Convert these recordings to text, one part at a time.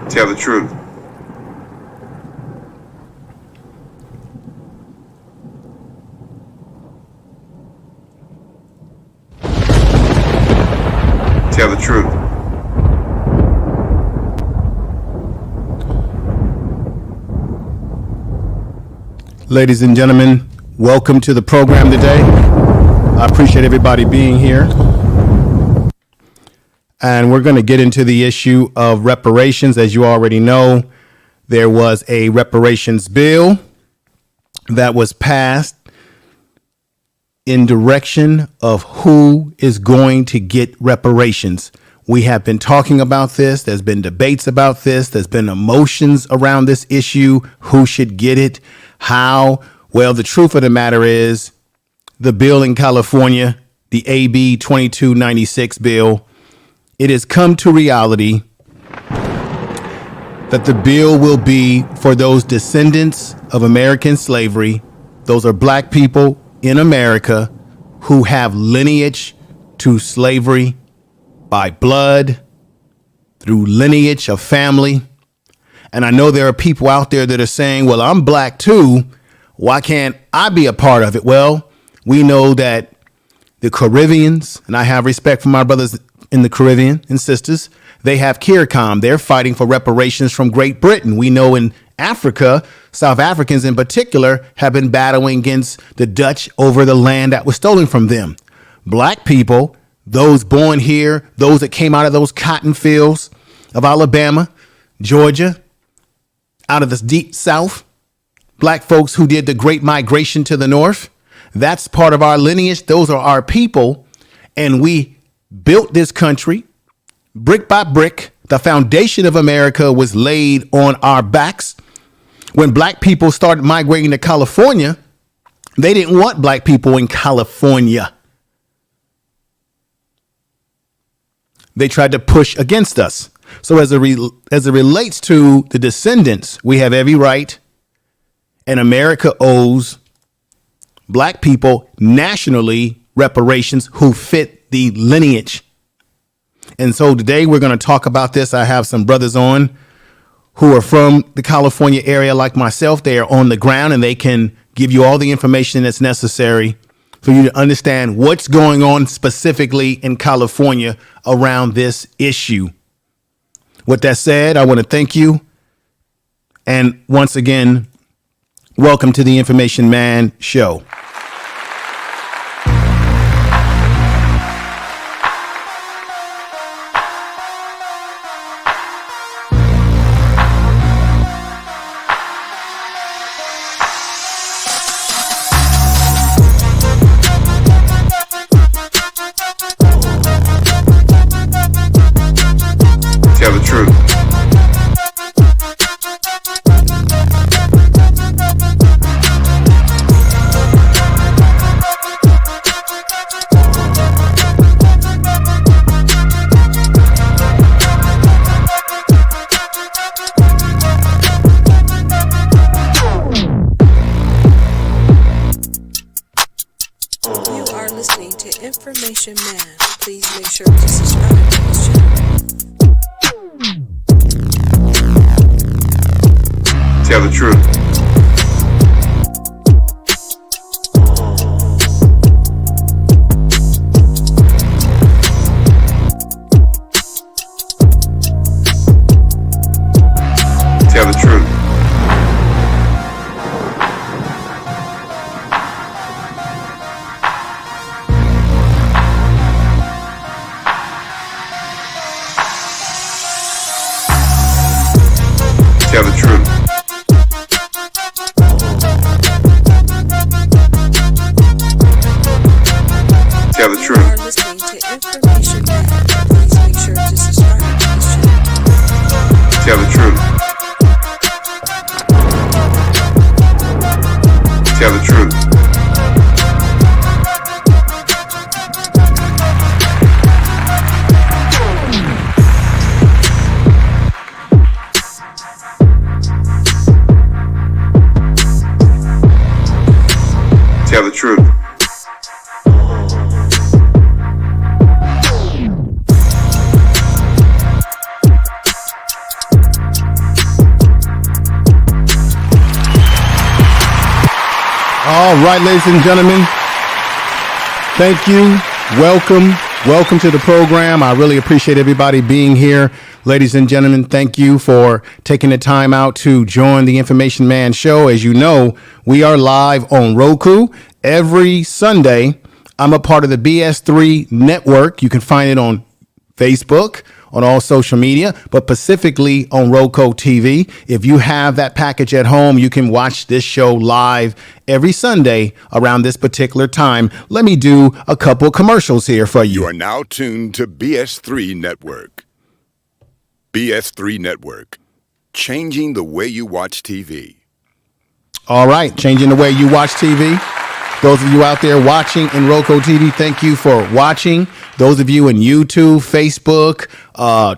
Tell the truth. Tell the truth. Ladies and gentlemen, welcome to the program today. I appreciate everybody being here. And we're going to get into the issue of reparations. As you already know, there was a reparations bill that was passed in direction of who is going to get reparations. We have been talking about this. There's been debates about this. There's been emotions around this issue. Who should get it? How? Well, the truth of the matter is the bill in California, the AB 2296 bill, it has come to reality that the bill will be for those descendants of American slavery. Those are black people in America who have lineage to slavery by blood, through lineage of family. And I know there are people out there that are saying, well, I'm black too. Why can't I be a part of it? Well, we know that the Caribbeans, and I have respect for my brothers in the Caribbean and sisters, they have CARICOM. They're fighting for reparations from Great Britain. We know in Africa, South Africans in particular have been battling against the Dutch over the land that was stolen from them. Black people, those born here, those that came out of those cotton fields of Alabama, Georgia, out of the deep South, black folks who did the Great Migration to the North, that's part of our lineage. Those are our people. And we built this country brick by brick. The foundation of America was laid on our backs. When black people started migrating to California, they didn't want black people in California. They tried to push against us. So as it relates to the descendants, we have every right, and America owes black people nationally reparations who fit the lineage. And so today we're going to talk about this. I have some brothers on who are from the California area like myself. They are on the ground and they can give you all the information that's necessary for you to understand what's going on specifically in California around this issue. With that said, I want to thank you. And once again, welcome to the Information Man Show. Tell the truth. You are listening to Information Man. Please make sure to subscribe to this channel. Tell the truth. Tell the truth. Tell the truth. Tell the You truth. are listening to Information Man. Please make sure to subscribe to this channel. Tell the truth. Tell the truth. Tell the truth. right, ladies and gentlemen, thank you. Welcome to the program. I really appreciate everybody being here. Ladies and gentlemen, thank you for taking the time out to join the Information Man Show. As you know, we are live on Roku every Sunday. I'm a part of the BS3 network. You can find it on Facebook, on all social media, but specifically on Roku TV. If you have that package at home, you can watch this show live every Sunday around this particular time. Let me do a couple commercials here for you. You are now tuned to BS3 Network. BS3 Network, changing the way you watch TV. All right, changing the way you watch TV. Those of you out there watching in Roku TV, thank you for watching. Those of you in YouTube, Facebook,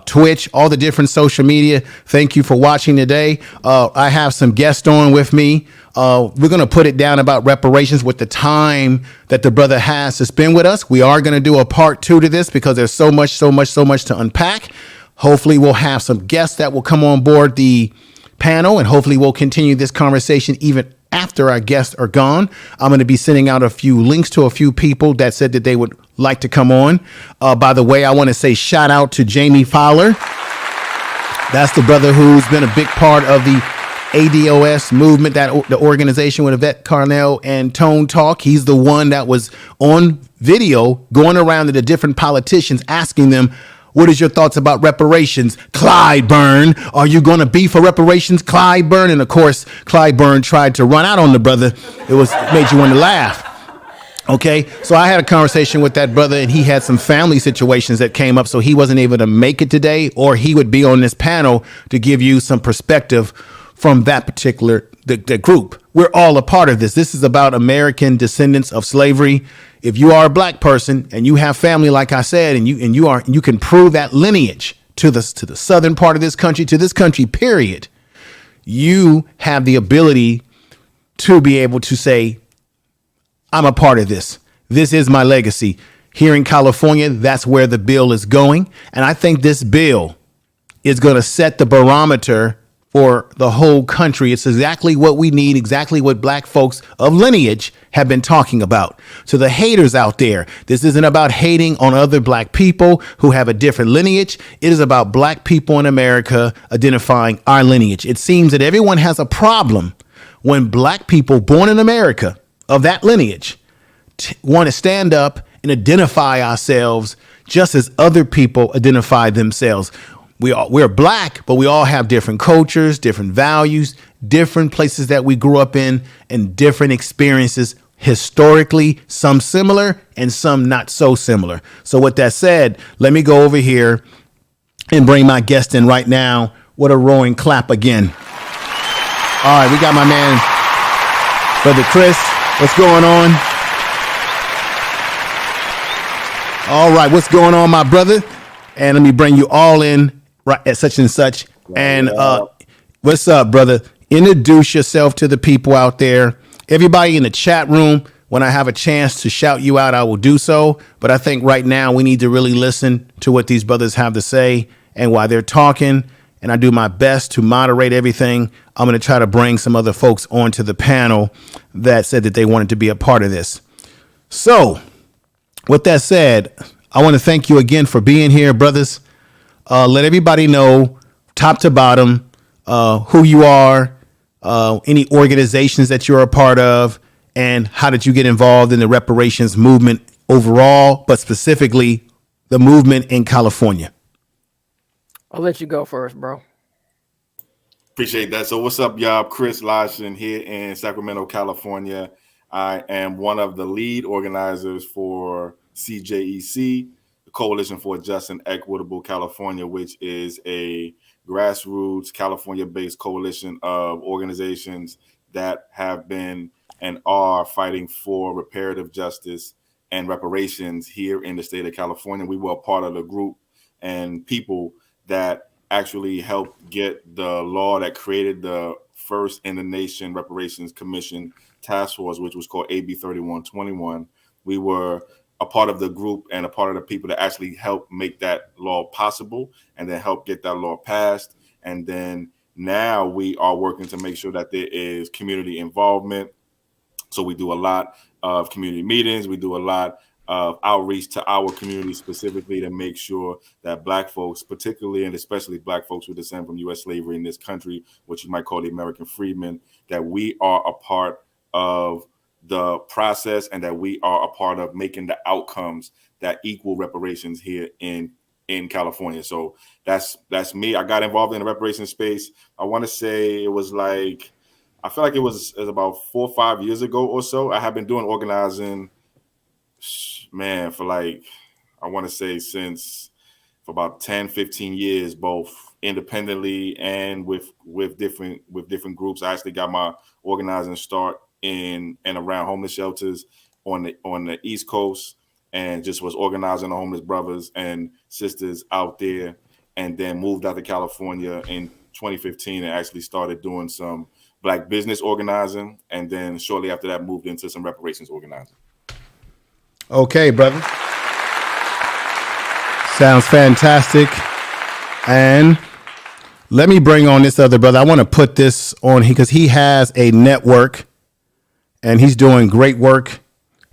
Twitch, all the different social media, thank you for watching today. I have some guests on with me. We're going to put it down about reparations with the time that the brother has to spend with us. We are going to do a part 2 to this because there's so much to unpack. Hopefully we'll have some guests that will come on board the panel, and hopefully we'll continue this conversation even after our guests are gone. I'm going to be sending out a few links to a few people that said that they would like to come on. By the way, I want to say shout out to Jamie Fowler. That's the brother who's been a big part of the ADOS movement, that the organization with Yvette Carnell and Tone Talk. He's the one that was on video going around to the different politicians asking them, what is your thoughts about reparations? Clyburn, are you going to be for reparations, Clyburn? And of course, Clyburn tried to run out on the brother. It made you want to laugh. Okay, so I had a conversation with that brother, and he had some family situations that came up, so he wasn't able to make it today, or he would be on this panel to give you some perspective from that particular the group. We're all a part of this. This is about American descendants of slavery. If you are a black person and you have family, like I said, and you can prove that lineage to the southern part of this country, to this country, period, you have the ability to be able to say, I'm a part of this. This is my legacy. Here in California, that's where the bill is going. And I think this bill is going to set the barometer for the whole country. It's exactly what we need, exactly what black folks of lineage have been talking about. To the haters out there, this isn't about hating on other black people who have a different lineage. It is about black people in America identifying our lineage. It seems that everyone has a problem when black people born in America of that lineage want to stand up and identify ourselves just as other people identify themselves. We're black, but we all have different cultures, different values, different places that we grew up in, and different experiences historically, some similar and some not so similar. So with that said, let me go over here and bring my guest in right now. What a roaring clap again. All right, we got my man, Brother Chris. What's going on? All right, what's going on, my brother? And let me bring you all in. Right at such and such. And what's up, brother? Introduce yourself to the people out there. Everybody in the chat room, when I have a chance to shout you out, I will do so. But I think right now we need to really listen to what these brothers have to say and why they're talking. And I do my best to moderate everything. I'm going to try to bring some other folks onto the panel that said that they wanted to be a part of this. So with that said, I want to thank you again for being here, brothers. Let everybody know, top to bottom, who you are, any organizations that you're a part of, and how did you get involved in the reparations movement overall, but specifically the movement in California. I'll let you go first, bro. Appreciate that. So what's up, y'all? Chris Larson here in Sacramento, California. I am one of the lead organizers for CJEC, Coalition for Just and Equitable California, which is a grassroots California-based coalition of organizations that have been and are fighting for reparative justice and reparations here in the state of California. We were a part of the group and people that actually helped get the law that created the first in the nation Reparations Commission Task Force, which was called AB 3121. We were a part of the group and a part of the people that actually helped make that law possible and then help get that law passed. And then now we are working to make sure that there is community involvement So we do a lot of community meetings. We do a lot of outreach to our community specifically to make sure that Black folks, particularly and especially Black folks who descend from U.S. slavery in this country, which you might call the American freedmen, that we are a part of the process and that we are a part of making the outcomes that equal reparations here in California. So that's me. I got involved in the reparations space. I want to say it was like, I feel like it was about 4 or 5 years ago or so. I have been doing organizing, man, for like, I want to say for about 10, 15 years, both independently and with different groups. I actually got my organizing start in and around homeless shelters on the East Coast, and just was organizing the homeless brothers and sisters out there, and then moved out to California in 2015 and actually started doing some Black business organizing, and then shortly after that moved into some reparations organizing. Okay, brother. Sounds fantastic. And let me bring on this other brother. I want to put this on because he has a network and he's doing great work.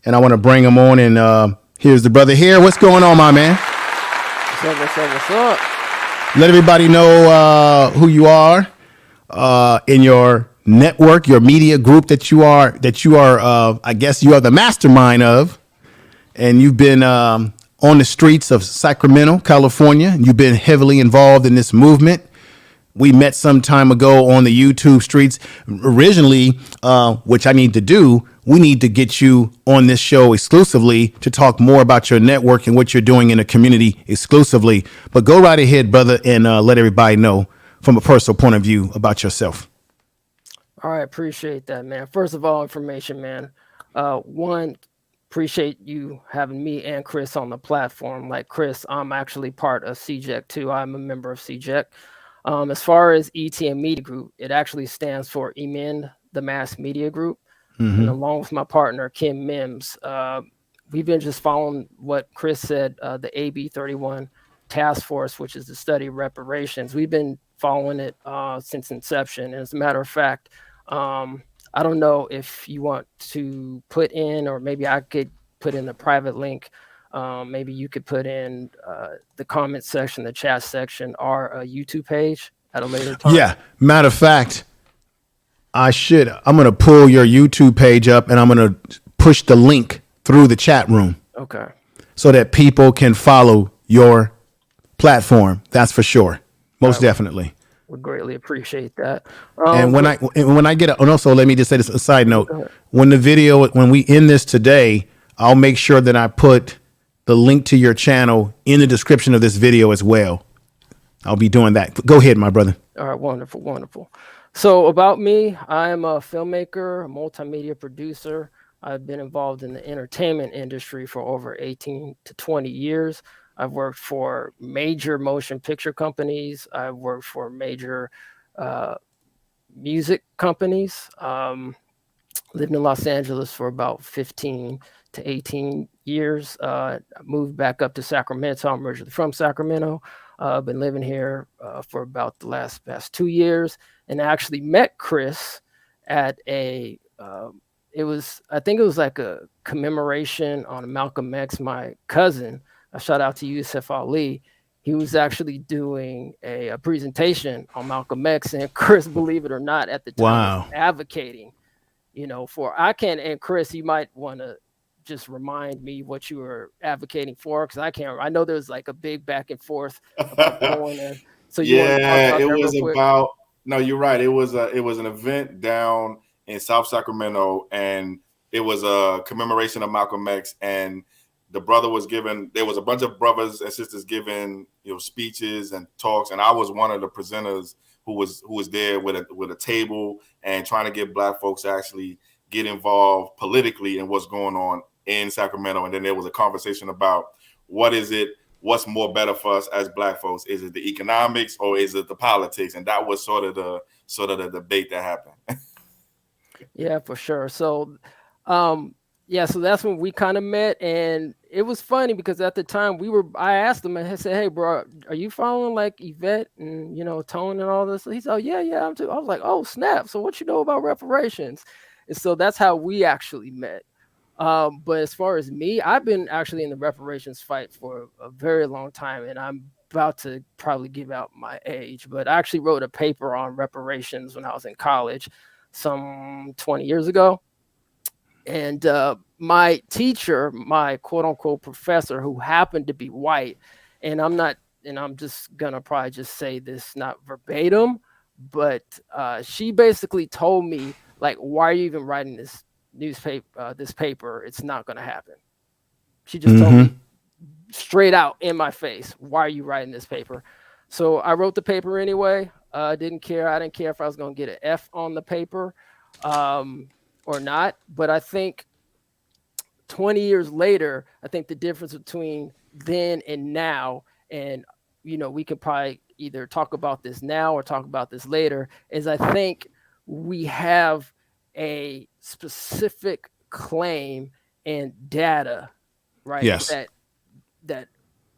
And I want to bring him on. And here's the brother here. What's going on, my man? What's up? Let everybody know who you are in your network, your media group that you are. I guess you are the mastermind of, and you've been on the streets of Sacramento, California. And you've been heavily involved in this movement. We met some time ago on the YouTube streets. Originally, which I need to do, we need to get you on this show exclusively to talk more about your network and what you're doing in the community exclusively. But go right ahead, brother, and let everybody know from a personal point of view about yourself. All right, appreciate that, man. First of all, information, man. One, appreciate you having me and Chris on the platform. Like Chris, I'm actually part of CJEC too. I'm a member of CJEC. As far as ETM Media Group, it actually stands for EMEN, the Mass Media Group. Mm-hmm. And along with my partner, Kim Mims, we've been just following what Chris said, the AB 31 task force, which is the study of reparations. We've been following it since inception. And as a matter of fact, I don't know if you want to put in, or maybe I could put in a private link. Maybe you could put in the comment section, the chat section, our YouTube page at a later time. Yeah. Matter of fact, I'm going to pull your YouTube page up and I'm going to push the link through the chat room. Okay. So that people can follow your platform. That's for sure. Most definitely. Would greatly appreciate that. And when I get and also let me just say this, a side note, when we end this today, I'll make sure that I put the link to your channel in the description of this video as well. I'll be doing that. Go ahead, my brother. All right. Wonderful. So about me, I am a filmmaker, a multimedia producer. I've been involved in the entertainment industry for over 18 to 20 years. I've worked for major motion picture companies. I've worked for major music companies. Lived in Los Angeles for about 15 to 18 years. I moved back up to Sacramento. I'm originally from Sacramento. I've been living here for about the last 2 years, and I actually met Chris at I think it was like a commemoration on Malcolm X. My cousin, a shout out to Yusuf Ali, he was actually doing a presentation on Malcolm X, and Chris, believe it or not, at the time was advocating, and Chris, you might want to just remind me what you were advocating for, because I know there was like a big back and forth about going in. So no, you're right. It was an event down in South Sacramento, and it was a commemoration of Malcolm X, and the brother was given, there was a bunch of brothers and sisters giving, speeches and talks. And I was one of the presenters who was there with a table and trying to get Black folks to actually get involved politically in what's going on in Sacramento. And then there was a conversation about what's more better for us as Black folks? Is it the economics or is it the politics? And that was sort of the debate that happened. Yeah, for sure. So, so that's when we kind of met, and it was funny because at the time I asked him, and I said, "Hey, bro, are you following like Yvette and Tone and all this?" He said, "Oh yeah, I'm too." I was like, "Oh snap! So what you know about reparations?" And so that's how we actually met. But as far as me, I've been actually in the reparations fight for a very long time, and I'm about to probably give out my age, but I actually wrote a paper on reparations when I was in college some 20 years ago. And my teacher, my quote unquote professor, who happened to be white, and I'm just gonna probably just say this not verbatim, but she basically told me, like, why are you even writing this newspaper, this paper? It's not gonna happen. She just told me straight out in my face, why are you writing this paper? So I wrote the paper anyway. Didn't care. I didn't care if I was gonna get an F on the paper. Or not. But I think 20 years later, I think the difference between then and now, and we could probably either talk about this now or talk about this later, is I think we have a specific claim and data, right? Yes. That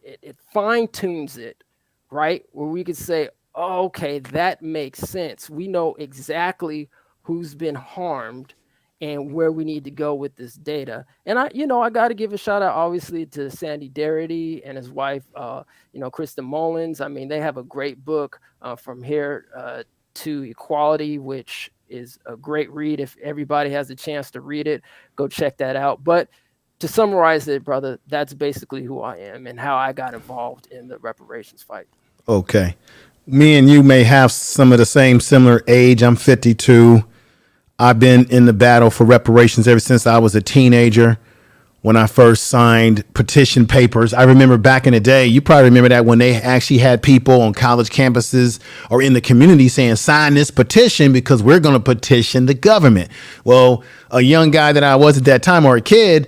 it fine tunes it, right? Where we could say, oh, okay, that makes sense. We know exactly who's been harmed and where we need to go with this data. And I got to give a shout out, obviously, to Sandy Darity and his wife, Kristen Mullins. I mean, they have a great book, From Here to Equality, which is a great read. If everybody has a chance to read it, go check that out. But to summarize it, brother, that's basically who I am and how I got involved in the reparations fight. Okay. Me and you may have some of the similar age. I'm 52. I've been in the battle for reparations ever since I was a teenager when I first signed petition papers. I remember back in the day, you probably remember that, when they actually had people on college campuses or in the community saying, sign this petition because we're going to petition the government. Well, a young guy that I was at that time, or a kid,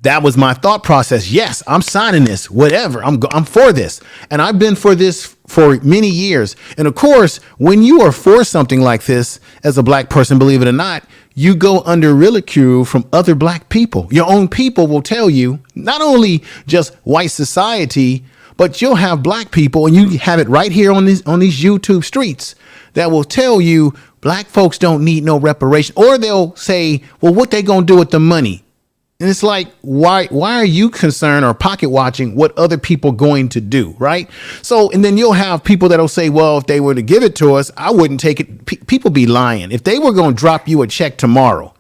that was my thought process. Yes, I'm signing this, whatever. I'm for this. And I've been for this for many years. And of course, when you are for something like this as a black person, believe it or not, you go under ridicule from other black people. Your own people will tell you, not only just white society, but you'll have black people, and you have it right here on these YouTube streets, that will tell you black folks don't need no reparation. Or they'll say, well, what they gonna do with the money? And it's like, why are you concerned or pocket watching what other people going to do? Right. So, and then you'll have people that'll say, well, if they were to give it to us, I wouldn't take it. People be lying. If they were going to drop you a check tomorrow,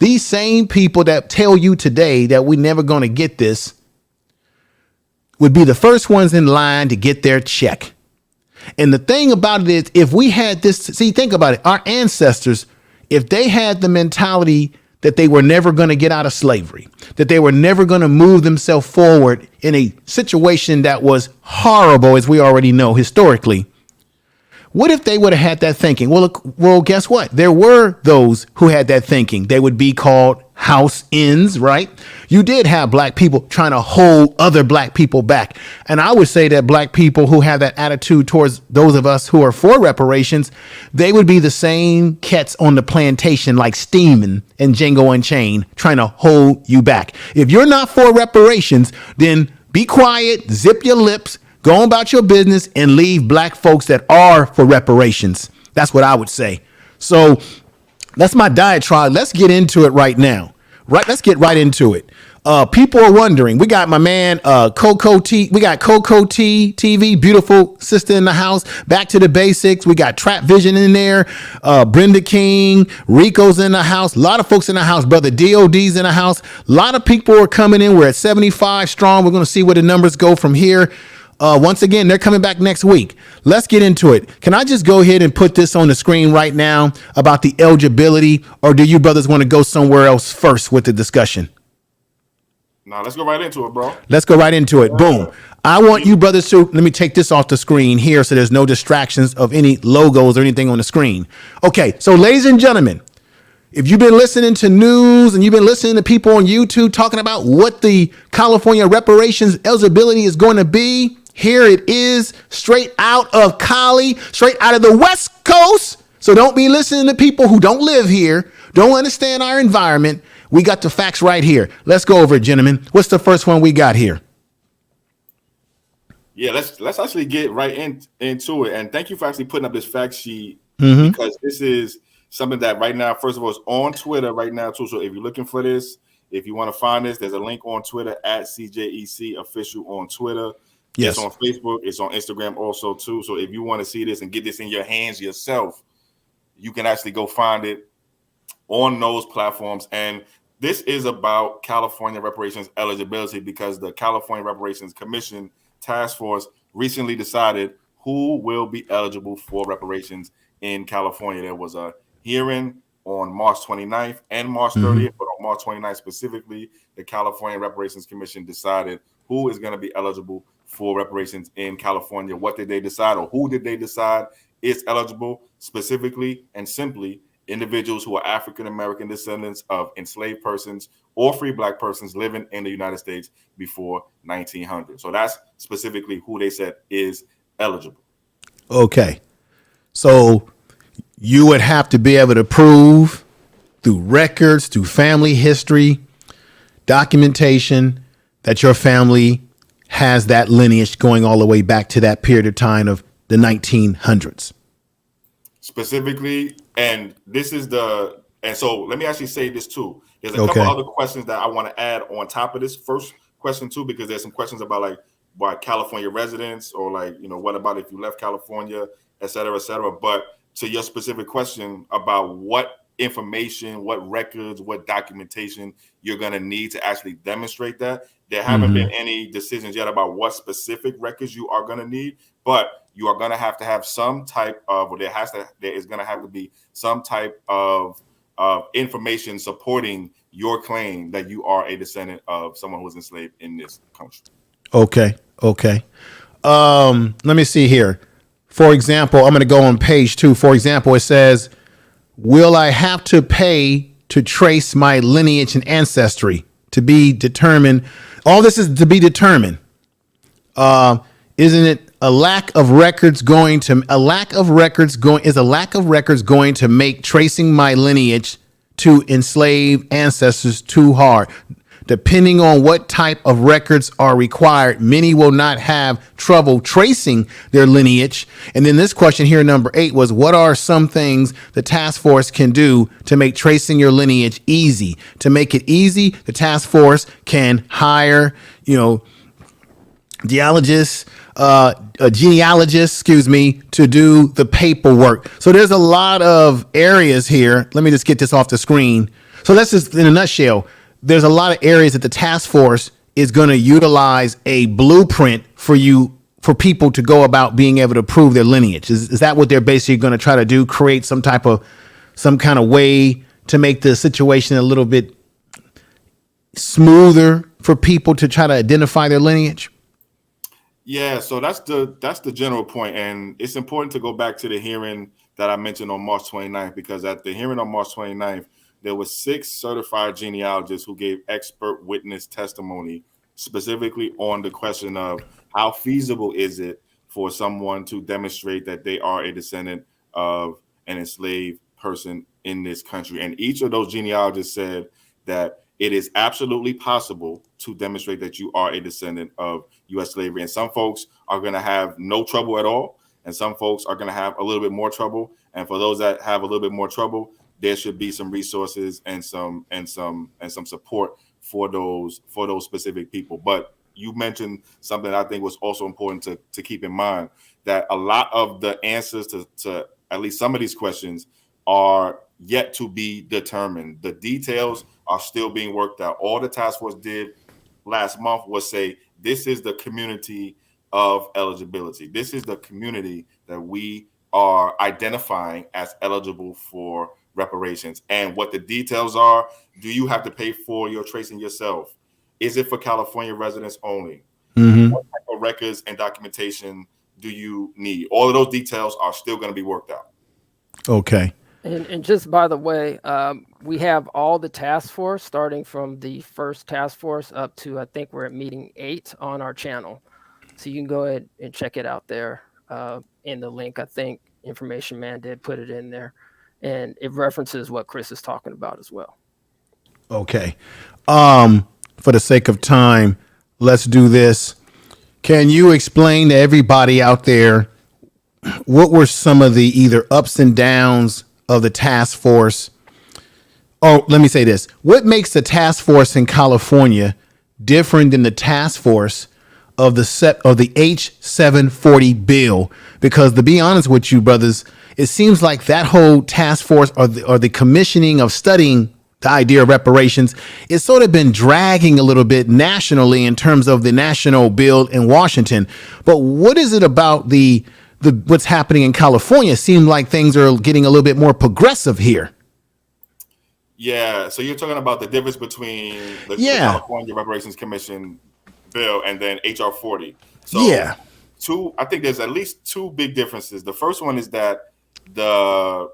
these same people that tell you today that we're never going to get this would be the first ones in line to get their check. And the thing about it is, if we had this, see, think about it. Our ancestors, if they had the mentality that they were never going to get out of slavery, that they were never going to move themselves forward in a situation that was horrible, as we already know historically. What if they would have had that thinking? Well, guess what? There were those who had that thinking. They would be called house ends, right? You did have black people trying to hold other black people back. And I would say that black people who have that attitude towards those of us who are for reparations, they would be the same cats on the plantation, like Steeman and Django Unchained, trying to hold you back. If you're not for reparations, then be quiet, zip your lips, go on about your business, and leave black folks that are for reparations. That's what I would say. So that's my diatribe. Let's get into it right now. Right, let's get right into it. People are wondering. We got my man Coco T. We got Coco T TV, beautiful sister in the house. Back to the basics. We got Trap Vision in there. Brenda King, Rico's in the house. A lot of folks in the house. Brother DOD's in the house. A lot of people are coming in. We're at 75 strong. We're going to see where the numbers go from here. Once again, they're coming back next week. Let's get into it. Can I just go ahead and put this on the screen right now about the eligibility, or do you brothers want to go somewhere else first with the discussion? No, let's go right into it, bro. Let's go right into it. Boom. I want you brothers to, let me take this off the screen here so there's no distractions of any logos or anything on the screen. Okay, so ladies and gentlemen, if you've been listening to news and you've been listening to people on YouTube talking about what the California reparations eligibility is going to be, here it is, straight out of Cali, straight out of the West Coast. So don't be listening to people who don't live here, don't understand our environment. We got the facts right here. Let's go over it, gentlemen. What's the first one we got here? Yeah, let's actually get right into it. And thank you for actually putting up this fact sheet, because this is something that right now, first of all, is on Twitter right now too. So if you're looking for this, if you want to find this, there's a link on Twitter at CJEC official on Twitter. Yes. It's on Facebook. It's on Instagram also too. So if you want to see this and get this in your hands yourself, you can actually go find it on those platforms. And this is about California reparations eligibility, because the California Reparations Commission Task Force recently decided who will be eligible for reparations in California. There was a hearing on March 29th and March 30th, but on March 29th specifically, the California Reparations Commission decided who is going to be eligible for reparations in California. What did they decide, or who did they decide is eligible? Specifically and simply, individuals who are African American descendants of enslaved persons or free Black persons living in the United States before 1900. So that's specifically who they said is eligible. Okay. So you would have to be able to prove through records, through family history, documentation, that your family has that lineage going all the way back to that period of time of the 1900s. Specifically, and so let me actually say this too. There's a couple other questions that I want to add on top of this first question too, because there's some questions about like why California residents, or like, what about if you left California, et cetera, et cetera. But to your specific question about what information, what records, what documentation you're going to need to actually demonstrate that, there haven't been any decisions yet about what specific records you are going to need, but you are going to have some type of, or there is going to have to be some type of information supporting your claim that you are a descendant of someone who was enslaved in this country. Okay. Let me see here. For example, I'm going to go on page 2. For example, it says, will I have to pay to trace my lineage and ancestry to be determined? All this is to be determined. Isn't it a lack of records going to make tracing my lineage to enslaved ancestors too hard? Depending on what type of records are required, many will not have trouble tracing their lineage. And then this question here, number 8, was, what are some things the task force can do to make tracing your lineage easy? To make it easy, the task force can hire, genealogists, to do the paperwork. So there's a lot of areas here. Let me just get this off the screen. So that's just in a nutshell. There's a lot of areas that the task force is going to utilize a blueprint for people to go about being able to prove their lineage. Is that what they're basically going to try to do? Create some kind of way to make the situation a little bit smoother for people to try to identify their lineage? Yeah, so that's the general point. And it's important to go back to the hearing that I mentioned on March 29th, because at the hearing on March 29th, there were 6 certified genealogists who gave expert witness testimony specifically on the question of how feasible is it for someone to demonstrate that they are a descendant of an enslaved person in this country. And each of those genealogists said that it is absolutely possible to demonstrate that you are a descendant of U.S. slavery. And some folks are going to have no trouble at all, and some folks are going to have a little bit more trouble. And for those that have a little bit more trouble, there should be some resources and some support for those specific people. But you mentioned something I think was also important to keep in mind, that a lot of the answers to at least some of these questions are yet to be determined. The details are still being worked out. All the task force did last month was say, this is the community of eligibility. This is the community that we are identifying as eligible for reparations. And what the details are: do you have to pay for your tracing yourself? Is it for California residents only? What type of records and documentation do you need? All of those details are still going to be worked out. Okay. And just by the way, we have all the task force, starting from the first task force up to, I think we're at meeting 8 on our channel. So you can go ahead and check it out there in the link. I think Information Man did put it in there. And it references what Chris is talking about as well. Okay. For the sake of time, let's do this. Can you explain to everybody out there what were some of the either ups and downs of the task force? Oh, let me say this. What makes the task force in California different than the task force of the H740 bill? Because to be honest with you, brothers, it seems like that whole task force or the commissioning of studying the idea of reparations, it's sort of been dragging a little bit nationally in terms of the national bill in Washington. But what is it about the what's happening in California? It seems like things are getting a little bit more progressive here. Yeah, so you're talking about the difference between the California Reparations Commission bill and then HR 40. So I think there's at least two big differences. The first one is that the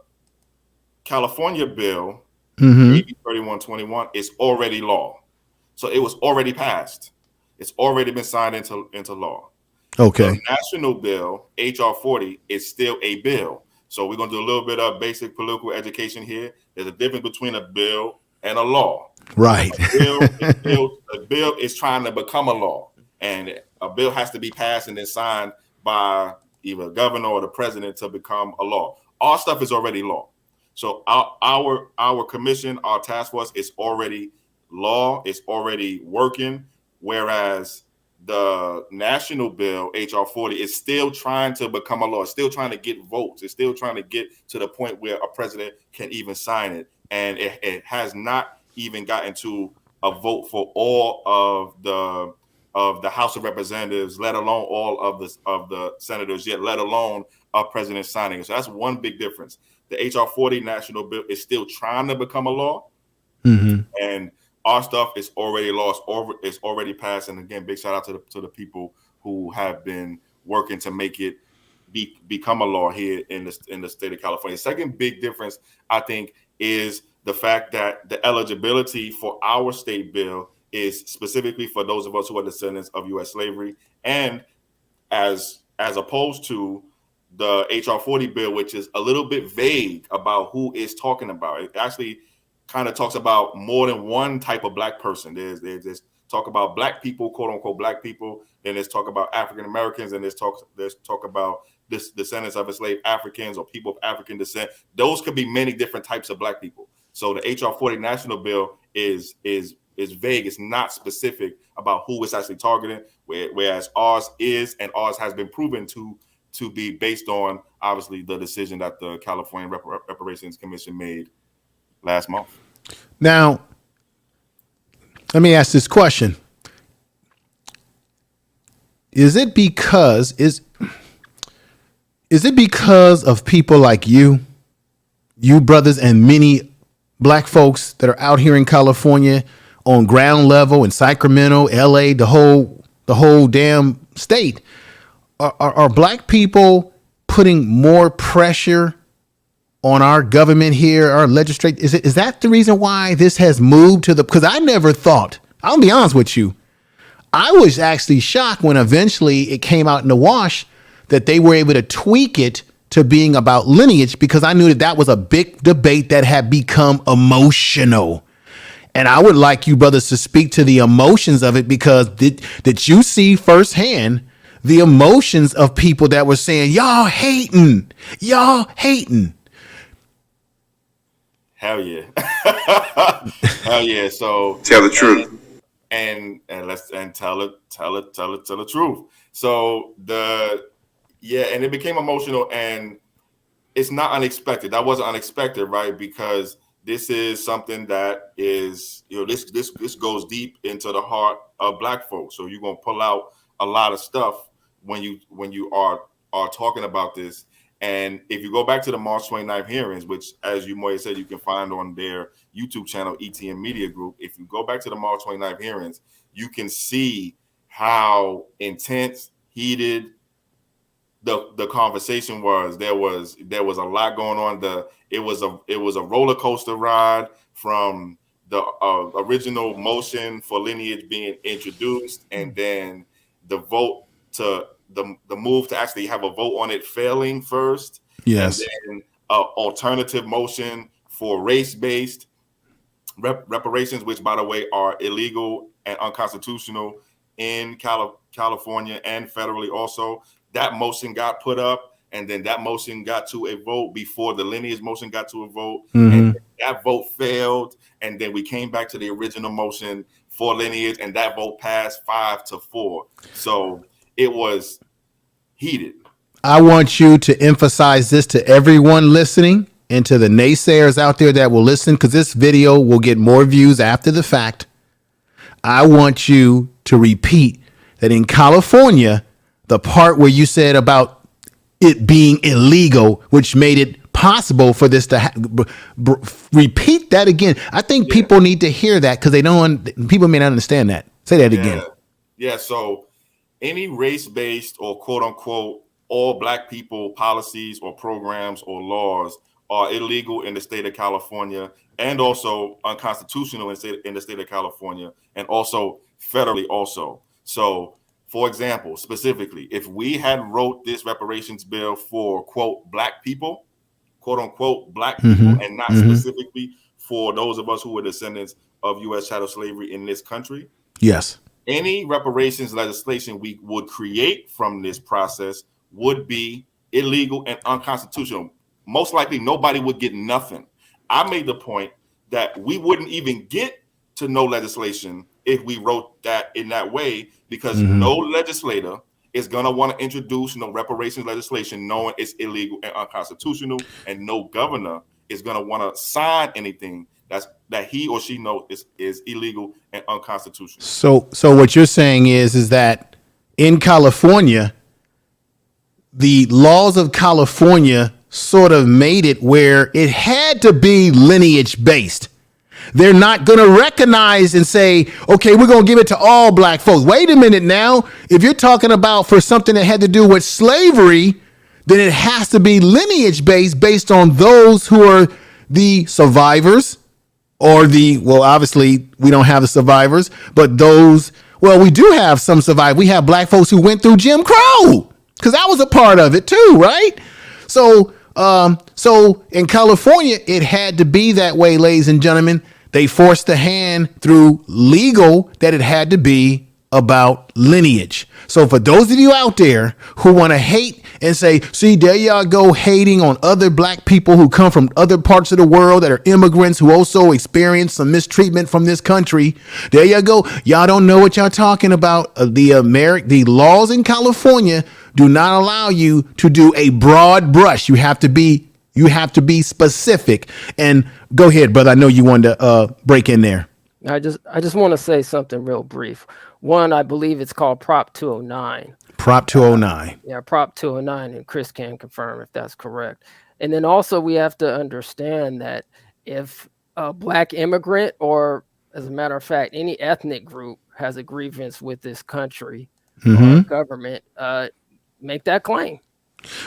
California bill, AB 3121, is already law. So it was already passed. It's already been signed into law. Okay. The national bill, HR 40, is still a bill. So we're going to do a little bit of basic political education here. There's a difference between a bill and a law. Right. A bill is trying to become a law, and a bill has to be passed and then signed by either the governor or the president to become a law. Our stuff is already law. So our commission, our task force is already law. It's already working, whereas the national bill, HR 40, is still trying to become a law. It's still trying to get votes. It's still trying to get to the point where a president can even sign it. And it has not even gotten to a vote for all of the House of Representatives, let alone all of the senators yet, let alone a president signing it. So that's one big difference. The HR 40 national bill is still trying to become a law. And our stuff is already lost, it's already passed. And again, big shout out to the people who have been working to make it become a law here in the state of California. Second big difference, I think, is the fact that the eligibility for our state bill is specifically for those of us who are descendants of U.S. slavery, and as opposed to the HR 40 bill, which is a little bit vague about who it's talking about. It actually kind of talks about more than one type of black person. There's talk about black people, quote unquote black people. Then there's talk about African Americans, and there's talk about descendants of enslaved Africans or people of African descent. Those could be many different types of black people. So the HR 40 national bill is vague. It's not specific about who it's actually targeting, whereas ours is, and ours has been proven to be based on, obviously, the decision that the California Reparations Commission made last month. Now, let me ask this question. Is it because of people like you brothers, and many black folks that are out here in California on ground level in Sacramento, LA, the whole damn state? Are black people putting more pressure on our government here, our legislature? Is that the reason why this has moved to because I never thought, I'll be honest with you, I was actually shocked when eventually it came out in the wash that they were able to tweak it to being about lineage, because I knew that was a big debate that had become emotional. And I would like you brothers to speak to the emotions of it, because did you see firsthand the emotions of people that were saying, y'all hating. Hell yeah. Hell yeah. So Tell the truth. And tell the truth. So and it became emotional, and it's not unexpected. That wasn't unexpected, right? Because this is something that is, this goes deep into the heart of black folks. So you're gonna pull out a lot of stuff when you are talking about this. And if you go back to the March 29th hearings, which, as you might have said, you can find on their YouTube channel, ETM Media Group. If you go back to the March 29th hearings, you can see how intense, heated the conversation was. There was a lot going on. It was a roller coaster ride from the original motion for lineage being introduced, and then the vote to the move to actually have a vote on it failing first. Yes. And then alternative motion for race-based reparations, which, by the way, are illegal and unconstitutional in California and federally also. That motion got put up. and then that motion got to a vote before the lineage motion got to a vote, Mm-hmm. and that vote failed, and then we came back to the original motion for lineage, and that vote passed 5-4. So it was heated. I want you to emphasize this to everyone listening and to the naysayers out there that will listen, because this video will get more views after the fact. I want you to repeat that in California, the part where you said about it being illegal, which made it possible for this to repeat that again. I think people need to hear that, because people may not understand that. Say that again. Yeah. So any race-based or quote unquote all black people policies or programs or laws are illegal in the state of California, and also unconstitutional in the state of California, and also federally also. So, for example, specifically, if we had wrote this reparations bill for quote black people, quote unquote black people, and not specifically for those of us who were descendants of U.S. chattel slavery in this country, yes, any reparations legislation we would create from this process would be illegal and unconstitutional. Most likely nobody would get nothing. I made the point that we wouldn't even get to no legislation if we wrote that in that way, because no legislator is going to want to introduce no reparations legislation knowing it's illegal and unconstitutional, and no governor is going to want to sign anything that he or she knows is illegal and unconstitutional. So what you're saying is that in California, the laws of California sort of made it where it had to be lineage based. They're not going to recognize and say, okay, we're going to give it to all black folks. Wait a minute now. If you're talking about for something that had to do with slavery, then it has to be lineage based on those who are the survivors, or obviously we don't have the survivors, but we do have some survivors. We have black folks who went through Jim Crow, because that was a part of it too, right? So in California, it had to be that way, ladies and gentlemen. They forced the hand through legal that it had to be about lineage. So for those of you out there who want to hate and say, see, there y'all go hating on other black people who come from other parts of the world that are immigrants who also experience some mistreatment from this country. There you go. Y'all don't know what y'all talking about. The laws in California do not allow you to do a broad brush. You have to be specific. And go ahead, brother. I know you wanted to break in there. I just want to say something real brief. One, I believe it's called Prop 209. Prop 209. Yeah, Prop 209, and Chris can confirm if that's correct. And then also we have to understand that if a black immigrant, or as a matter of fact, any ethnic group has a grievance with this country or government, make that claim.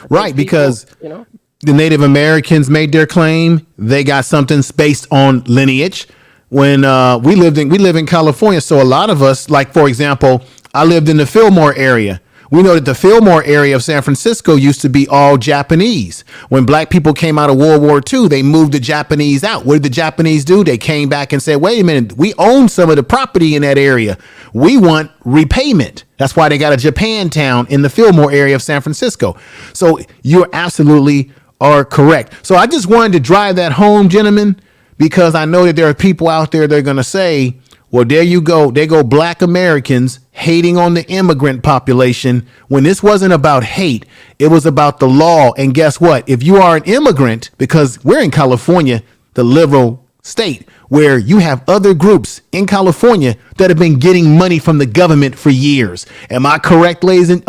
Right, because the Native Americans made their claim. They got something based on lineage. When we live in California, so a lot of us, like, for example, I lived in the Fillmore area. We know that the Fillmore area of San Francisco used to be all Japanese. When black people came out of World War II, they moved the Japanese out. What did the Japanese do? They came back and said, wait a minute, we own some of the property in that area. We want repayment. That's why they got a Japantown in the Fillmore area of San Francisco. So you absolutely are correct. So I just wanted to drive that home, gentlemen, because I know that there are people out there that are going to say, well, there you go. There go black Americans hating on the immigrant population, when this wasn't about hate. It was about the law. And guess what? If you are an immigrant, because we're in California, the liberal state, where you have other groups in California that have been getting money from the government for years. Am I correct, ladies and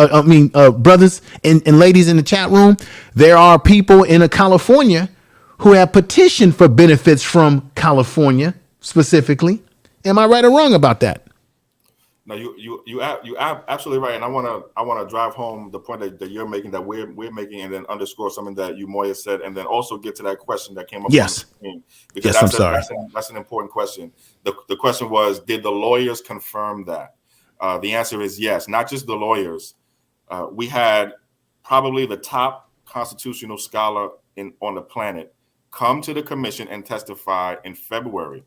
brothers and ladies in the chat room? There are people in California who have petitioned for benefits from California specifically. Am I right or wrong about that? No, you absolutely right, and I want to drive home the point that you're making, that we're making, and then underscore something that you, Moya, said, and then also get to that question that came up. Yes. On the screen, because that's an important question. The question was, did the lawyers confirm that? The answer is yes. Not just the lawyers. We had probably the top constitutional scholar on the planet come to the commission and testify in February.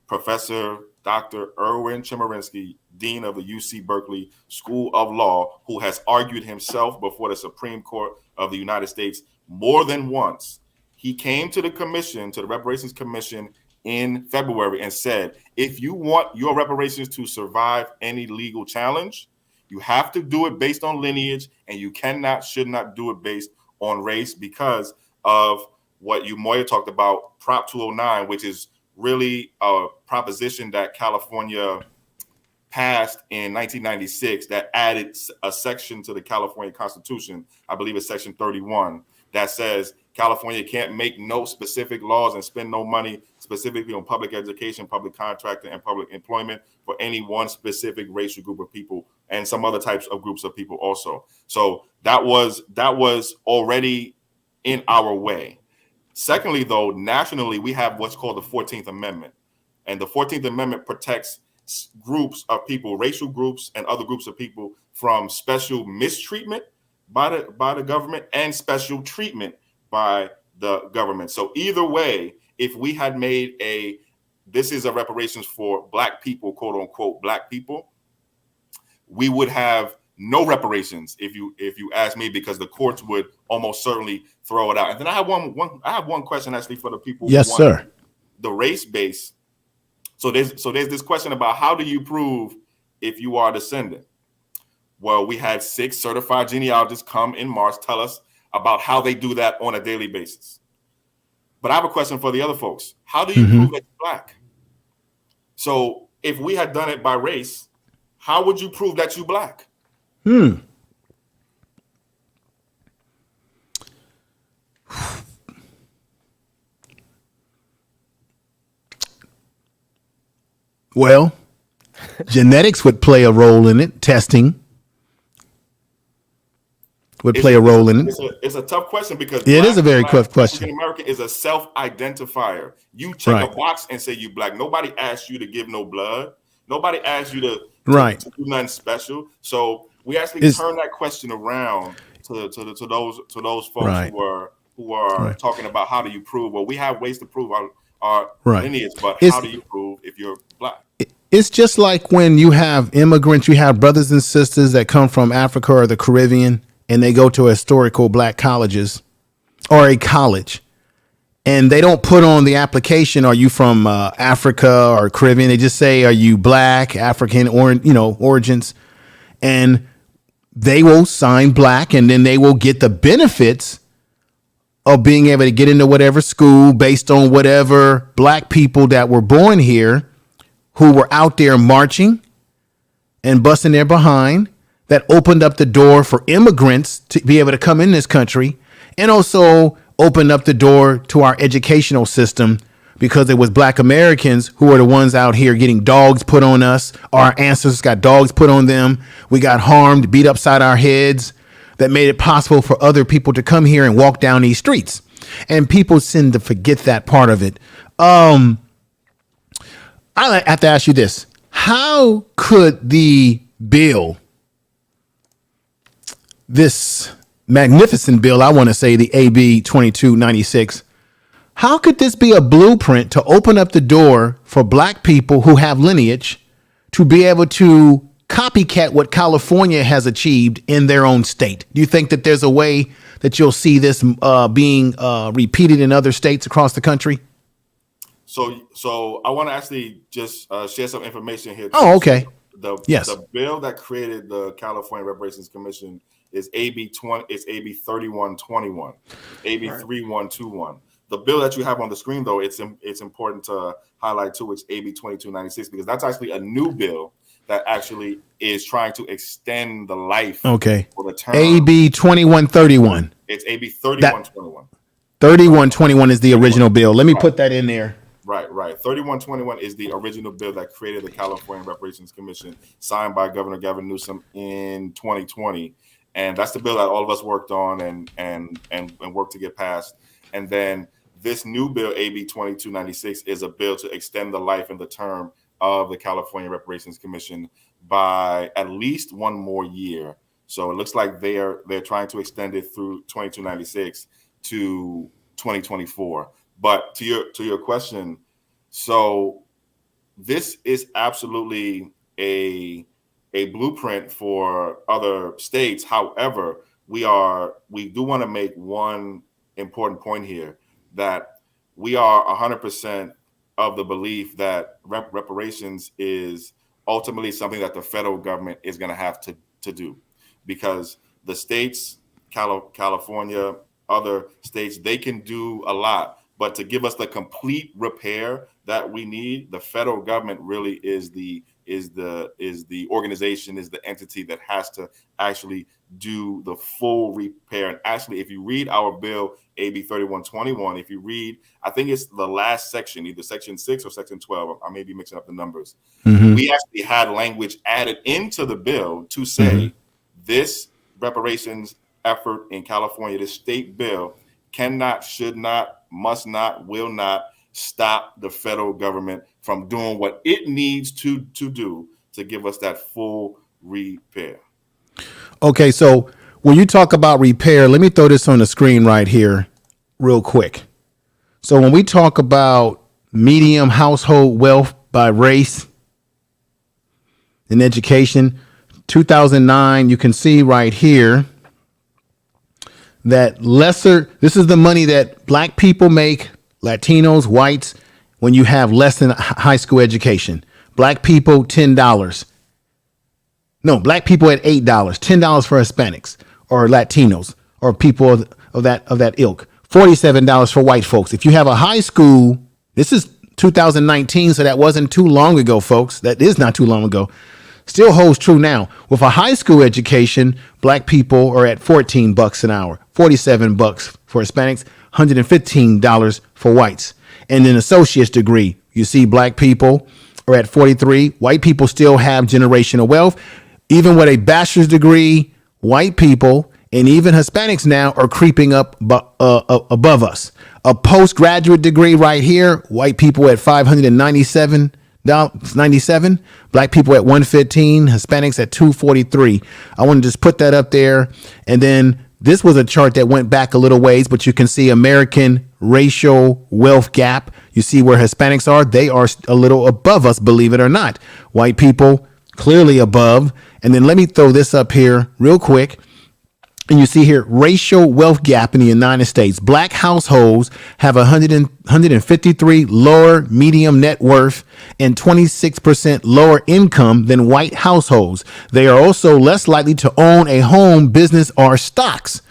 Professor Dr. Erwin Chemerinsky, Dean of the UC Berkeley School of Law, who has argued himself before the Supreme Court of the United States more than once. He came to the commission, to the Reparations Commission in February and said, if you want your reparations to survive any legal challenge, you have to do it based on lineage, and you should not do it based on race because of what Moya talked about, Prop 209, which is really a proposition that California passed in 1996 that added a section to the California Constitution. I believe it's section 31 that says California can't make no specific laws and spend no money specifically on public education, public contracting, and public employment for any one specific racial group of people and some other types of groups of people also. So that was already in our way. Secondly, though, nationally, we have what's called the 14th Amendment. And the 14th Amendment protects groups of people, racial groups and other groups of people from special mistreatment by the government and special treatment by the government. So either way, if we had made this is a reparations for Black people, quote unquote, Black people, we would have no reparations if you ask me, because the courts would almost certainly throw it out. And then I have one question actually for the people. Yes, sir. The race base. So there's this question about how do you prove if you are a descendant? Well, we had 6 certified genealogists come in March tell us about how they do that on a daily basis. But I have a question for the other folks. How do you prove that you're Black? So if we had done it by race, how would you prove that you're Black? Well, genetics would play a role in it. Testing would play a role in it. It's a tough question because it is a very tough question. African American is a self-identifier. You check a box and say you Black. Nobody asked you to give no blood. Nobody asked you to do nothing special. So we actually turn that question around to those folks who are talking about how do you prove? Well, we have ways to prove our lineage, but how do you prove if you're Black? It's just like when you have immigrants, you have brothers and sisters that come from Africa or the Caribbean, and they go to historical Black colleges or a college, and they don't put on the application, are you from Africa or Caribbean? They just say, are you Black, African, or origins? And they will sign Black, and then they will get the benefits of being able to get into whatever school based on whatever Black people that were born here who were out there marching and busting their behind, that opened up the door for immigrants to be able to come in this country, and also opened up the door to our educational system, because it was Black Americans who were the ones out here getting dogs put on us. Our ancestors got dogs put on them. We got harmed, beat upside our heads, that made it possible for other people to come here and walk down these streets. And people tend to forget that part of it. I have to ask you this. How could the bill, this magnificent bill, I want to say the AB 2296, how could this be a blueprint to open up the door for Black people who have lineage to be able to copycat what California has achieved in their own state? Do you think that there's a way that you'll see this being repeated in other states across the country? So I want to actually just share some information here. Oh, okay. The bill that created the California Reparations Commission is AB 3121, AB 3121. The bill that you have on the screen, though, it's important to highlight too. It's AB 2296 because that's actually a new bill that actually is trying to extend the life. Okay. For the term. AB 2131. It's AB 3121. 3121 is the original bill. Let me put that in there. Right. 3121 is the original bill that created the California Reparations Commission, signed by Governor Gavin Newsom in 2020, and that's the bill that all of us worked on and worked to get passed. And then this new bill, AB 2296, is a bill to extend the life and the term of the California Reparations Commission by at least one more year. So it looks like they're trying to extend it through 2296 to 2024. But to your question, so this is absolutely a blueprint for other states. However, we do want to make one important point here, that we are 100% of the belief that reparations is ultimately something that the federal government is going to have to do, because the states, California, other states, they can do a lot, but to give us the complete repair that we need, the federal government really is the organization, is the entity that has to actually do the full repair. And actually, if you read our bill, AB 3121, if you read, I think it's the last section, either section 6 or section 12, I may be mixing up the numbers. We actually had language added into the bill to say this reparations effort in California, this state bill, cannot, should not, must not, will not stop the federal government from doing what it needs to do to give us that full repair. Okay, so when you talk about repair, let me throw this on the screen right here real quick. So when we talk about medium household wealth by race in education, 2009, you can see right here that this is the money that black people make, Latinos, whites, when you have less than high school education. Black people, $10. No, black people at $8, $10 for Hispanics or Latinos or people of that ilk, $47 for white folks. If you have a high school, this is 2019, so that wasn't too long ago, folks. That is not too long ago. Still holds true now. With a high school education, black people are at $14 an hour, $47 for Hispanics, $115 for whites. And an associate's degree, you see black people are at 43. White people still have generational wealth. Even with a bachelor's degree, white people and even Hispanics now are creeping up above us. A postgraduate degree right here, white people at $597. 97, black people at 115, Hispanics at 243. I want to just put that up there. And then this was a chart that went back a little ways, but you can see American racial wealth gap. You see where Hispanics are. They are a little above us, believe it or not. White people clearly above. And then let me throw this up here real quick. And you see here, racial wealth gap in the United States. Black households have 153 lower medium net worth and 26% lower income than white households. They are also less likely to own a home, business, or stocks.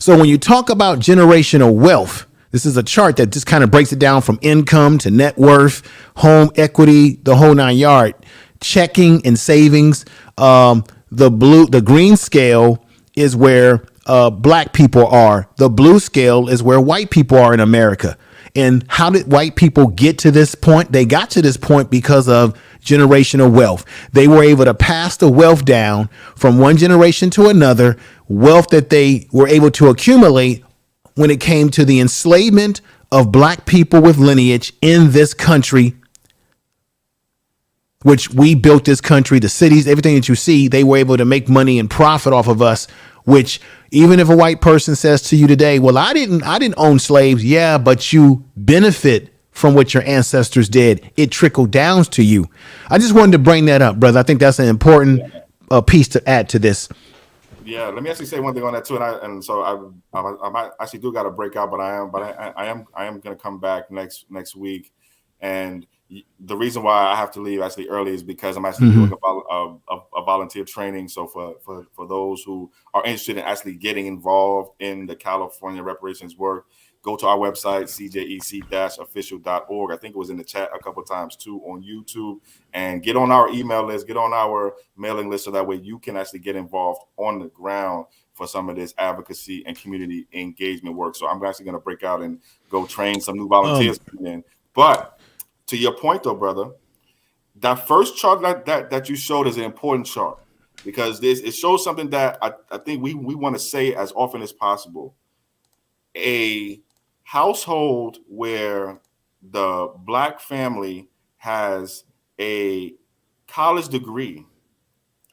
So when you talk about generational wealth, this is a chart that just kind of breaks it down from income to net worth, home equity, the whole 9 yard, checking and savings. The green scale is where black people are. The blue scale is where white people are in America. And how did white people get to this point? They got to this point because of generational wealth. They were able to pass the wealth down from one generation to another, wealth that they were able to accumulate when it came to the enslavement of black people with lineage in this country, which we built this country, the cities, everything that you see. They were able to make money and profit off of us, which even if a white person says to you today, well, I didn't own slaves. Yeah, but you benefit from what your ancestors did. It trickled down to you. I just wanted to bring that up, brother. I think that's an important piece to add to this. Yeah, let me actually say one thing on that too, and so I might actually do got to break out, but I am going to come back next week, and the reason why I have to leave actually early is because I'm actually doing a volunteer training. So for those who are interested in actually getting involved in the California reparations work, go to our website, cjec-official.org. I think it was in the chat a couple of times too on YouTube, and get on our email list, get on our mailing list, so that way you can actually get involved on the ground for some of this advocacy and community engagement work. So I'm actually going to break out and go train some new volunteers. But to your point though, brother, that first chart that you showed is an important chart, because it shows something that I think we want to say as often as possible. A household where the black family has a college degree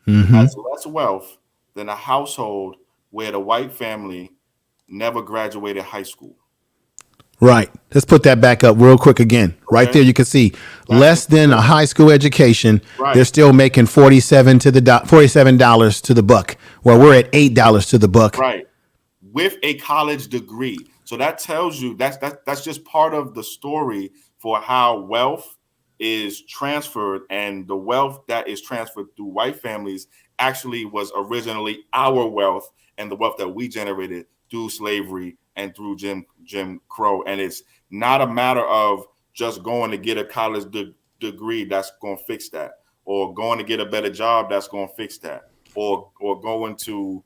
has less wealth than a household where the white family never graduated high school. Right. Let's put that back up real quick again. Right Okay. there, you can see less than a high school education. Right. They're still making $47 to the buck. Well, we're at $8 to the buck. Right. With a college degree. So that tells you that's just part of the story for how wealth is transferred, and the wealth that is transferred through white families actually was originally our wealth and the wealth that we generated through slavery and through Jim Crow. And it's not a matter of just going to get a college degree that's going to fix that, or going to get a better job that's going to fix that, or going to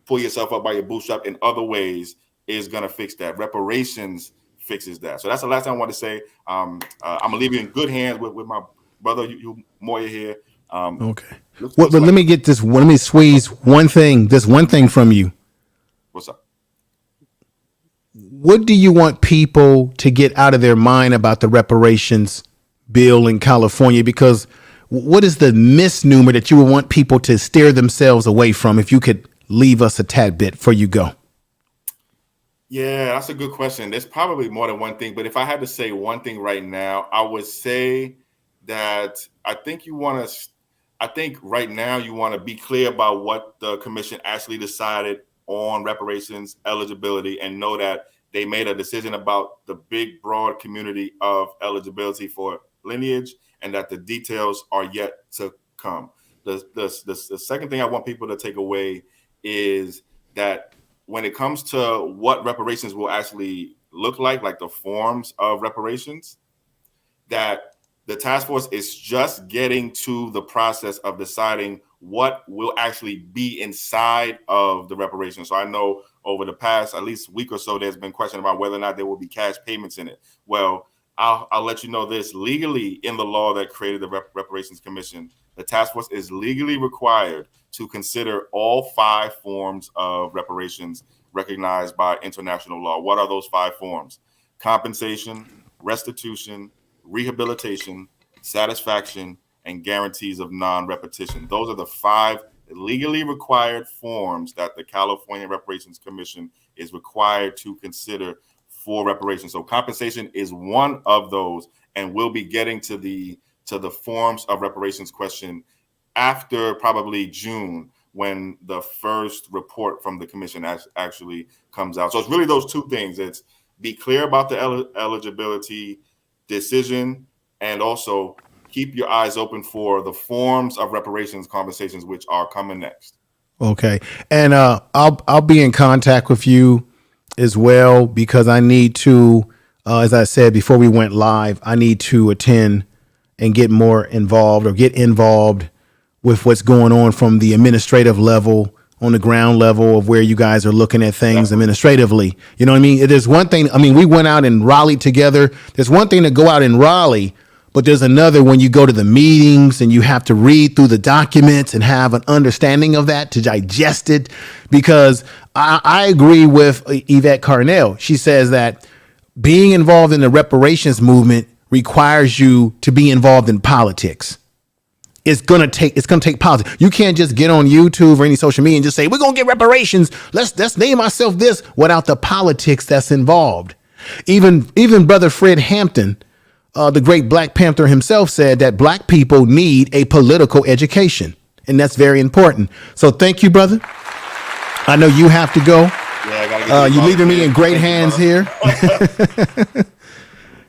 pull yourself up by your bootstrap in other ways is going to fix that. Reparations fixes that. So that's the last thing I want to say. I'm gonna leave you in good hands with my brother, you Moya here. Okay. But let me get this. Let me squeeze one thing from you. What's up? What do you want people to get out of their mind about the reparations bill in California? Because what is the misnomer that you would want people to steer themselves away from? If you could leave us a tad bit before you go. Yeah, that's a good question. There's probably more than one thing, but if I had to say one thing right now, I would say that I think right now you want to be clear about what the commission actually decided on reparations eligibility, and know that they made a decision about the big, broad community of eligibility for lineage, and that the details are yet to come. The second thing I want people to take away is that when it comes to what reparations will actually look like the forms of reparations, that the task force is just getting to the process of deciding what will actually be inside of the reparations. So I know over the past at least week or so, there's been question about whether or not there will be cash payments in it. Well, I'll let you know this. Legally, in the law that created the Reparations Commission, the task force is legally required to consider all 5 forms of reparations recognized by international law. What are those 5 forms? Compensation, restitution, rehabilitation, satisfaction, and guarantees of non-repetition. Those are the 5 legally required forms that the California Reparations Commission is required to consider for reparations. So compensation is one of those, and we'll be getting to the forms of reparations question after probably June, when the first report from the commission actually comes out. So it's really those 2 things. It's be clear about the eligibility decision, and also keep your eyes open for the forms of reparations conversations, which are coming next. Okay. And I'll be in contact with you as well, because I need to, as I said before we went live, I need to attend and get involved with what's going on from the administrative level, on the ground level of where you guys are looking at things administratively. You know what I mean? There's one thing, we went out in Raleigh together. There's one thing to go out in Raleigh, but there's another when you go to the meetings and you have to read through the documents and have an understanding of that to digest it. Because I agree with Yvette Carnell. She says that being involved in the reparations movement requires you to be involved in politics. It's gonna take politics. You can't just get on YouTube or any social media and just say, we're gonna get reparations. Let's name ourselves this, without the politics that's involved. Even Brother Fred Hampton, the great Black Panther himself, said that Black people need a political education, and that's very important. So thank you, brother. I know you have to go. Yeah, I gotta get You're leaving me in great hands here.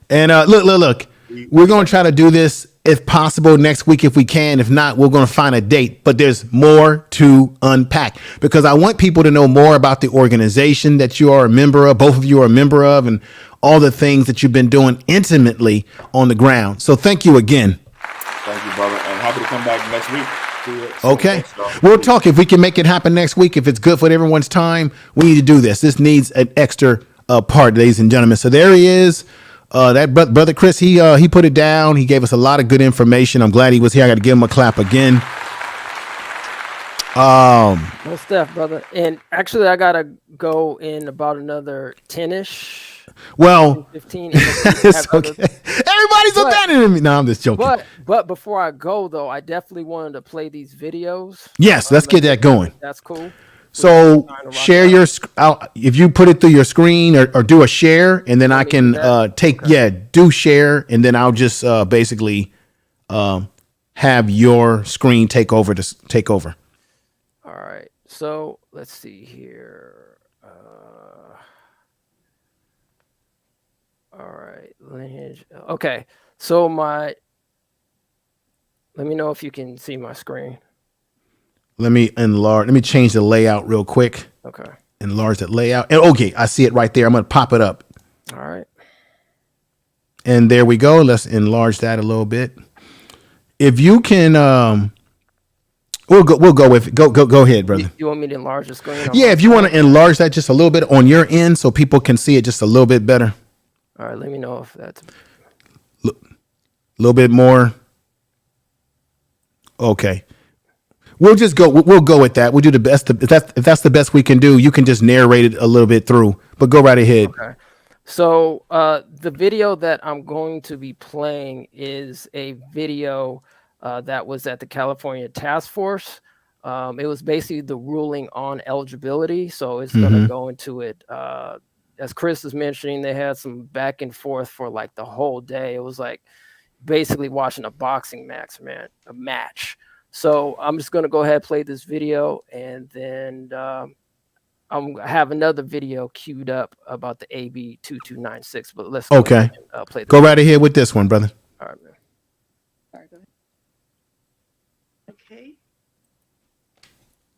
And look, we're going to try to do this if possible next week if we can. If not, we're going to find a date. But there's more to unpack, because I want people to know more about the organization that you are a member of, both of you are a member of, and all the things that you've been doing intimately on the ground. So thank you again. Thank you, brother. And happy to come back next week. Okay. We'll talk if we can make it happen next week. If it's good for everyone's time, we need to do this. This needs an extra part, ladies and gentlemen. So there he is. That brother Chris, he put it down. He gave us a lot of good information. I'm glad he was here. I got to give him a clap again. No stuff, brother. And actually, I gotta go in about another 10ish. Well, 15. it's okay. Everybody's abandoning me. No, I'm just joking. But before I go, though, I definitely wanted to play these videos. Yes, let's get that going. That's cool. So share your, if you put it through your screen or do a share, and then I can do share, and then I'll just basically have your screen take over. All right. So let's see here. All right. Lineage. Okay. So let me know if you can see my screen. Let me enlarge. Let me change the layout real quick. Okay. Enlarge that layout. And okay, I see it right there. I'm going to pop it up. All right. And there we go. Let's enlarge that a little bit. If you can, we'll go with it. Go ahead, brother. You want me to enlarge the screen? Yeah, if you want to enlarge that just a little bit on your end so people can see it just a little bit better. All right, let me know if that's A little bit more. Okay. We'll go with that. We'll do the best. If that's the best we can do, you can just narrate it a little bit through, but go right ahead. okay. So the video that I'm going to be playing is a video that was at the California Task Force. It was basically the ruling on eligibility. So it's going to go into it. As Chris was mentioning, they had some back and forth for like the whole day. It was like basically watching a boxing match, man, a match. So I'm just going to go ahead and play this video, and then I have another video queued up about the AB 2296. But let's go ahead and play this. Go right ahead with this one, brother. All right, man. All right, go ahead. Okay.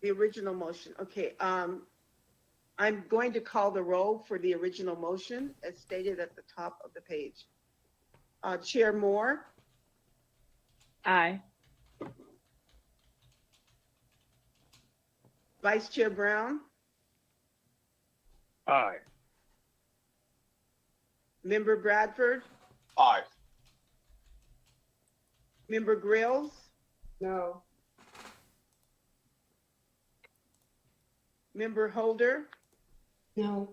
The original motion. Okay. I'm going to call the roll for the original motion as stated at the top of the page. Chair Moore. Aye. Vice Chair Brown. Aye. Member Bradford. Aye. Member Grills. No. Member Holder. No.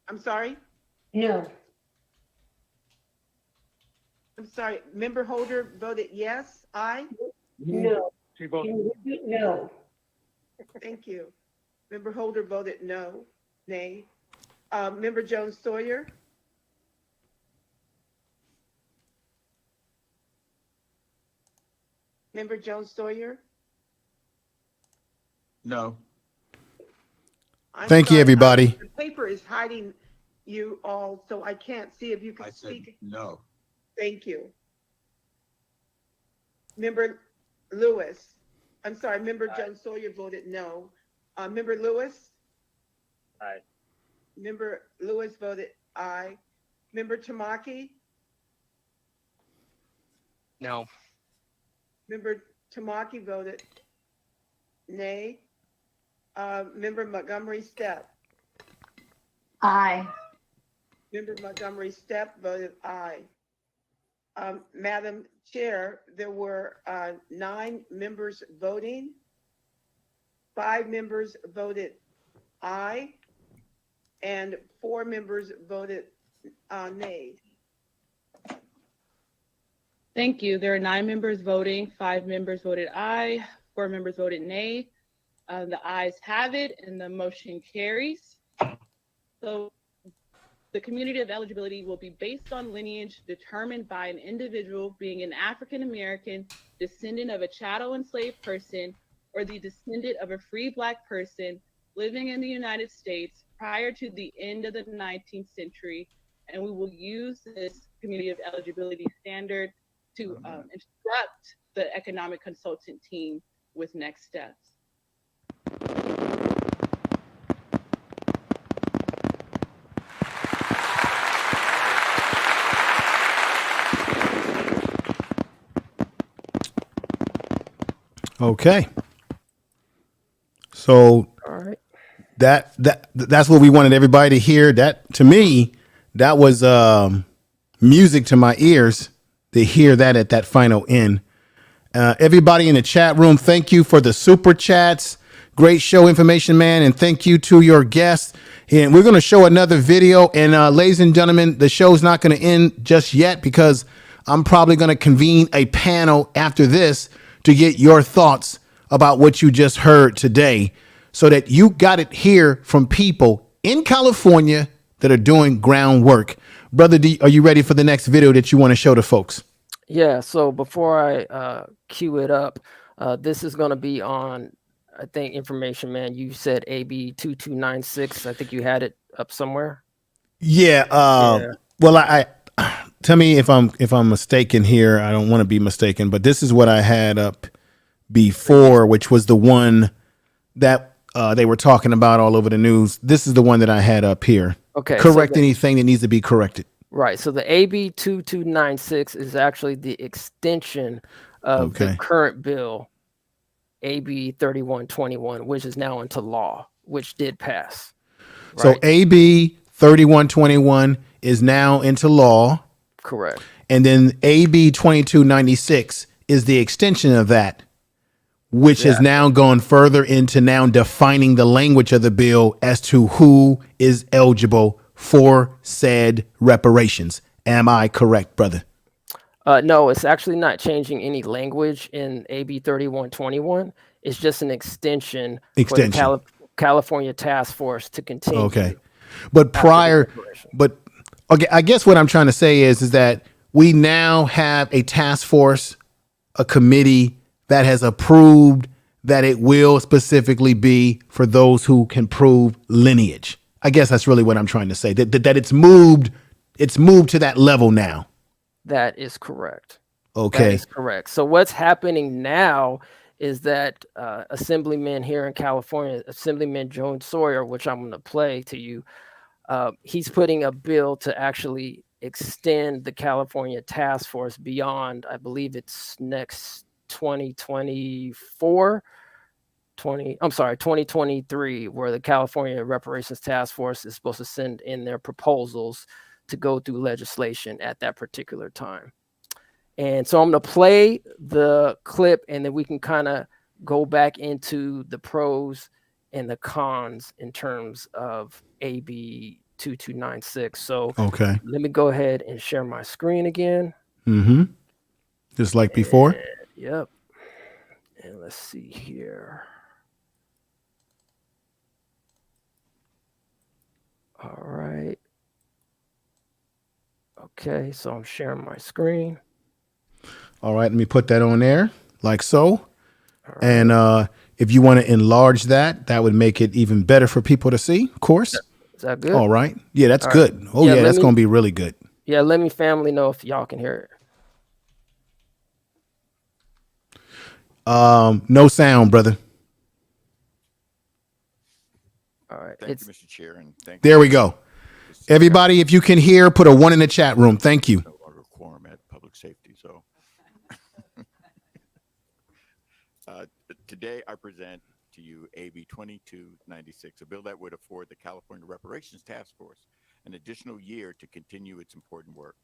I'm sorry. No. I'm sorry. Member Holder voted yes. Aye. No. She voted. Can you repeat? No. Thank you. Member Holder voted no. Nay. Member Jones Sawyer. Member Jones Sawyer. No. I'm Thank you, sorry, everybody. The paper is hiding you all, so I can't see if you can I said speak. no. Thank you. Member Lewis. I'm sorry, Member Jones Sawyer voted no. Member Lewis. Aye. Member Lewis voted aye. Member Tamaki. No. Member Tamaki voted nay. Member Montgomery Stepp. Aye. Member Montgomery Stepp voted aye. Madam Chair, there were 9 members voting. 5 members voted aye, and 4 members voted nay. Thank you. There are 9 members voting, 5 members voted aye, 4 members voted nay. The ayes have it, and the motion carries. So the community of eligibility will be based on lineage determined by an individual being an African American, descendant of a chattel enslaved person, or the descendant of a free Black person living in the United States prior to the end of the 19th century. And we will use this community of eligibility standard to instruct the economic consultant team with next steps. Okay. So All right. that's what we wanted everybody to hear. That, to me, that was music to my ears to hear that at that final end. Everybody in the chat room, thank you for the super chats. Great show, Information Man, and thank you to your guests. And we're going to show another video. And ladies and gentlemen, the show's not going to end just yet because I'm probably going to convene a panel after this to get your thoughts about what you just heard today. so that you got it here from people in California that are doing groundwork. Brother D, are you ready for the next video that you want to show the folks? Yeah, so before I cue it up, this is going to be on, I think, Information Man. You said AB 2296. I think you had it up somewhere. Yeah. Yeah. Well, I tell me if I'm mistaken here. I don't want to be mistaken, but this is what I had up before, which was the one that they were talking about all over the news. This is the one that I had up here. Okay. Correct anything that needs to be corrected. Right. So the AB 2296 is actually the extension of the current bill, AB 3121, which is now into law, which did pass. Right? So AB 3121 is now into law. Correct. And then AB 2296 is the extension of that, which has now gone further into now defining the language of the bill as to who is eligible for said reparations. Am I correct, brother? No, it's actually not changing any language in AB 3121. It's just an extension. For the California Task Force to continue. Okay. But okay, I guess what I'm trying to say is that we now have a task force, a committee that has approved that it will specifically be for those who can prove lineage. I guess that's really what I'm trying to say, that it's moved to that level now. That is correct. Okay. That is correct. So what's happening now is that Assemblyman here in California, Assemblyman Joan Sawyer, which I'm going to play to you, he's putting a bill to actually extend the California Task Force beyond, I believe it's next 2023, where the California Reparations Task Force is supposed to send in their proposals to go through legislation at that particular time. And so I'm going to play the clip, and then we can kind of go back into the pros and the cons in terms of AB 2296. So okay, let me go ahead and share my screen again. Just like before. Yep. And let's see here. All right. Okay, so I'm sharing my screen. All right, let me put that on there like so. Right. And if you want to enlarge that, that would make it even better for people to see, of course. Is that good? All right. Yeah, that's good. Right. Oh, yeah, that's going to be really good. Yeah, let me family know if y'all can hear it. No sound, brother. All right. Thank you, Mr. Chair. And thank there we go. Everybody, if you can hear, put a 1 in the chat room. Thank you. No longer quorum at public safety. So today I present to you AB 2296, a bill that would afford the California Reparations Task Force an additional year to continue its important work.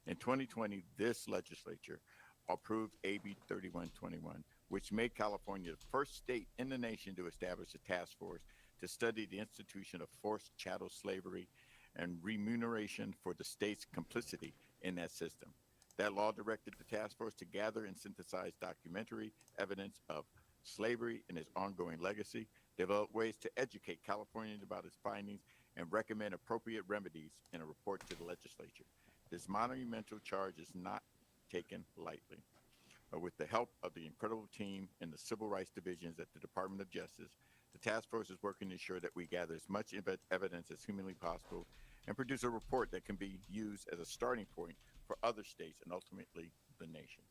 In 2020, this legislature approved AB 3121, which made California the first state in the nation to establish a task force to study the institution of forced chattel slavery and remuneration for the state's complicity in that system. That law directed the task force to gather and synthesize documentary evidence of slavery and its ongoing legacy, develop ways to educate Californians about its findings, and recommend appropriate remedies in a report to the legislature. This monumental charge is not taken lightly. With the help of the incredible team in the civil rights divisions at the Department of Justice, the task force is working to ensure that we gather as much evidence as humanly possible and produce a report that can be used as a starting point for other states and ultimately the nation.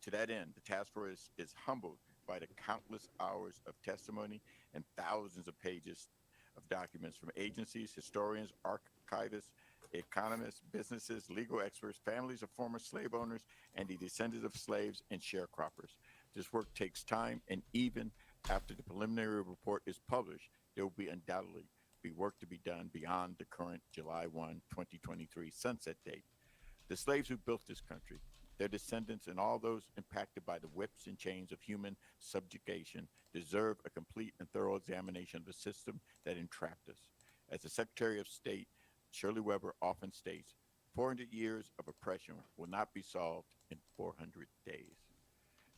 To that end, the task force is humbled by the countless hours of testimony and thousands of pages of documents from agencies, historians, archivists, economists, businesses, legal experts, families of former slave owners, and the descendants of slaves and sharecroppers. This work takes time, and even after the preliminary report is published, there will be undoubtedly be work to be done beyond the current July 1, 2023 sunset date. The slaves who built this country, their descendants, and all those impacted by the whips and chains of human subjugation deserve a complete and thorough examination of the system that entrapped us. As the Secretary of State, Shirley Weber, often states, 400 years of oppression will not be solved in 400 days.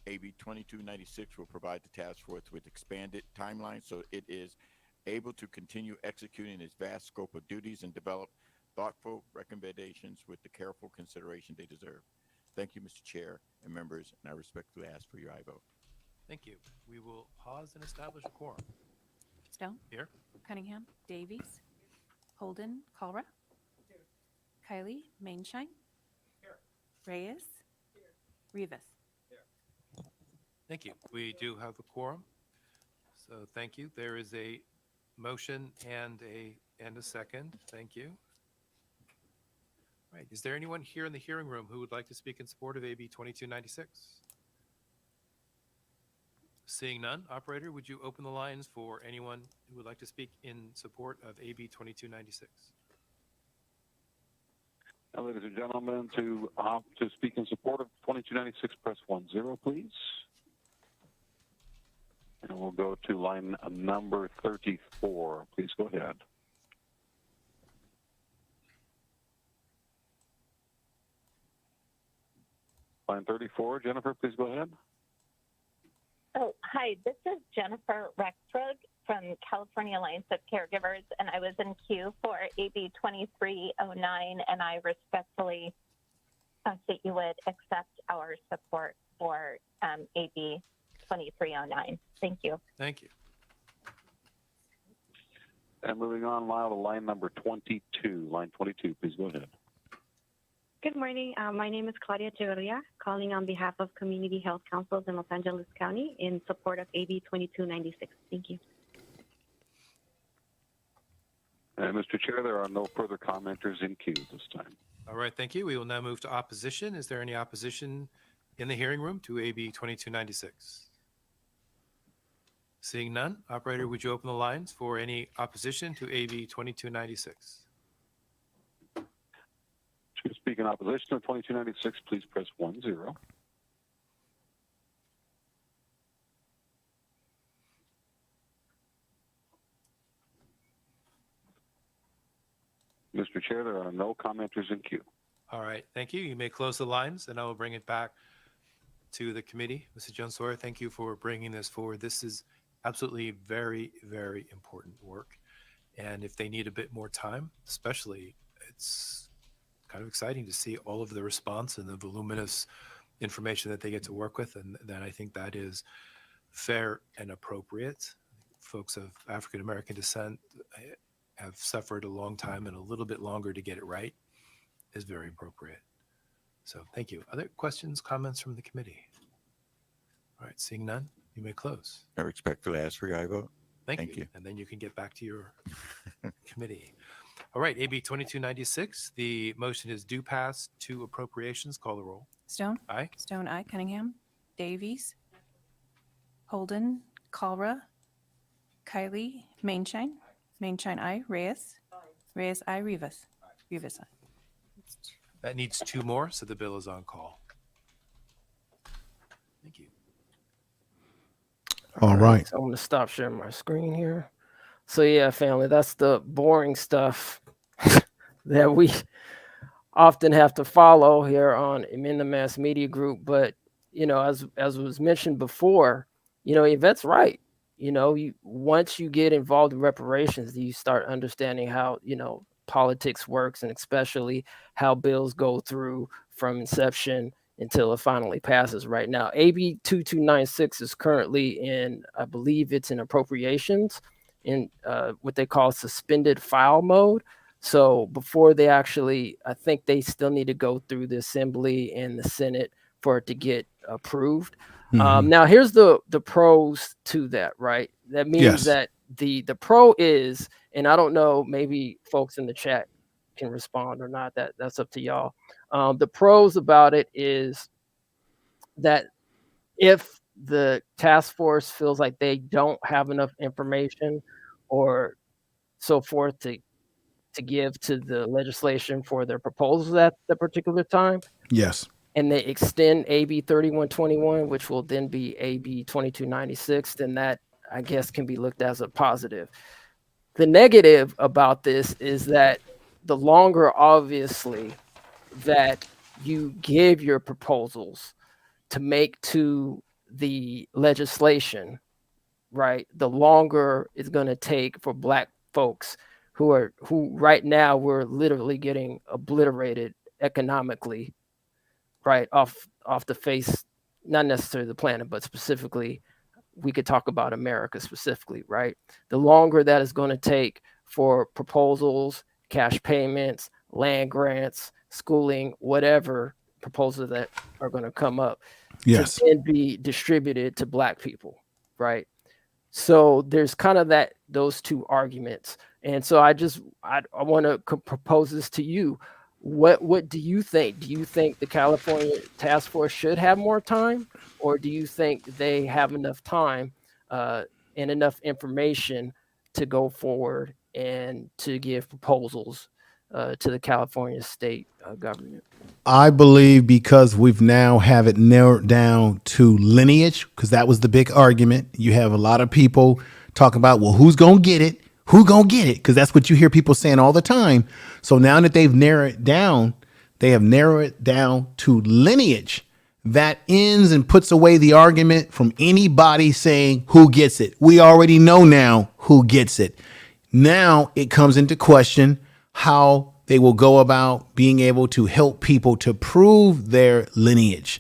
AB 2296 will provide the task force with expanded timelines so it is able to continue executing its vast scope of duties and develop thoughtful recommendations with the careful consideration they deserve. Thank you, Mr. Chair and members, and I respectfully ask for your aye vote. Thank you. We will pause and establish a quorum. Stone, Here. Cunningham, Davies, Holden, Calra, Kylie, Mainshine, Reyes, Rivas. Thank you. We do have a quorum. So thank you. There is a motion and a second. Thank you. All right. Is there anyone here in the hearing room who would like to speak in support of AB 2296? Seeing none, operator, would you open the lines for anyone who would like to speak in support of AB 2296? Ladies and gentlemen, to speak in support of 2296, press 10, please. And we'll go to line number 34. Please go ahead. Line 34, Jennifer, please go ahead. Oh, hi, this is Jennifer Rexrug from California Alliance of Caregivers, and I was in queue for AB 2309, and I respectfully ask that you would accept our support for AB 2309. Thank you. Thank you. And moving on now to line number 22. Line 22, please go ahead. Good morning. My name is Claudia Echeverria, calling on behalf of Community Health Councils in Los Angeles County in support of AB 2296. Thank you. And Mr. Chair, there are no further commenters in queue this time. All right. Thank you. We will now move to opposition. Is there any opposition in the hearing room to AB 2296? Seeing none, operator, would you open the lines for any opposition to AB 2296? To speak in opposition to 2296, please press 10. Mr. Chair, there are no commenters in queue. All right. Thank you. You may close the lines, and I will bring it back to the committee. Mr. Jones-Sawyer, thank you for bringing this forward. This is absolutely very, very important work. And if they need a bit more time, especially, it's kind of exciting to see all of the response and the voluminous information that they get to work with. And then I think that is fair and appropriate. Folks of African-American descent have suffered a long time, and a little bit longer to get it right is very appropriate. So thank you. Other questions, comments from the committee? All right, seeing none, you may close. I respectfully ask for your aye vote. Thank you. And then you can get back to your committee. All right, AB 2296, the motion is due pass to appropriations. Call the roll. Stone, Aye. Stone, aye. Cunningham, Davies, Holden, Calra, Kylie, Mainshine, Mainshine, aye. Reyes, Reyes, aye. Rivas, Rivas, aye. That needs two more, so the bill is on call. Thank you. All right. So I'm going to stop sharing my screen here. So yeah, family, that's the boring stuff that we often have to follow here on in the Mass Media Group. But, you know, as was mentioned before, you know, Yvette's right. You know, once you get involved in reparations, you start understanding how, you know, politics works, and especially how bills go through from inception until it finally passes. Right now, AB 2296 is currently in, I believe it's in appropriations in what they call suspended file mode. So before they actually, I think they still need to go through the Assembly and the Senate for it to get approved. Now here's the pros to that, right? That means that the pro is, and I don't know, maybe folks in the chat can respond or not, that's up to y'all. The pros about it is that if the task force feels like they don't have enough information or so forth to give to the legislation for their proposals at the particular time. Yes. And they extend AB 3121, which will then be AB 2296, then that, I guess, can be looked as a positive. The negative about this is that the longer, obviously, that you give your proposals to make to the legislation, right, the longer it's going to take for Black folks who right now we're literally getting obliterated economically, right, off the face, not necessarily the planet, but specifically, we could talk about America specifically, right? The longer that is going to take for proposals, cash payments, land grants, schooling, whatever proposals that are going to come up, Yes, to then be distributed to Black people, right? So there's kind of those two arguments. And so I want to propose this to you. What do you think? Do you think the California task force should have more time, or do you think they have enough time and enough information to go forward and to give proposals to the California state government? I believe because we've now have it narrowed down to lineage, because that was the big argument. You have a lot of people talking about, well, who's going to get it? Who going to get it? Because that's what you hear people saying all the time. So now that they've narrowed it down, they have narrowed it down to lineage. That ends and puts away the argument from anybody saying who gets it. We already know now who gets it. Now it comes into question how they will go about being able to help people to prove their lineage,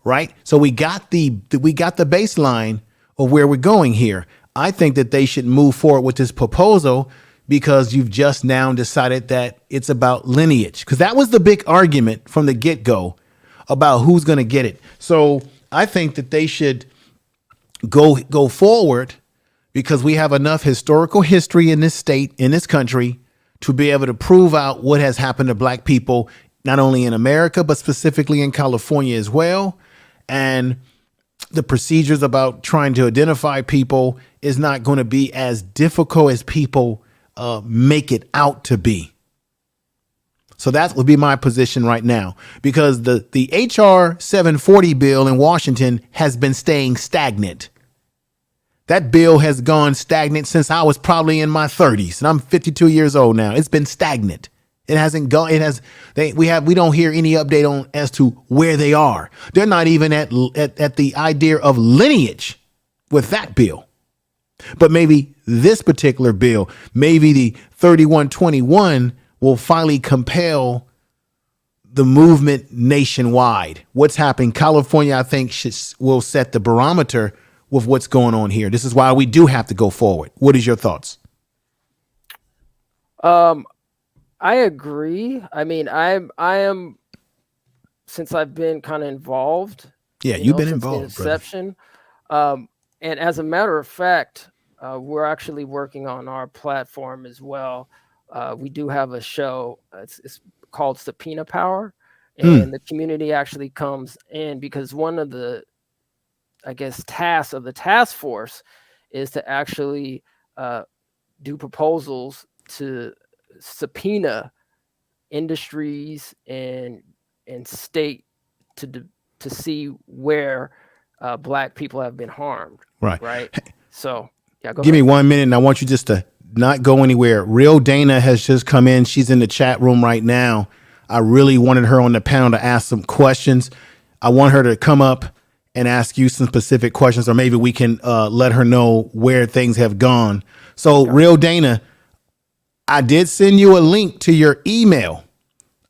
right? So we got the baseline of where we're going here. I think that they should move forward with this proposal because you've just now decided that it's about lineage, because that was the big argument from the get-go about who's going to get it. So I think that they should go forward because we have enough historical history in this state, in this country, to be able to prove out what has happened to Black people, not only in America, but specifically in California as well. And the procedures about trying to identify people is not going to be as difficult as people make it out to be. So that would be my position right now, because the HR 740 bill in Washington has been staying stagnant. That bill has gone stagnant since I was probably in my 30s, and I'm 52 years old now. It's been stagnant. It hasn't gone. It has. We don't hear any update on as to where they are. They're not even at the idea of lineage with that bill. But maybe this particular bill, maybe the 3121, will finally compel the movement nationwide. What's happening? California, I think, will set the barometer with what's going on here. This is why we do have to go forward. What is your thoughts? I agree. I mean, I am, since I've been kind of involved. Yeah, you've been involved, since the inception. And as a matter of fact, we're actually working on our platform as well. We do have a show. It's called Subpoena Power, and the community actually comes in because one of the, I guess, tasks of the task force is to actually do proposals to subpoena industries and state to see where Black people have been harmed. Right. So yeah, give me 1 minute, and I want you just to not go anywhere. Real Dana has just come in. She's in the chat room right now. I really wanted her on the panel to ask some questions. I want her to come up and ask you some specific questions, or maybe we can let her know where things have gone. So, Real Dana, I did send you a link to your email.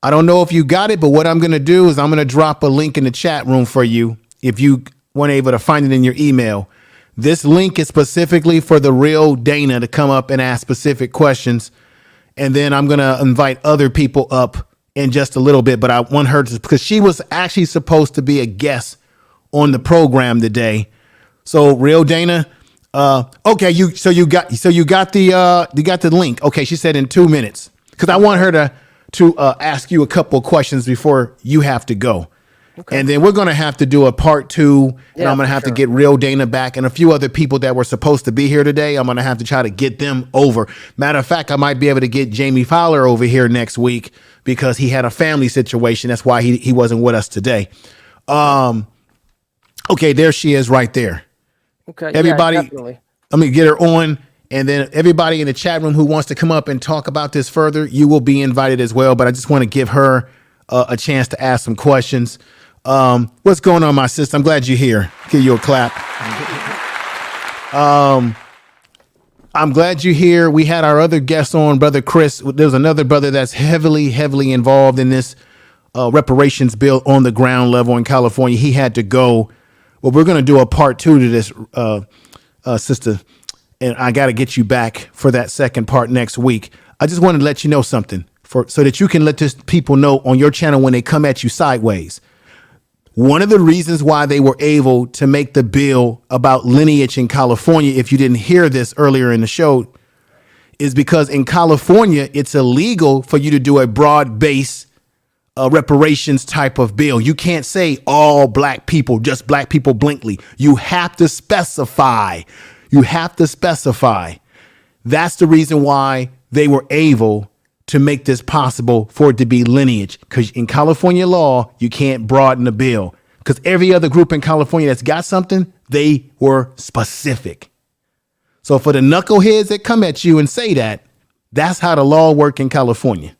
I don't know if you got it, but what I'm going to do is I'm going to drop a link in the chat room for you if you weren't able to find it in your email. This link is specifically for the Real Dana to come up and ask specific questions. And then I'm going to invite other people up in just a little bit, but I want her to, because she was actually supposed to be a guest on the program today. So Real Dana, okay, you got the link. Okay, she said in 2 minutes, because I want her to ask you a couple of questions before you have to go. Okay. And then we're going to have to do a part 2, and I'm going to have to get Real Dana back and a few other people that were supposed to be here today. I'm going to have to try to get them over. Matter of fact, I might be able to get Jamie Fowler over here next week because he had a family situation. That's why he wasn't with us today. Okay, there she is right there. Okay, everybody, yeah, definitely. Let me get her on. And then everybody in the chat room who wants to come up and talk about this further, you will be invited as well. But I just want to give her a chance to ask some questions. What's going on, my sister? I'm glad you're here. Give you a clap. I'm glad you're here. We had our other guest on, Brother Chris. There's another brother that's heavily involved in this reparations bill on the ground level in California. He had to go. Well, we're going to do a part 2 to this, sister, and I got to get you back for that second part next week. I just wanted to let you know something so that you can let this people know on your channel when they come at you sideways. One of the reasons why they were able to make the bill about lineage in California, if you didn't hear this earlier in the show, is because in California, it's illegal for you to do a broad-based reparations type of bill. You can't say all black people, just black people blinkly. You have to specify. That's the reason why they were able to make this possible for it to be lineage. Because in California law, you can't broaden the bill. Because every other group in California that's got something, they were specific. So for the knuckleheads that come at you and say that, that's how the law works in California.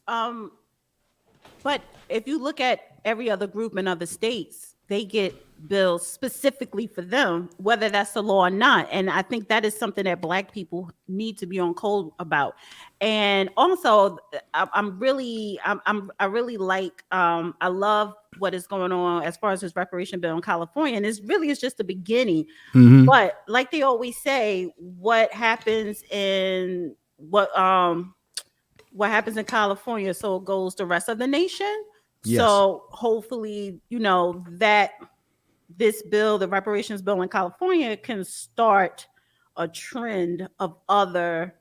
But if you look at every other group in other states, they get bills specifically for them, whether that's the law or not. And I think that is something that Black people need to be on code about. And also, I love what is going on as far as this reparation bill in California. And it's really is just the beginning. Mm-hmm. But like they always say, what happens in California, so it goes the rest of the nation. Yes. So hopefully, that this bill, the reparations bill in California, can start a trend of other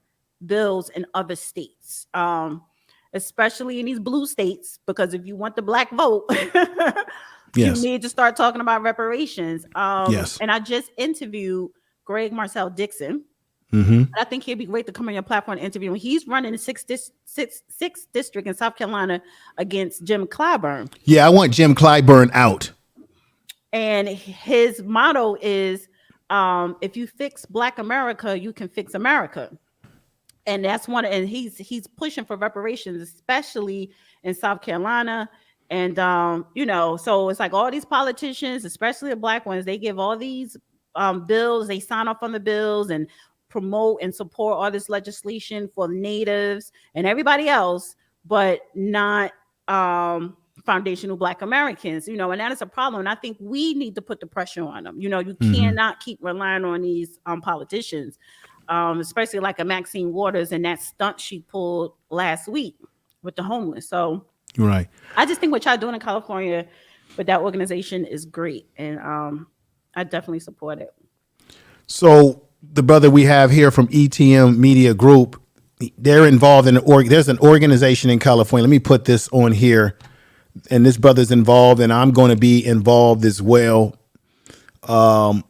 bills in other states, especially in these blue states, because if you want the Black vote, you need to start talking about reparations. Yes. And I just interviewed Greg Marcel Dixon. Mm-hmm. I think he'd be great to come on your platform and interview. He's running the 6th district in South Carolina against Jim Clyburn. Yeah, I want Jim Clyburn out. And his motto is, if you fix Black America, you can fix America. And that's and he's pushing for reparations, especially in South Carolina. And, so it's like all these politicians, especially the Black ones, they give all these bills, they sign off on the bills and promote and support all this legislation for natives and everybody else, but not foundational Black Americans, and that is a problem. And I think we need to put the pressure on them. You cannot keep relying on these politicians, especially like a Maxine Waters and that stunt she pulled last week with the homeless. So right. I just think what y'all doing in California with that organization is great. And I definitely support it. So the brother we have here from ETM Media Group, they're involved in there's an organization in California. Let me put this on here. And this brother's involved, and I'm going to be involved as well. Are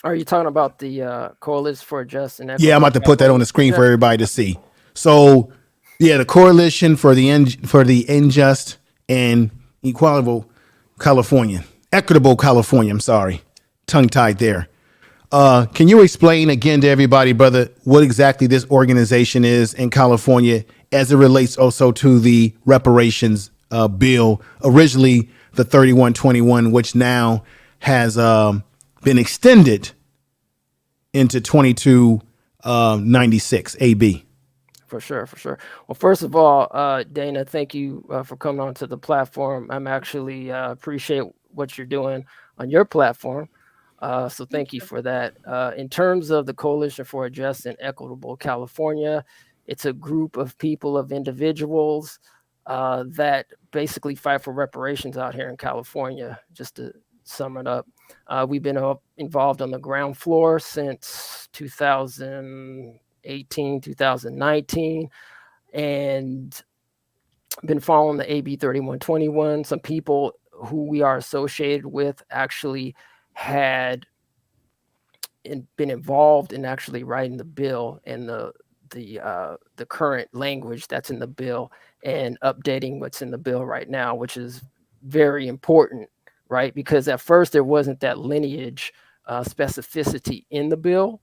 you talking about the Coalition for Just and Yeah, I'm about to put that on the screen for everybody to see. So, yeah, the Coalition for the Unjust and Equitable California. I'm sorry. Tongue-tied there. Can you explain again to everybody, brother, what exactly this organization is in California as it relates also to the reparations bill, originally the 3121, which now has been extended into 2296 AB? For sure. Well, first of all, Dana, thank you for coming onto the platform. I'm actually appreciate what you're doing on your platform. So thank you for that. In terms of the Coalition for a Just and Equitable California, it's a group of people, of individuals that basically fight for reparations out here in California, just to sum it up. We've been involved on the ground floor since 2018, 2019, and been following the AB 3121. Some people who we are associated with actually had been involved in actually writing the bill and the current language that's in the bill and updating what's in the bill right now, which is very important, right? Because at first there wasn't that lineage specificity in the bill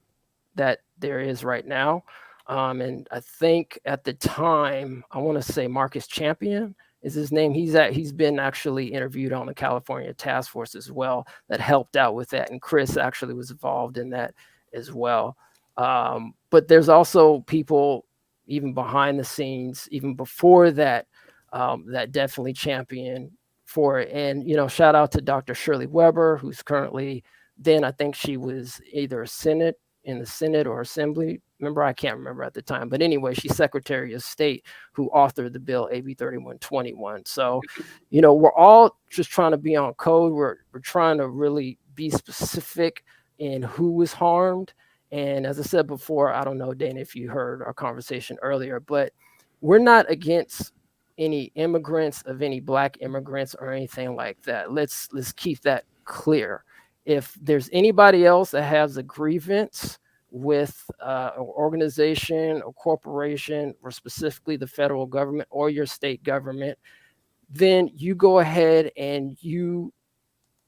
that there is right now. And I think at the time, I want to say Marcus Champion is his name. He's been actually interviewed on the California task force as well that helped out with that. And Chris actually was involved in that as well. But there's also people even behind the scenes, even before that, that definitely champion for it. And, shout out to Dr. Shirley Weber, who's currently, then I think she was either in the Senate or Assembly member. I can't remember at the time. But anyway, she's Secretary of State who authored the bill, AB 3121. So, we're all just trying to be on code. We're trying to really be specific in who was harmed. And as I said before, I don't know, Dana, if you heard our conversation earlier, but we're not against any immigrants, of any Black immigrants or anything like that. Let's keep that clear. If there's anybody else that has a grievance with an organization or corporation, or specifically the federal government or your state government, then you go ahead and you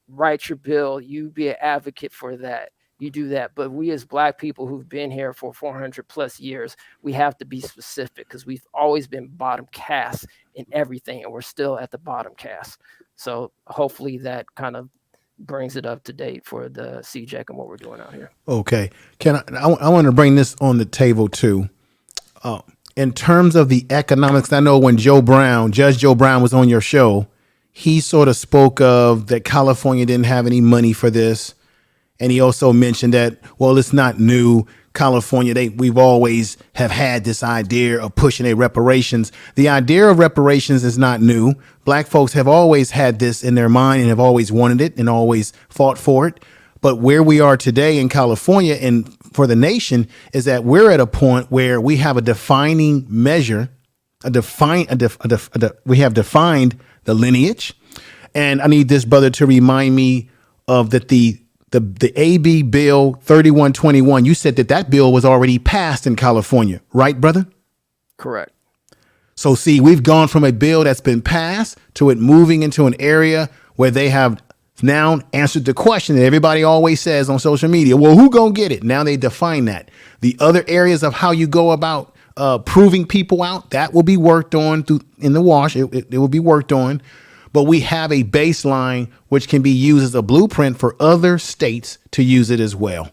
write your bill, you be an advocate for that. You do that. But we as Black people who've been here for 400 plus years, we have to be specific because we've always been bottom caste in everything, and we're still at the bottom caste. So hopefully that kind of brings it up to date for the CJEC and what we're doing out here. Okay. I want to bring this on the table too. In terms of the economics, I know when Judge Joe Brown was on your show, he sort of spoke of that California didn't have any money for this. And he also mentioned that, well, it's not new. California, we've always have had this idea of pushing a reparations. The idea of reparations is not new. Black folks have always had this in their mind and have always wanted it and always fought for it. But where we are today in California and for the nation is that we're at a point where we have a defining measure, we have defined the lineage. And I need this brother to remind me of that the AB bill 3121, you said that bill was already passed in California, right, brother? Correct. So see, we've gone from a bill that's been passed to it moving into an area where they have now answered the question that everybody always says on social media. Well, who gonna get it? Now they define that. The other areas of how you go about proving people out, that will be worked on in the wash. It will be worked on. But we have a baseline which can be used as a blueprint for other states to use it as well.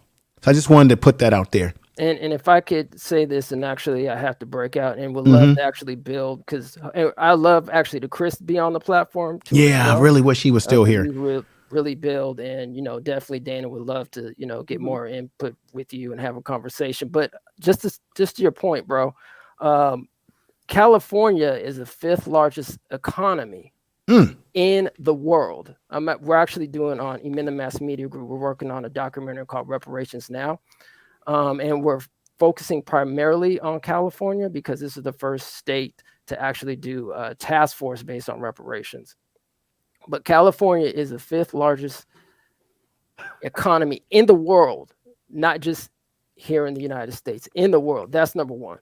So I just wanted to put that out there. And if I could say this, and actually I have to break out and would love to actually build, because I love actually to Chris be on the platform too. Yeah, I really wish he was still here. Really build, and definitely Dana would love to get more input with you and have a conversation. But just to your point, bro, California is the 5th largest economy in the world. We're actually doing on Emenda Mass Media Group. We're working on a documentary called Reparations now, and we're focusing primarily on California because this is the first state to actually do a task force based on reparations. But California is the 5th largest economy in the world, not just here in the United States, in the world. That's number one.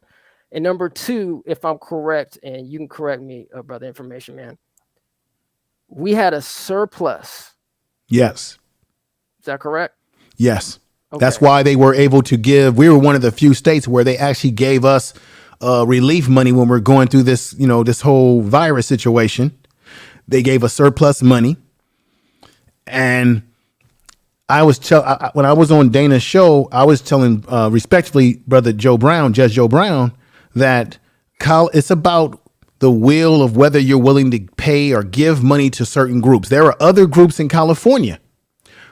And number two, if I'm correct, and you can correct me, brother Information Man, we had a surplus. Yes. Is that correct? Yes. Okay. That's why they were able to we were one of the few states where they actually gave us relief money when we're going through this, this whole virus situation. They gave us surplus money. And I was when I was on Dana's show, I was telling respectfully, brother Judge Joe Brown, that it's about the will of whether you're willing to pay or give money to certain groups. There are other groups in California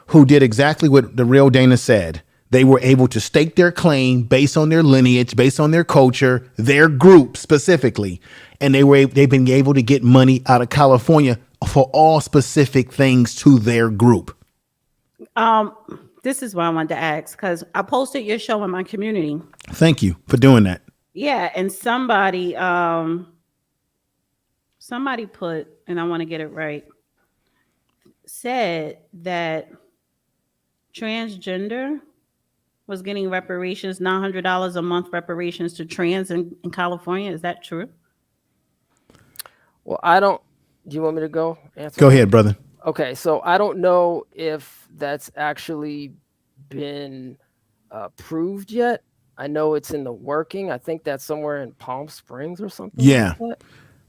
who did exactly what the real Dana said. They were able to stake their claim based on their lineage, based on their culture, their group specifically. And they've been able to get money out of California for all specific things to their group. This is what I wanted to ask, because I posted your show in my community. Thank you for doing that. Yeah, and somebody put, and I want to get it right, said that transgender was getting reparations, $900 a month reparations to trans in California. Is that true? Well, do you want me to go answer? Go ahead, brother. Okay, so I don't know if that's actually been proved yet. I know it's in the working. I think that's somewhere in Palm Springs or something. Yeah. Like that.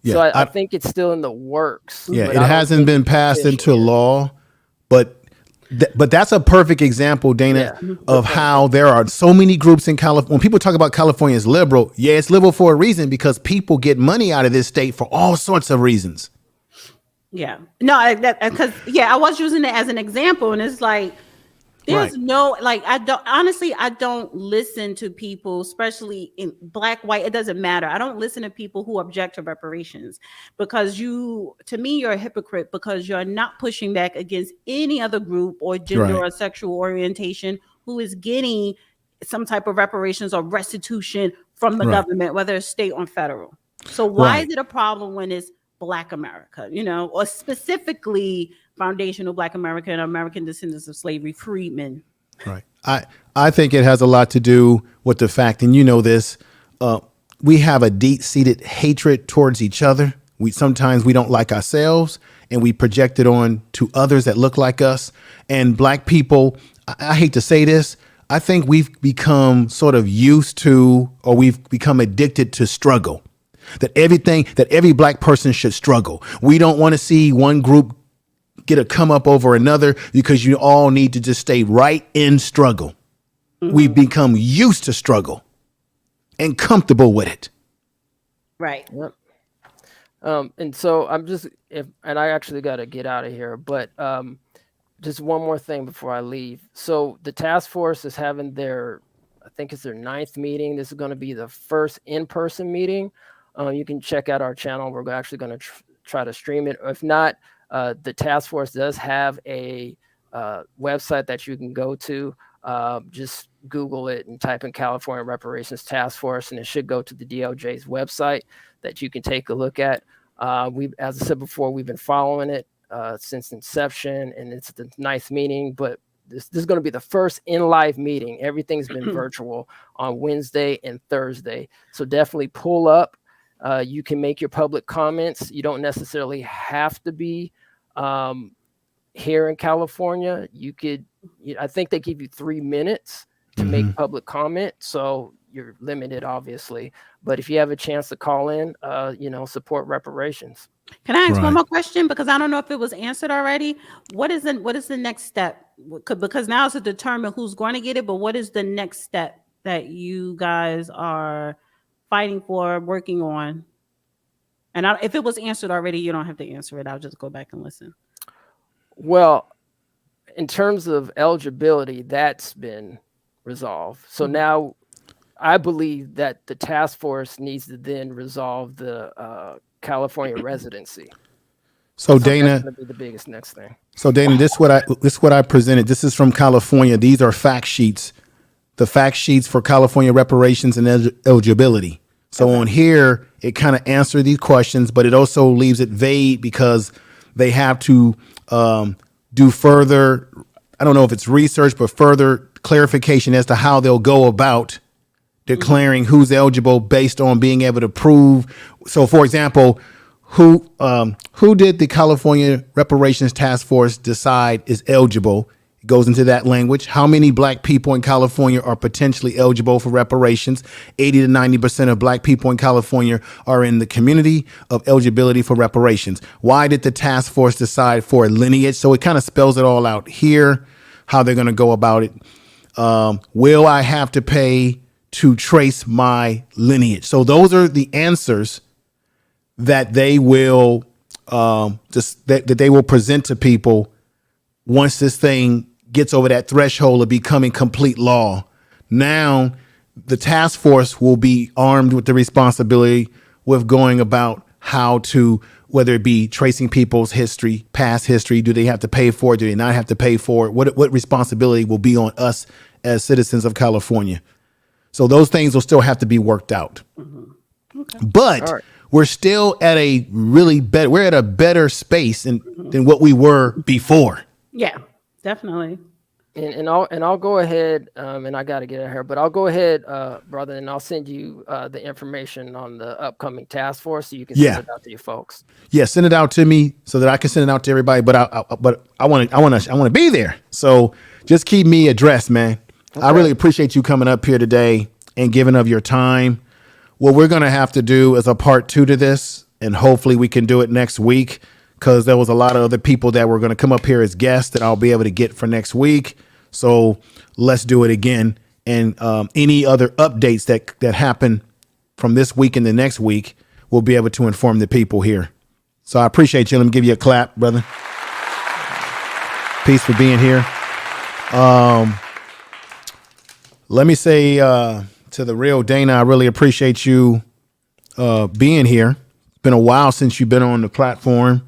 Yeah, So I think it's still in the works. Yeah, but it I don't hasn't think been it's passed official into yet. law, but that's a perfect example, Dana, Yeah. of how there are so many groups in California. When people talk about California as liberal, yeah, it's liberal for a reason because people get money out of this state for all sorts of reasons. Yeah. No, because I was using it as an example, and it's like there's Right. no like I don't listen to people, especially in black, white. It doesn't matter. I don't listen to people who object to reparations because to me, you're a hypocrite because you're not pushing back against any other group or gender Right. or sexual orientation who is getting some type of reparations or restitution from the Right. government, whether it's state or federal. So why Right. is it a problem when it's Black America, or specifically foundational Black America and American descendants of slavery, freedmen? Right. I think it has a lot to do with the fact, and you know this, we have a deep-seated hatred towards each other. Sometimes we don't like ourselves, and we project it on to others that look like us. And black people, I hate to say this, I think we've become sort of used to, or we've become addicted to struggle. That every black person should struggle. We don't want to see one group get a come up over another because you all need to just stay right in struggle. We've become used to struggle and comfortable with it. Right. Yep. And so and I actually got to get out of here, but just one more thing before I leave. So the task force is having I think it's their 9th meeting. This is going to be the first in-person meeting. You can check out our channel. We're actually going to try to stream it. If not, the task force does have a website that you can go to. Just Google it and type in California Reparations Task Force, and it should go to the DOJ's website that you can take a look at. As I said before, we've been following it since inception, and it's the 9th meeting, but this is going to be the first in-live meeting. Everything's been virtual on Wednesday and Thursday. So definitely pull up. You can make your public comments. You don't necessarily have to be here in California. I think they give you 3 minutes to make public comment. So you're limited, obviously. But if you have a chance to call in, support reparations. Can I ask one more question? Because I don't know if it was answered already. What is the next step? Because now it's to determine who's going to get it, but what is the next step that you guys are fighting for, working on? And if it was answered already, you don't have to answer it. I'll just go back and listen. Well, in terms of eligibility, that's been resolved. So now I believe that the task force needs to then resolve the California residency. So That's Dana, going to be the biggest next thing. So Dana, this is what I presented. This is from California. These are fact sheets. The fact sheets for California reparations and eligibility. So on here, it kind of answers these questions, but it also leaves it vague because they have to do further, I don't know if it's research, but further clarification as to how they'll go about declaring who's eligible based on being able to prove. So, for example, who did the California Reparations Task Force decide is eligible? It goes into that language. How many black people in California are potentially eligible for reparations? 80 to 90% of black people in California are in the community of eligibility for reparations. Why did the task force decide for a lineage? So it kind of spells it all out here, how they're going to go about it. Will I have to pay to trace my lineage? So those are the answers that they will that they will present to people once this thing gets over that threshold of becoming complete law. Now, the task force will be armed with the responsibility with going about how to, whether it be tracing people's history, past history, do they have to pay for it? Do they not have to pay for it? What responsibility will be on us as citizens of California? So those things will still have to be worked out. Okay. But we're still at a we're at a better space than what we were before. Yeah, definitely. And I'll go ahead, and I got to get out here, but I'll go ahead, brother, and I'll send you the information on the upcoming task force so you can send it out to your folks. Yeah, send it out to me so that I can send it out to everybody. But I want to be there. So just keep me addressed, man. Okay. I really appreciate you coming up here today and giving of your time. What we're going to have to do as a part 2 to this, and hopefully we can do it next week, because there was a lot of other people that were going to come up here as guests that I'll be able to get for next week. So let's do it again. And any other updates that happen from this week and the next week, we'll be able to inform the people here. So I appreciate you. Let me give you a clap, brother. Peace for being here. Let me say to the real Dana, I really appreciate you being here. It's been a while since you've been on the platform.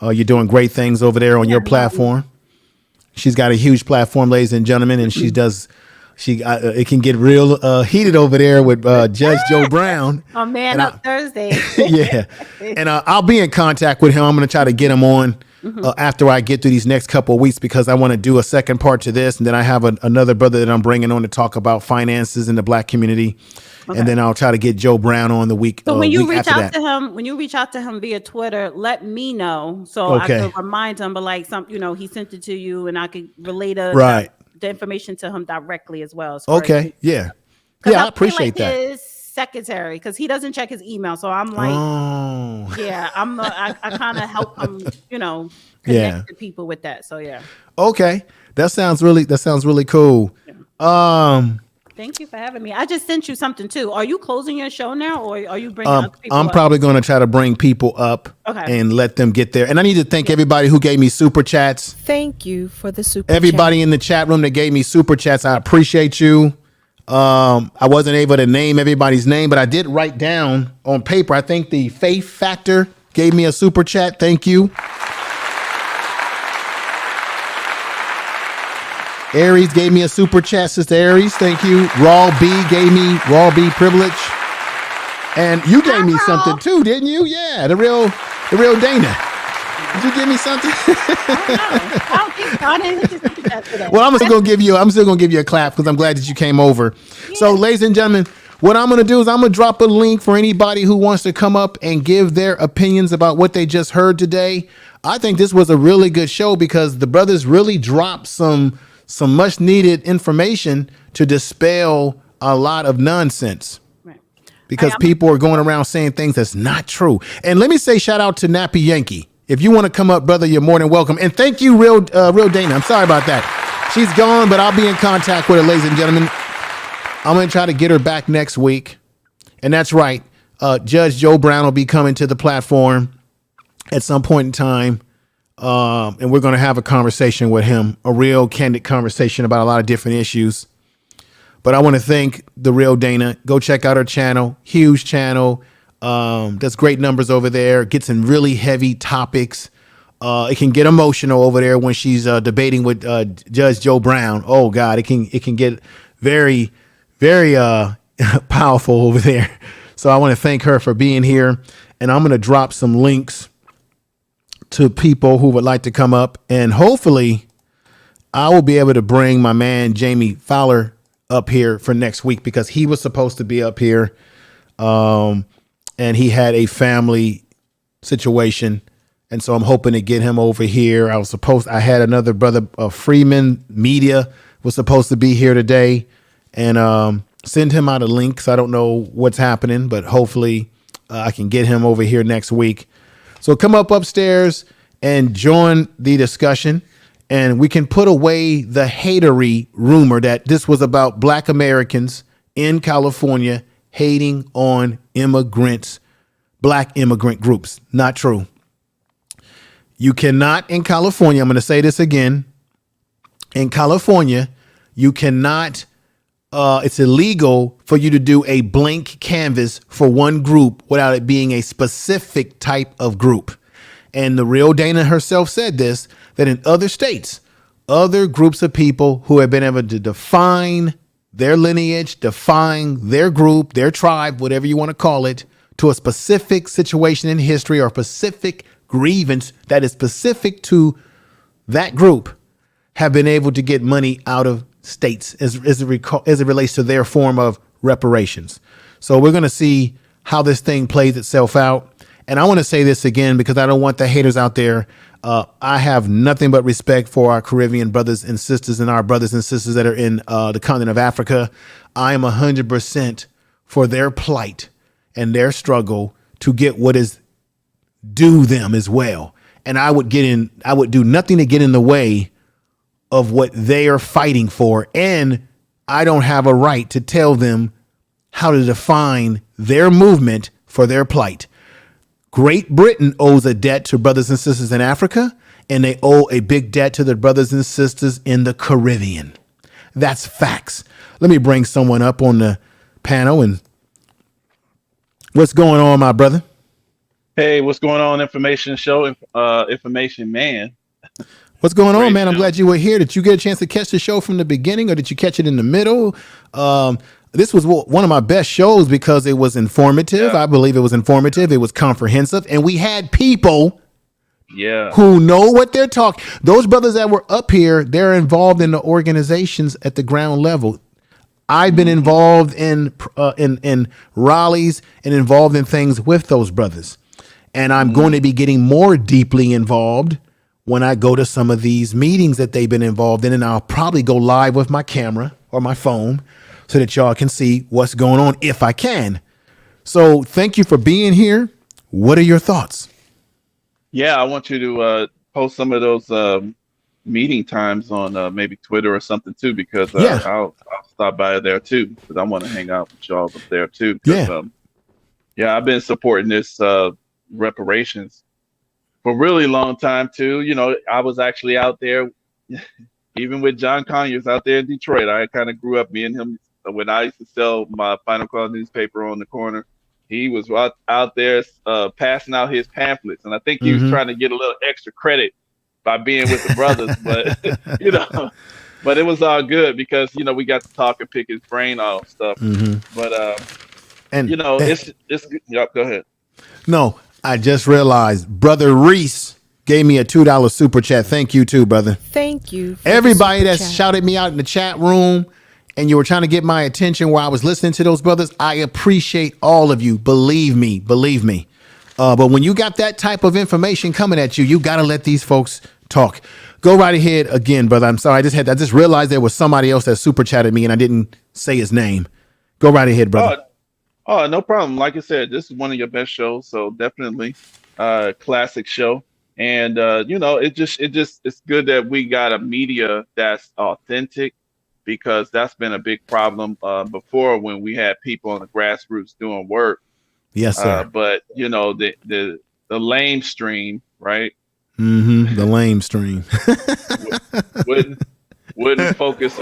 You're doing great things over there on your platform. She's got a huge platform, ladies and gentlemen, and it can get real heated over there with Judge Joe Brown. Oh man, up Thursday. Yeah, and I'll be in contact with him. I'm going to try to get him on after I get through these next couple of weeks, because I want to do a second part to this, and then I have another brother that I'm bringing on to talk about finances in the Black community, and then I'll try to get Joe Brown on the week. So when you reach out that. to him, via Twitter, let me know so I can remind him. But like he sent it to you, and I could relay the information to him directly as well. Okay, yeah, I appreciate that. His secretary, because he doesn't check his email, so I'm like, I kind of help him, connect the people with that. So yeah. Okay, that sounds really cool. Yeah. Thank you for having me. I just sent you something too. Are you closing your show now, or are you bringing other people I'm up? probably going to try to bring people up and let them get there. And I need to thank everybody who gave me super chats. Thank you for the super Everybody in the chat room that gave me super chats, I appreciate you. I wasn't able to name everybody's name, but I did write down on paper. I think the Faith Factor gave me a super chat. Thank you. Aries gave me a super chat, Sister Aries. Thank you. Raw B gave me Raw B privilege. And you gave me something too, didn't you? Yeah, the real Dana. Did you give me something? Well, I'm still gonna give you a clap, because I'm glad that you came over. Yeah. So, ladies and gentlemen, what I'm gonna do is I'm gonna drop a link for anybody who wants to come up and give their opinions about what they just heard today. I think this was a really good show, because the brothers really dropped some much needed information to dispel a lot of nonsense. Right. Because people are going around saying things that's not true. And let me say shout out to Nappy Yankee. If you want to come up, brother, you're more than welcome. And thank you, real Dana. I'm sorry about that. She's gone, but I'll be in contact with her, ladies and gentlemen. I'm going to try to get her back next week. And that's right. Judge Joe Brown will be coming to the platform at some point in time. And we're going to have a conversation with him, a real candid conversation about a lot of different issues. But I want to thank the real Dana. Go check out her channel, huge channel. Does great numbers over there. Gets in really heavy topics. It can get emotional over there when she's debating with Judge Joe Brown. Oh God, it can get very, very powerful over there. So I want to thank her for being here, and I'm going to drop some links to people who would like to come up, and hopefully I will be able to bring my man Jamie Fowler up here for next week, because he was supposed to be up here, and he had a family situation, and so I'm hoping to get him over here. I had another brother, Freeman Media, was supposed to be here today, and send him out a link, because I don't know what's happening, but hopefully I can get him over here next week. So come up upstairs and join the discussion, and we can put away the hatery rumor that this was about Black Americans in California hating on immigrants, Black immigrant groups. Not true. You cannot in California, I'm going to say this again. In California, you cannot, it's illegal for you to do a blank canvas for one group without it being a specific type of group. And the real Dana herself said this, that in other states, other groups of people who have been able to define their lineage, define their group, their tribe, whatever you want to call it, to a specific situation in history or specific grievance that is specific to that group, have been able to get money out of states as it relates to their form of reparations. So we're going to see how this thing plays itself out. And I want to say this again, because I don't want the haters out there. I have nothing but respect for our Caribbean brothers and sisters and our brothers and sisters that are in the continent of Africa. I am 100% for their plight and their struggle to get what is do them as well. And I would do nothing to get in the way of what they are fighting for. And I don't have a right to tell them how to define their movement for their plight. Great Britain owes a debt to brothers and sisters in Africa, and they owe a big debt to their brothers and sisters in the Caribbean. That's facts. Let me bring someone up on the panel. And what's going on, my brother? Hey, what's going on? Information man. What's going on, man? I'm glad you were here. Did you get a chance to catch the show from the beginning, or did you catch it in the middle? This was one of my best shows because it was informative. Yeah. I believe it was informative. It was comprehensive. And we had people who know what they're talking. Those brothers that were up here, they're involved in the organizations at the ground level. I've been involved in rallies and involved in things with those brothers. And I'm going to be getting more deeply involved when I go to some of these meetings that they've been involved in. And I'll probably go live with my camera or my phone so that y'all can see what's going on if I can. So thank you for being here. What are your thoughts? Yeah, I want you to post some of those meeting times on maybe Twitter or something too, because I'll stop by there too, because I want to hang out with y'all up there too. I've been supporting this reparations for a really long time too. You know, I was actually out there, even with John Conyers out there in Detroit. I kind of grew up, me and him, when I used to sell my Final Call newspaper on the corner. He was out there passing out his pamphlets, and I think he was trying to get a little extra credit by being with the brothers. But but it was all good because we got to talk and pick his brain off stuff. But it's go ahead. No, I just realized Brother Reese gave me a $2 super chat. Thank you too, brother. Thank you. Everybody that shouted me out in the chat room and you were trying to get my attention while I was listening to those brothers, I appreciate all of you. Believe me. But when you got that type of information coming at you, you got to let these folks talk. Go right ahead again, brother. I'm sorry. I just realized there was somebody else that super chatted me and I didn't say his name. Go right ahead, brother. Oh, no problem. Like I said, this is one of your best shows. So definitely classic show. And, it's good that we got a media that's authentic, because that's been a big problem before when we had people on the grassroots doing work. Yes, sir. But the lame stream, right? The lame stream wouldn't focus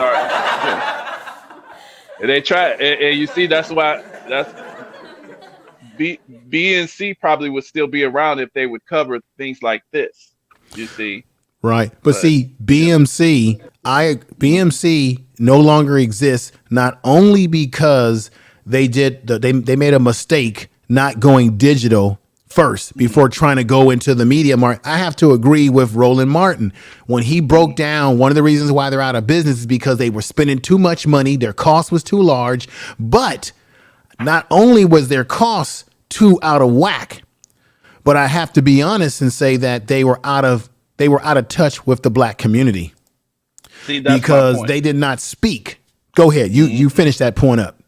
they try, and you see that's BNC probably would still be around if they would cover things like this. You see. Right. But see, BMC no longer exists, not only because they made a mistake not going digital first before trying to go into the media market. I have to agree with Roland Martin. When he broke down one of the reasons why they're out of business is because they were spending too much money, their cost was too large, but not only was their costs too out of whack, but I have to be honest and say that they were out of touch with the black community. See, that's because they did not speak. Go ahead. You finish that point up.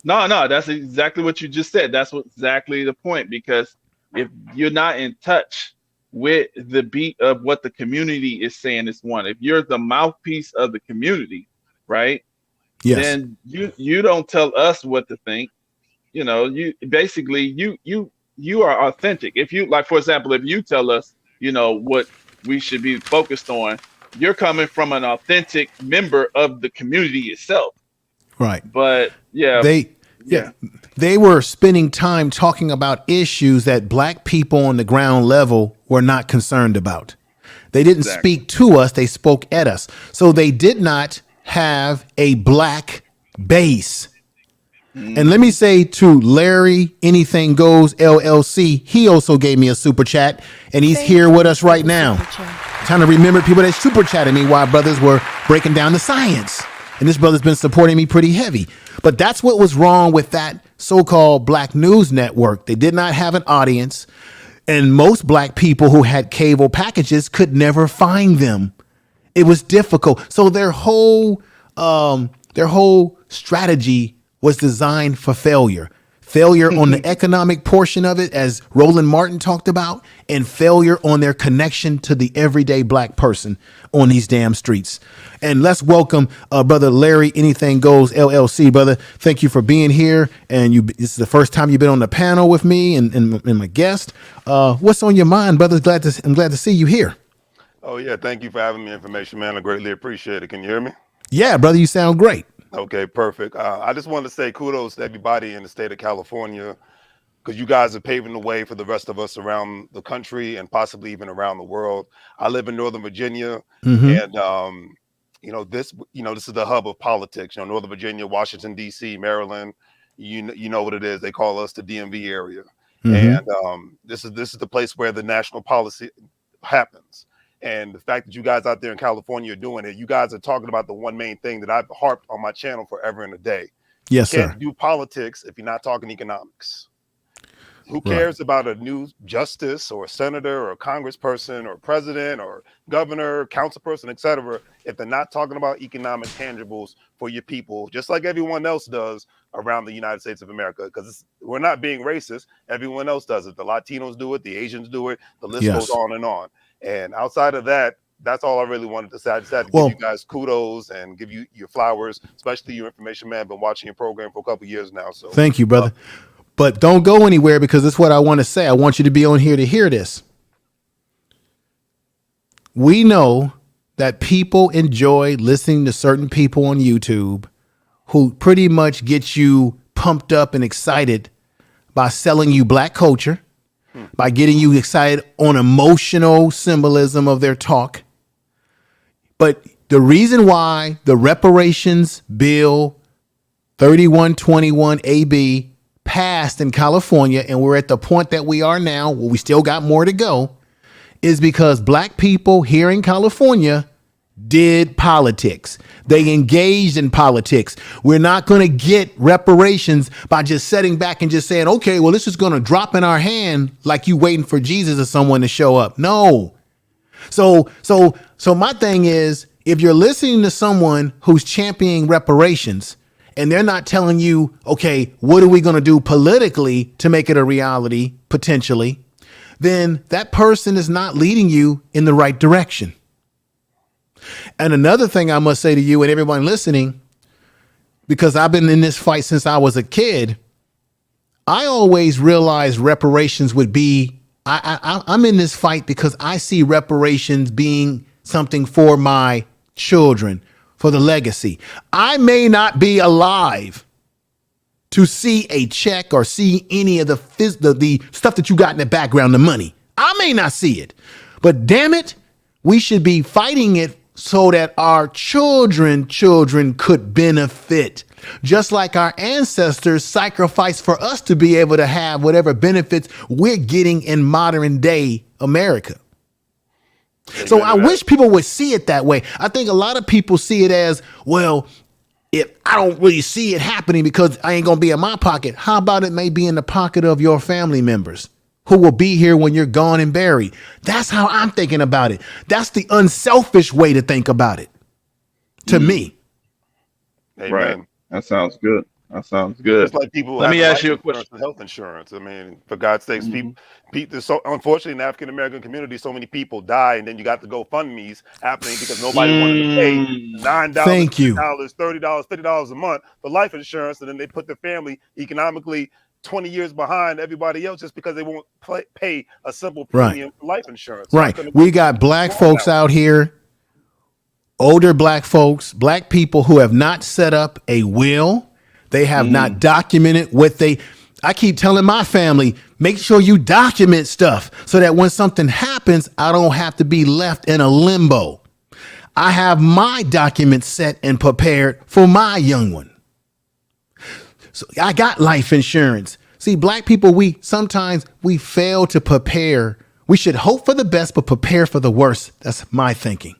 No, that's exactly what you just said. That's exactly the point, because if you're not in touch with the beat of what the community is saying is one, if you're the mouthpiece of the community, right? Yes. Then you don't tell us what to think. You basically you are authentic. If you, like, for example, if you tell us, what we should be focused on, you're coming from an authentic member of the community itself. Right. But they were spending time talking about issues that black people on the ground level were not concerned about. They didn't speak to us. They spoke at us. So they did not have a black base. And let me say to Larry, Anything Goes LLC, he also gave me a super chat, and he's here with us right now. Trying to remember people that super chatted me while brothers were breaking down the science. And this brother's been supporting me pretty heavy. But that's what was wrong with that so-called black news network. They did not have an audience, and most black people who had cable packages could never find them. It was difficult. So their whole strategy was designed for failure. failure on the economic portion of it, as Roland Martin talked about, and failure on their connection to the everyday black person on these damn streets. And let's welcome Brother Larry, Anything Goes LLC. Brother, thank you for being here. And this is the first time you've been on the panel with me and my guest. What's on your mind, brother? I'm glad to see you here. Oh, yeah. Thank you for having me, Information Man. I greatly appreciate it. Can you hear me? Yeah, brother, you sound great. Okay, perfect. I just wanted to say kudos to everybody in the state of California, because you guys are paving the way for the rest of us around the country and possibly even around the world. I live in Northern Virginia, and this is the hub of politics. Northern Virginia, Washington D.C., Maryland. You know what it is. They call us the DMV area, and this is the place where the national policy happens. And the fact that you guys out there in California are doing it, you guys are talking about the one main thing that I've harped on my channel forever and a day. Yes, you can't sir. do politics if you're not talking economics. Who cares about a new justice or a senator or a congressperson or president or governor, councilperson, etc., if they're not talking about economic tangibles for your people, just like everyone else does around the United States of America? Because we're not being racist. Everyone else does it. The Latinos do it. The Asians do it. The list goes on and on. And outside of that, that's all I really wanted to say. I just had to give you guys kudos and give you your flowers, especially your Information Man. I've been watching your program for a couple of years now. So thank you, brother. But don't go anywhere, because that's what I want to say. I want you to be on here to hear this. We know that people enjoy listening to certain people on YouTube who pretty much get you pumped up and excited by selling you black culture, by getting you excited on emotional symbolism of their talk. But the reason why the Reparations Bill 3121 AB passed in California, and we're at the point that we are now, where we still got more to go, is because black people here in California did politics. They engaged in politics. We're not going to get reparations by just sitting back and just saying, okay, well, this is going to drop in our hand like you waiting for Jesus or someone to show up. No. So my thing is, if you're listening to someone who's championing reparations and they're not telling you, okay, what are we going to do politically to make it a reality, potentially, then that person is not leading you in the right direction. And another thing I must say to you and everyone listening, because I've been in this fight since I was a kid, I always realized reparations would be, I'm in this fight because I see reparations being something for my children, for the legacy. I may not be alive to see a check or see any of the stuff that you got in the background, the money. I may not see it, but damn it, we should be fighting it so that our children could benefit, just like our ancestors sacrificed for us to be able to have whatever benefits we're getting in modern day America. So I wish people would see it that way. I think a lot of people see it as, well, if I don't really see it happening because I ain't going to be in my pocket, how about it may be in the pocket of your family members who will be here when you're gone and buried? That's how I'm thinking about it. That's the unselfish way to think about it, to me. Amen. Right. That sounds good. That sounds good. It's like people. Let me ask you a question. Health insurance. I mean, for God's sakes, people. So unfortunately, in the African American community, so many people die, and then you got the GoFundMe's happening because nobody wanted to pay $9, Thank you. $30, $50 a month for life insurance, and then they put their family economically 20 years behind everybody else just because they won't pay a simple premium for life insurance. Right. We got black folks out here, older black folks, black people who have not set up a will. They have not documented what I keep telling my family, make sure you document stuff so that when something happens, I don't have to be left in a limbo. I have my documents set and prepared for my young one. So I got life insurance. See, black people, sometimes we fail to prepare. We should hope for the best, but prepare for the worst. That's my thinking.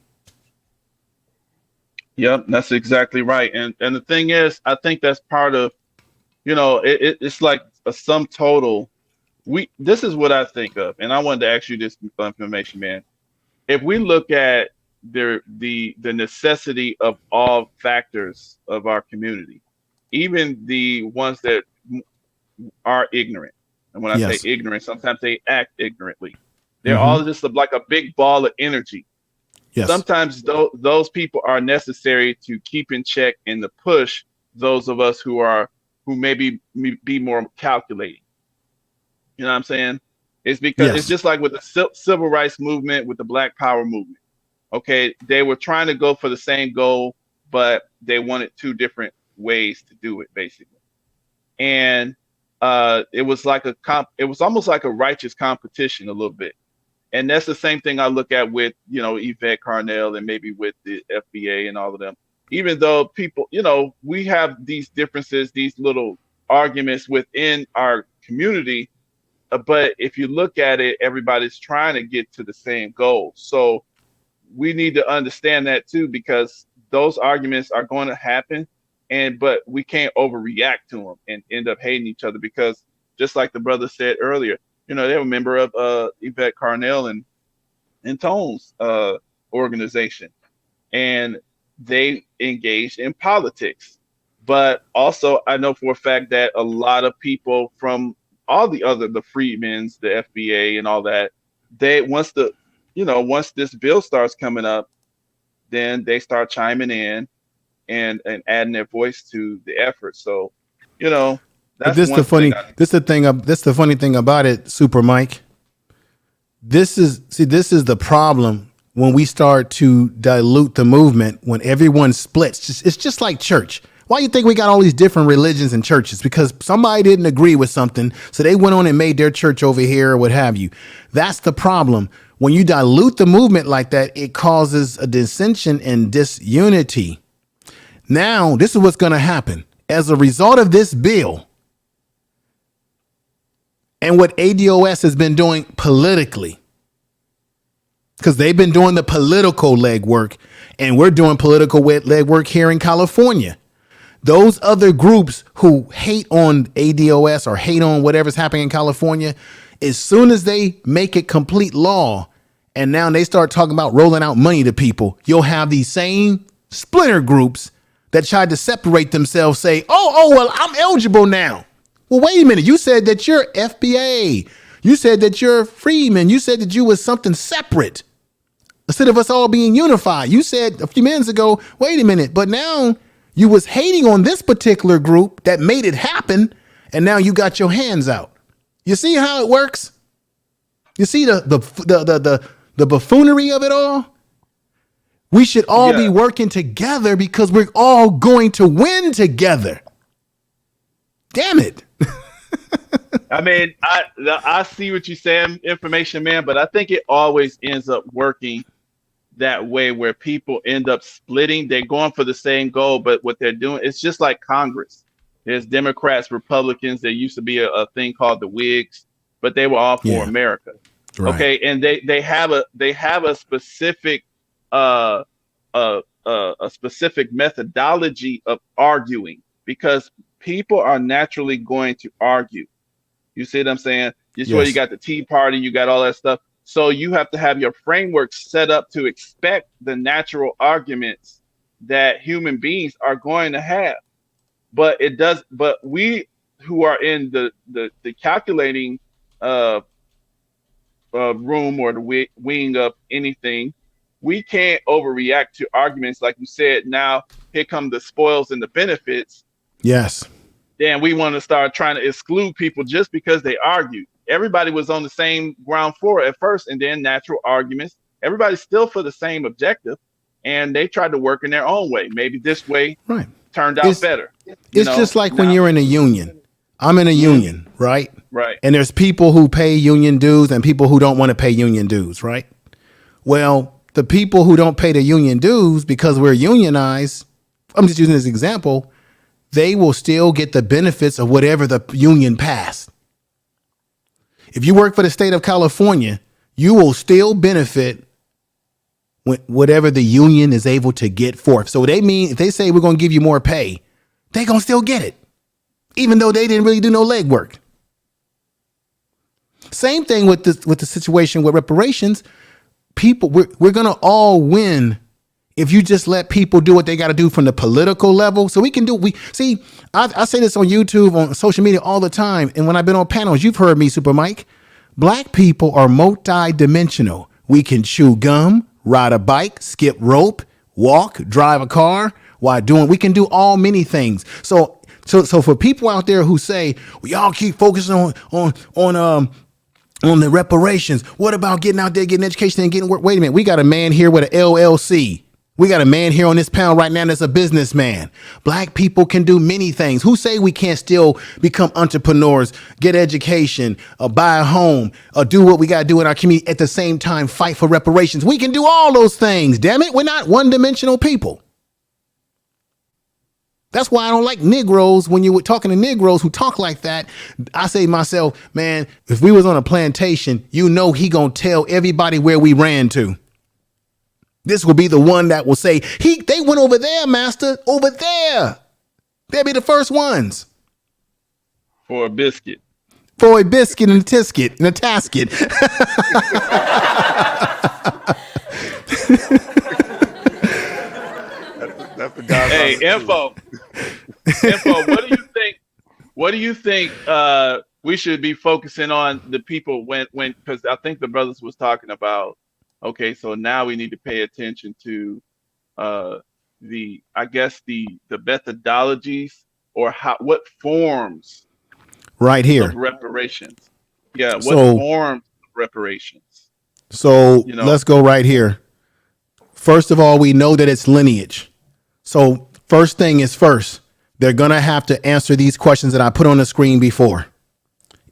Yep, that's exactly right. And the thing is, I think that's part of, it's like a sum total. This is what I think of, and I wanted to ask you this information, man. If we look at the necessity of all factors of our community, even the ones that are ignorant. And when I Yes. say ignorant, sometimes they act ignorantly. They're all just like a big ball of energy. Yes. Sometimes those people are necessary to keep in check and to push those of us who maybe be more calculating. You know what I'm saying? It's because Yes. it's just like with the civil rights movement, with the Black Power movement. Okay, they were trying to go for the same goal, but they wanted two different ways to do it, basically. And it was almost like a righteous competition a little bit. And that's the same thing I look at with, Yvette Carnell and maybe with the FBA and all of them. Even though people, we have these differences, these little arguments within our community, but if you look at it, everybody's trying to get to the same goal. So we need to understand that too, because those arguments are going to happen, but we can't overreact to them and end up hating each other, because just like the brother said earlier, they're a member of Yvette Carnell and Tone's organization, and they engaged in politics. But also, I know for a fact that a lot of people from all the freedmen's, the FBA and all that, once this bill starts coming up, then they start chiming in and adding their voice to the effort. So, that's the funny thing about it, Super Mike. This is the problem when we start to dilute the movement, when everyone splits. It's just like church. Why do you think we got all these different religions and churches? Because somebody didn't agree with something, so they went on and made their church over here or what have you. That's the problem. When you dilute the movement like that, it causes a dissension and disunity. Now, this is what's going to happen. As a result of this bill and what ADOS has been doing politically, because they've been doing the political legwork, and we're doing political legwork here in California. Those other groups who hate on ADOS or hate on whatever's happening in California, as soon as they make it complete law, and now they start talking about rolling out money to people, you'll have these same splinter groups that tried to separate themselves say, well, I'm eligible now. Well, wait a minute. You said that you're FBA. You said that you're Freeman. You said that you was something separate instead of us all being unified. You said a few minutes ago, wait a minute, but now you was hating on this particular group that made it happen, and now you got your hands out. You see how it works? You see the buffoonery of it all? We should all be working together because we're all going to win together. Damn it. I mean, I see what you're saying, information man, but I think it always ends up working that way, where people end up splitting. They're going for the same goal, but what they're doing, it's just like Congress. There's Democrats, Republicans. There used to be a thing called the Whigs, but they were all for America. Right. Okay, and they have a specific a specific methodology of arguing, because people are naturally going to argue. You see what I'm saying? That's where you got the Tea Party, you got all that stuff. So you have to have your framework set up to expect the natural arguments that human beings are going to have. But we who are in the calculating room or the wing of anything, we can't overreact to arguments. Like you said, now here come the spoils and the benefits. Yes. Then we want to start trying to exclude people just because they argued. Everybody was on the same ground floor at first, and then natural arguments. Everybody's still for the same objective, and they tried to work in their own way. Maybe this way turned out better. It's just like when you're in a union. I'm in a union, right? Right. And there's people who pay union dues and people who don't want to pay union dues, right? Well, the people who don't pay the union dues because we're unionized, I'm just using this example, they will still get the benefits of whatever the union passed. If you work for the state of California, you will still benefit whatever the union is able to get forth. So they mean if they say we're going to give you more pay, they're going to still get it, even though they didn't really do no legwork. Same thing with the situation with reparations. People, we're going to all win If you just let people do what they got to do from the political level, so we can do, I say this on YouTube, on social media all the time. And when I've been on panels, you've heard me, Super Mike. Black people are multi-dimensional. We can chew gum, ride a bike, skip rope, walk, drive a car we can do all many things. So for people out there who say, we all keep focusing on the reparations. What about getting out there, getting education and getting work? Wait a minute. We got a man here with an LLC. We got a man here on this panel right now that's a businessman. Black people can do many things. Who say we can't still become entrepreneurs, get education, buy a home, do what we got to do in our community, at the same time fight for reparations? We can do all those things, damn it. We're not one-dimensional people. That's why I don't like Negroes. When you were talking to Negroes who talk like that, I say to myself, man, if we was on a plantation, he gonna tell everybody where we ran to. This will be the one that will say, they went over there, master, over there. They'll be the first ones. For a biscuit. For a biscuit and a tisket and a tasket. That's the guy. Hey, Info, what do you think we should be focusing on the people when because I think the brothers was talking about, okay, so now we need to pay attention to the methodologies or what forms right here of reparations. Yeah, what forms of reparations. So let's go right here. First of all, we know that it's lineage. So first thing is first, they're going to have to answer these questions that I put on the screen before.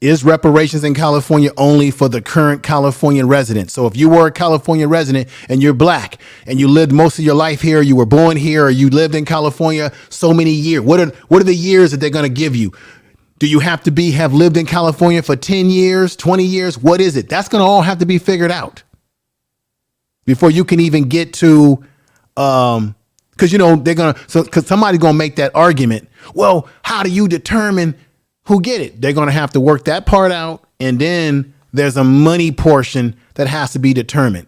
Is reparations in California only for the current California resident? So if you were a California resident and you're black and you lived most of your life here, you were born here, or you lived in California so many years, what are the years that they're going to give you? Do you have to have lived in California for 10 years, 20 years? What is it? That's going to all have to be figured out before you can even get to, because somebody's going to make that argument. Well, how do you determine who get it? They're going to have to work that part out. And then there's a money portion that has to be determined.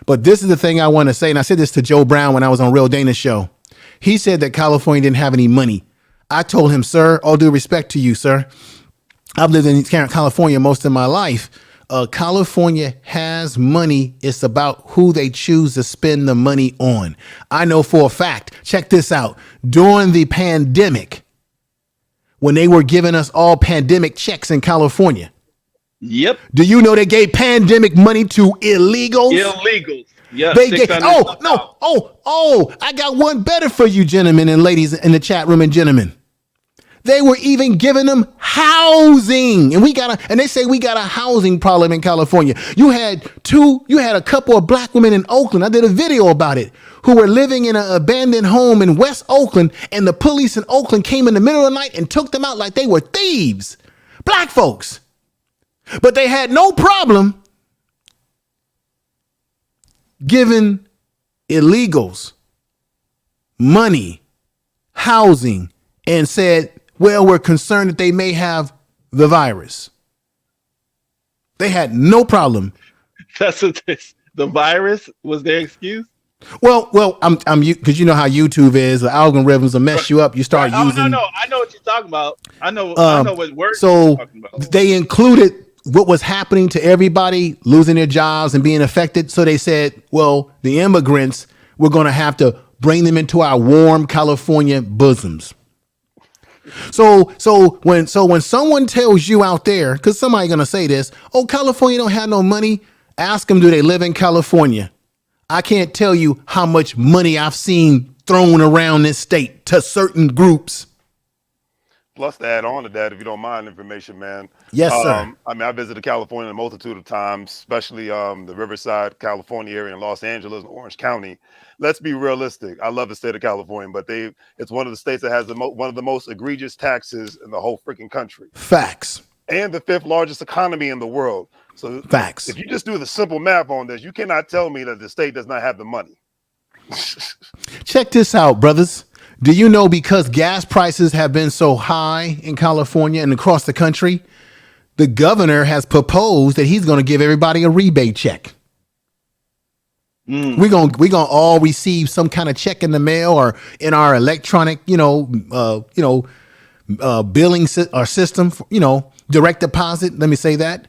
But this is the thing I want to say. And I said this to Joe Brown when I was on Real Dana's show. He said that California didn't have any money. I told him, sir, all due respect to you, sir, I've lived in California most of my life. California has money. It's about who they choose to spend the money on. I know for a fact, check this out. During the pandemic, when they were giving us all pandemic checks in California. Yep. Do you know they gave pandemic money to illegals? Illegals. Yeah. They gave, I got one better for you, gentlemen and ladies in the chat room and gentlemen. They were even giving them housing, and they say we got a housing problem in California. You had a couple of black women in Oakland. I did a video about it, who were living in an abandoned home in West Oakland, and the police in Oakland came in the middle of the night and took them out like they were thieves, black folks. But they had no problem giving illegals money, housing, and said, well, we're concerned that they may have the virus. They had no problem. That's what the virus was their excuse. Well, I'm because you know how YouTube is. The algorithms will mess you up. You start using. No, I know what you're talking about. I know what words so you're talking about. They included what was happening to everybody, losing their jobs and being affected. So they said, well, the immigrants, we're going to have to bring them into our warm California bosoms. So when someone tells you out there, because somebody's going to say this, oh, California don't have no money. Ask them, do they live in California? I can't tell you how much money I've seen thrown around this state to certain groups. Plus, to add on to that, if you don't mind information, man. Yes, sir. I visited California a multitude of times, especially the Riverside, California area in Los Angeles and Orange County. Let's be realistic. I love the state of California, but it's one of the states that has one of the most egregious taxes in the whole freaking country. Facts. And the 5th largest economy in the world. So facts. If you just do the simple math on this, you cannot tell me that the state does not have the money. Check this out, brothers. Do you know because gas prices have been so high in California and across the country, the governor has proposed that he's going to give everybody a rebate check. We're gonna all receive some kind of check in the mail or in our electronic, billing system, direct deposit. Let me say that.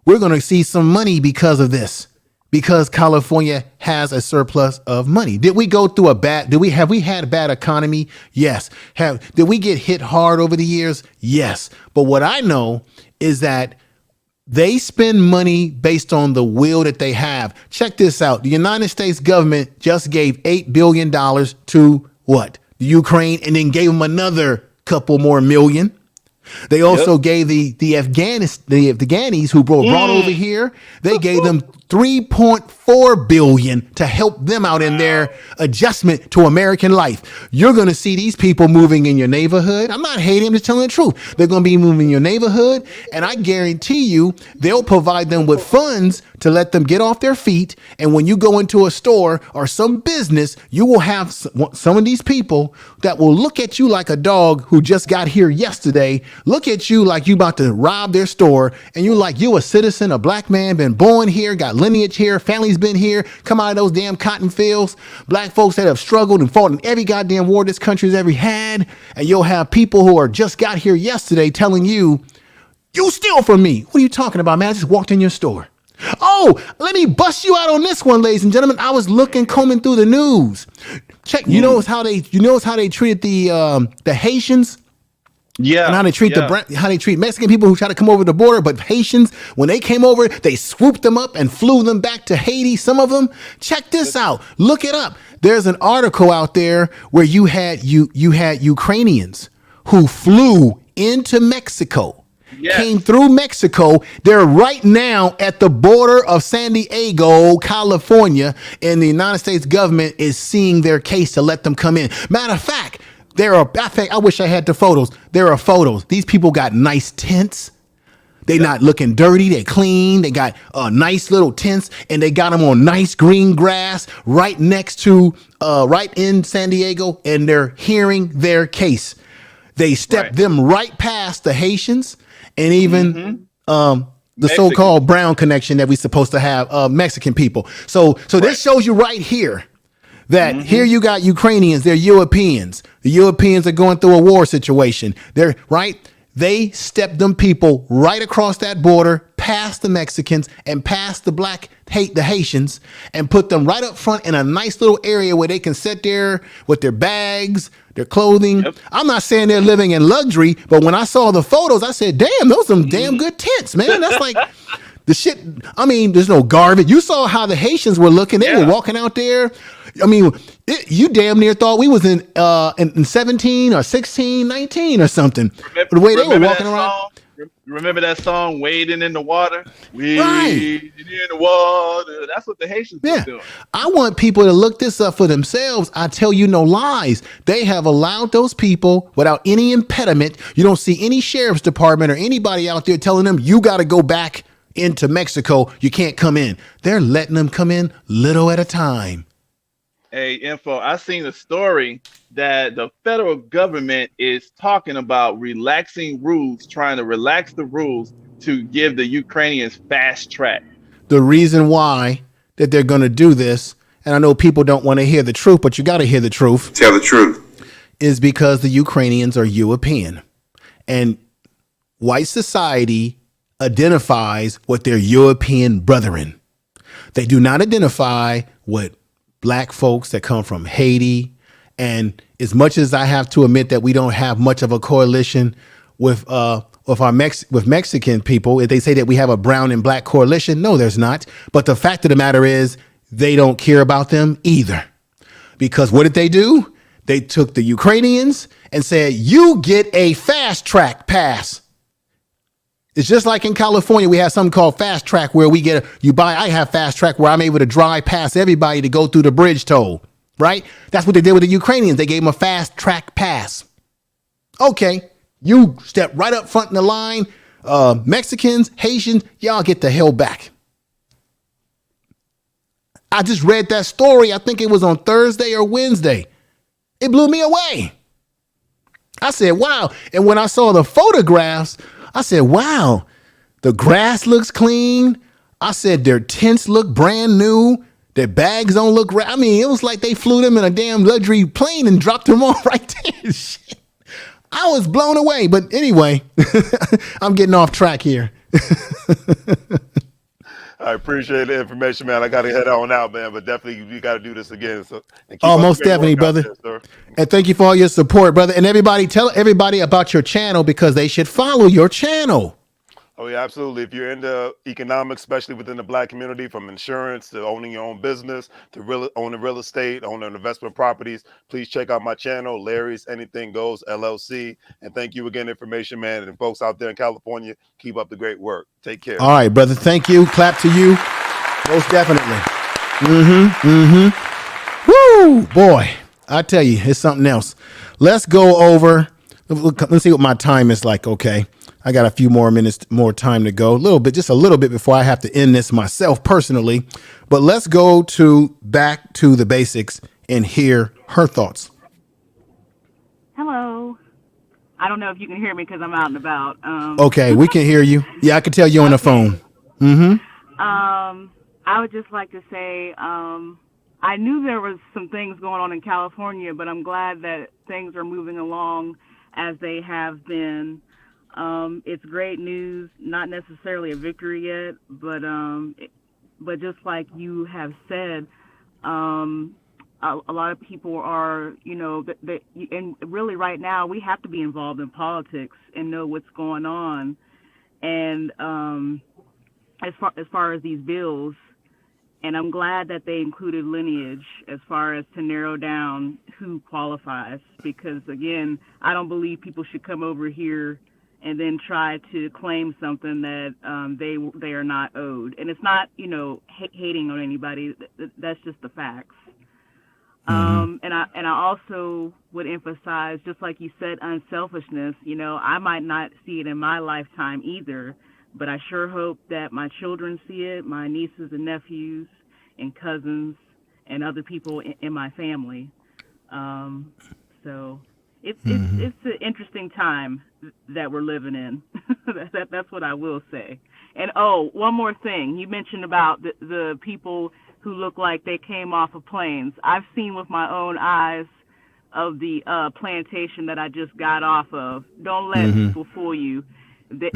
We're going to see some money because of this, because California has a surplus of money. Did we go through have we had a bad economy? Yes. Did we get hit hard over the years? Yes. But what I know is that they spend money based on the will that they have. Check this out. The United States government just gave $8 billion to what? The Ukraine, and then gave them another couple more million. They also gave the Afghanis who brought over here. They gave them $3.4 billion to help them out in their adjustment to American life. You're going to see these people moving in your neighborhood. I'm not hating, I'm just telling the truth. They're going to be moving in your neighborhood, and I guarantee you they'll provide them with funds to let them get off their feet. And when you go into a store or some business, you will have some of these people that will look at you like a dog who just got here yesterday, look at you like you about to rob their store, and you a citizen, a black man, been born here, got lineage here, family's been here, come out of those damn cotton fields, black folks that have struggled and fought in every goddamn war this country's ever had, and you'll have people who are just got here yesterday telling you, you steal from me. What are you talking about, man? I just walked in your store. Oh, let me bust you out on this one, ladies and gentlemen. I was combing through the news. Check. You know how they treated the Haitians. Yeah. And how they treat Mexican people who try to come over the border, but Haitians, when they came over, they swooped them up and flew them back to Haiti. Some of them. Check this out. Look it up. There's an article out there where you had Ukrainians who flew into Mexico. Yes. Came through Mexico. They're right now at the border of San Diego, California, and the United States government is seeing their case to let them come in. Matter of fact, I wish I had the photos. There are photos. These people got nice tents. They not looking dirty. They clean. They got nice little tents, and they got them on nice green grass right next to, right in San Diego, and they're hearing their case. They stepped them right past the Haitians and even the so-called brown connection that we're supposed to have, Mexican people. So this shows you right here that here you got Ukrainians, they're Europeans. The Europeans are going through a war situation. They're right. They stepped them people right across that border, past the Mexicans and past the Haitians, and put them right up front in a nice little area where they can sit there with their bags, their clothing. Yep. I'm not saying they're living in luxury, but when I saw the photos, I said, damn, those are some damn good tents, man. That's like the shit. I mean, there's no garbage. You saw how the Haitians were looking. They were walking out there. I mean, you damn near thought we was in 17 or 16, 19 or something. The way they were walking around. Remember that song, Wading in the Water? Wading in the water. That's what the Haitians were doing. I want people to look this up for themselves. I tell you no lies. They have allowed those people without any impediment. You don't see any sheriff's department or anybody out there telling them you got to go back into Mexico. You can't come in. They're letting them come in little at a time. Hey, Info, I seen a story that the federal government is talking about relaxing rules, trying to relax the rules to give the Ukrainians fast track. The reason why that they're going to do this, and I know people don't want to hear the truth, but you got to hear the truth. Tell the truth. Is because the Ukrainians are European. And white society identifies with their European brethren. They do not identify with black folks that come from Haiti. And as much as I have to admit that we don't have much of a coalition with Mexican people, if they say that we have a brown and black coalition, no, there's not. But the fact of the matter is they don't care about them either. Because what did they do? They took the Ukrainians and said, you get a fast track pass. It's just like in California, we have something called fast track where I have fast track where I'm able to drive past everybody to go through the bridge toll, right? That's what they did with the Ukrainians. They gave them a fast track pass. Okay, you step right up front in the line. Mexicans, Haitians, y'all get the hell back. I just read that story. I think it was on Thursday or Wednesday. It blew me away. I said, wow. And when I saw the photographs, I said, wow, the grass looks clean. I said, their tents look brand new. Their bags don't look right. I mean, it was like they flew them in a damn luxury plane and dropped them off right there. Shit. I was blown away. But anyway, I'm getting off track here. I appreciate the information, man. I got to head on out, man. But definitely, we got to do this again. So, and keep Oh, up the most great definitely, work out brother. there, sir. And thank you for all your support, brother. And everybody, tell everybody about your channel because they should follow your channel. Oh yeah, absolutely. If you're into economics, especially within the Black community, from insurance to owning your own business to owning real estate, owning investment properties, please check out my channel, Larry's Anything Goes LLC. And thank you again, information man, and folks out there in California, keep up the great work. Take care. All right, brother. Thank you. Clap to you. Most definitely. Woo, boy. I tell you, it's something else. Let's go over. Let's see what my time is like. Okay. I got a few more minutes, more time to go. Just a little bit before I have to end this myself personally. But let's go back to the basics and hear her thoughts. Hello. I don't know if you can hear me because I'm out and about. Okay, we can hear you. Yeah, I can tell you on the phone. I would just like to say I knew there was some things going on in California, but I'm glad that things are moving along as they have been. It's great news, not necessarily a victory yet, but just like you have said, a lot of people are, and really right now we have to be involved in politics and know what's going on. And as far as these bills, and I'm glad that they included lineage as far as to narrow down who qualifies, because again, I don't believe people should come over here and then try to claim something that they are not owed. And it's not, hating on anybody. That's just the facts. And I also would emphasize, just like you said, unselfishness. I might not see it in my lifetime either, but I sure hope that my children see it, my nieces and nephews and cousins and other people in my family. So it's an interesting time that we're living in. That's what I will say. And one more thing. You mentioned about the people who look like they came off of planes. I've seen with my own eyes of the plantation that I just got off of. Don't let people fool you. They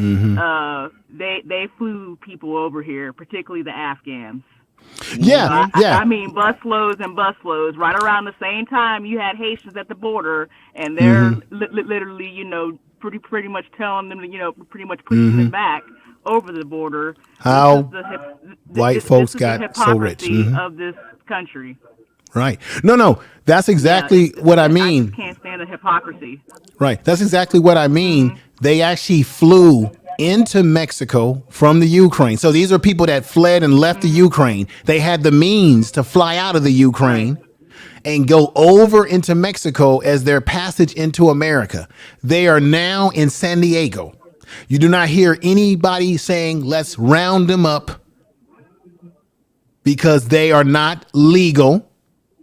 flew people over here, particularly the Afghans. I mean, busloads and busloads. Right around the same time, you had Haitians at the border, and they're literally, pretty much telling them to, pretty much pushing them back over the border. How white folks got so rich of this country. Right. No, that's exactly what I mean. I just can't stand the hypocrisy. Right. That's exactly what I mean. They actually flew into Mexico from the Ukraine. So these are people that fled and left the Ukraine. They had the means to fly out of the Ukraine and go over into Mexico as their passage into America. They are now in San Diego. You do not hear anybody saying, let's round them up, because they are not legal.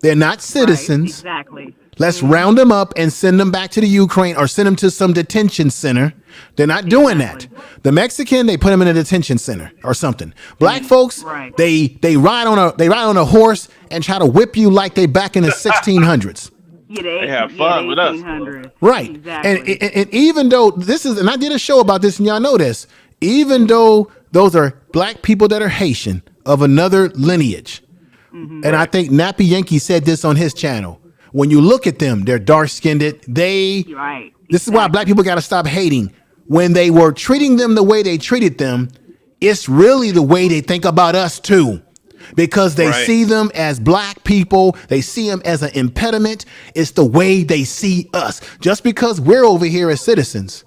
They're not citizens. Right, exactly. Let's round them up and send them back to the Ukraine or send them to some detention center. They're not doing that. The Mexican, they put them in a detention center or something. Black folks, they ride on a horse and try to whip you like they back in the 1600s. Yeah, they have fun with us. Right. Exactly. And even though and I did a show about this and y'all know this, even though those are black people that are Haitian of another lineage. And I think Nappy Yankee said this on his channel. When you look at them, they're dark-skinned. This is why black people got to stop hating. When they were treating them the way they treated them, it's really the way they think about us too. Because they see them as black people. They see them as an impediment. It's the way they see us. Just because we're over here as citizens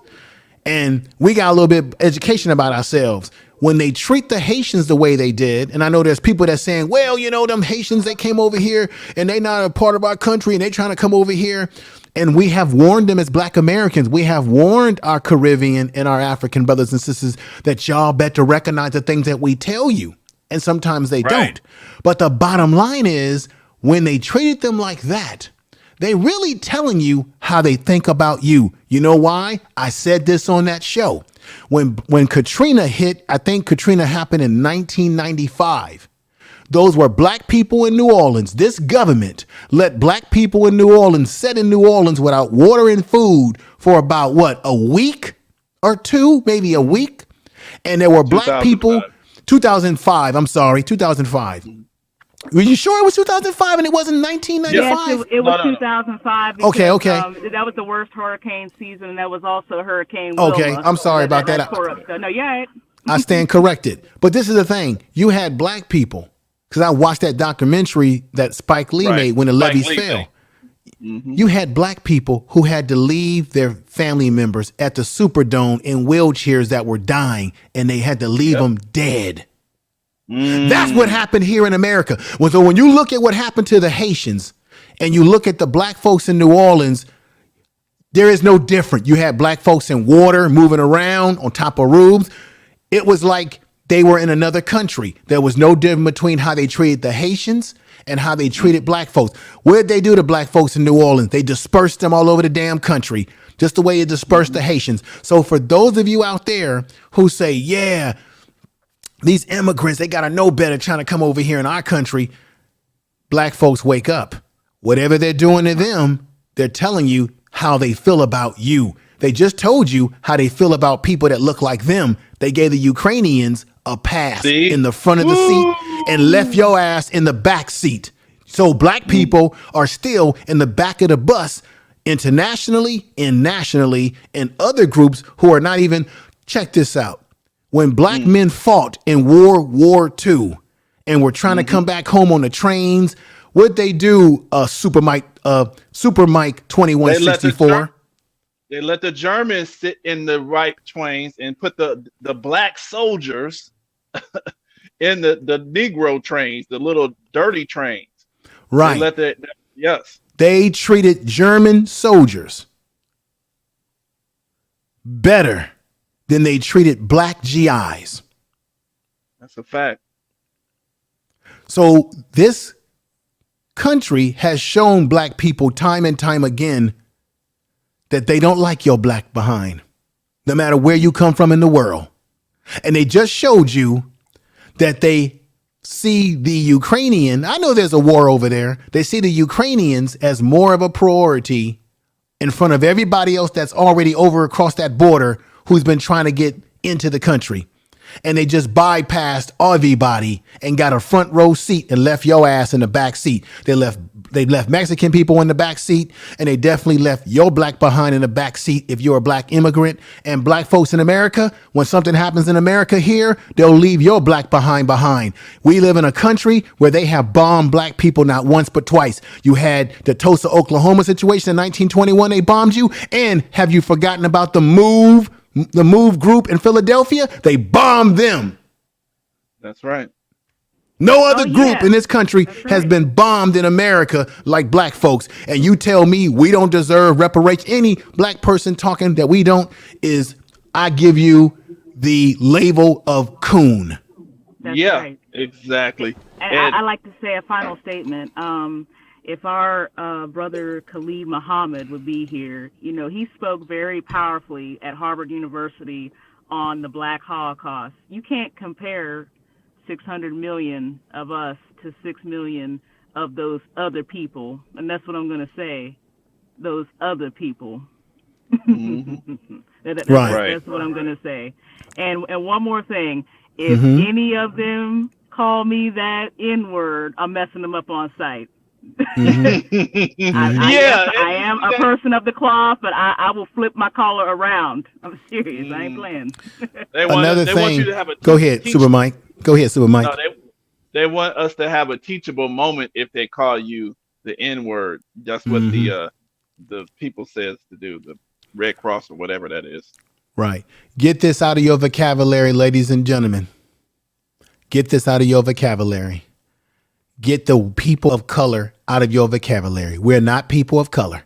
and we got a little bit of education about ourselves, when they treat the Haitians the way they did, and I know there's people that's saying, well, them Haitians, they came over here and they not a part of our country and they trying to come over here. And we have warned them as black Americans. We have warned our Caribbean and our African brothers and sisters that y'all better recognize the things that we tell you. And sometimes they don't. But the bottom line is, when they treated them like that, they really telling you how they think about you. You know why? I said this on that show. When Katrina hit, I think Katrina happened in 1995. Those were black people in New Orleans. This government let black people in New Orleans sit in New Orleans without water and food for about what, a week or two, maybe a week. And there were black people, 2005, I'm sorry, 2005. Were you sure it was 2005 and it wasn't 1995? Yes, it was 2005. Because, Okay. That was the worst hurricane season, and that was also Hurricane Wilma. Okay, I'm sorry about that. No, you're all right. I stand corrected. But this is the thing. You had black people, because I watched that documentary that Spike Lee made when the levees fell. You had black people who had to leave their family members at the Superdome in wheelchairs that were dying, and they had to leave them dead. That's what happened here in America. So when you look at what happened to the Haitians and you look at the black folks in New Orleans, there is no different. You had black folks in water moving around on top of roofs. It was like they were in another country. There was no difference between how they treated the Haitians and how they treated black folks. What did they do to black folks in New Orleans? They dispersed them all over the damn country, just the way it dispersed the Haitians. So for those of you out there who say, yeah, these immigrants, they got to know better trying to come over here in our country. Black folks, wake up. Whatever they're doing to them, they're telling you how they feel about you. They just told you how they feel about people that look like them. They gave the Ukrainians a pass in the front of the seat and left your ass in the back seat. So black people are still in the back of the bus internationally and nationally, and other groups who are not even, check this out. When black men fought in World War II and were trying to come back home on the trains, what'd they do? Super Mike 2164. They let the Germans sit in the right trains and put the black soldiers in the Negro trains, the little dirty trains. Right. Yes. They treated German soldiers better than they treated black GIs. That's a fact. So this country has shown black people time and time again that they don't like your black behind, no matter where you come from in the world. And they just showed you that they see the Ukrainian, I know there's a war over there, they see the Ukrainians as more of a priority in front of everybody else that's already over across that border who's been trying to get into the country. And they just bypassed everybody and got a front row seat and left your ass in the back seat. They left Mexican people in the back seat, and they definitely left your black behind in the back seat if you're a black immigrant. And black folks in America, when something happens in America here, they'll leave your black behind. We live in a country where they have bombed black people not once but twice. You had the Tulsa, Oklahoma situation in 1921, they bombed you. And have you forgotten about the Move group in Philadelphia? They bombed them. That's right. No other group in this country has been bombed in America like black folks. And you tell me we don't deserve reparations. Any black person talking that we don't is, I give you the label of coon. That's right. Exactly. And I like to say a final statement. If our brother Khalid Muhammad would be here, he spoke very powerfully at Harvard University on the Black Holocaust. You can't compare 600 million of us to 6 million of those other people. And that's what I'm going to say, those other people. That's what I'm going to say. And one more thing, if any of them call me that N-word, I'm messing them up on sight. I am a person of the cloth, but I will flip my collar around. I'm serious. I ain't playing. Another thing. Go ahead, Super Mike. No, they want us to have a teachable moment if they call you the N-word. That's what the people says to do, the Red Cross or whatever that is. Right. Get this out of your vocabulary, ladies and gentlemen. Get this out of your vocabulary. Get the people of color out of your vocabulary. We're not people of color.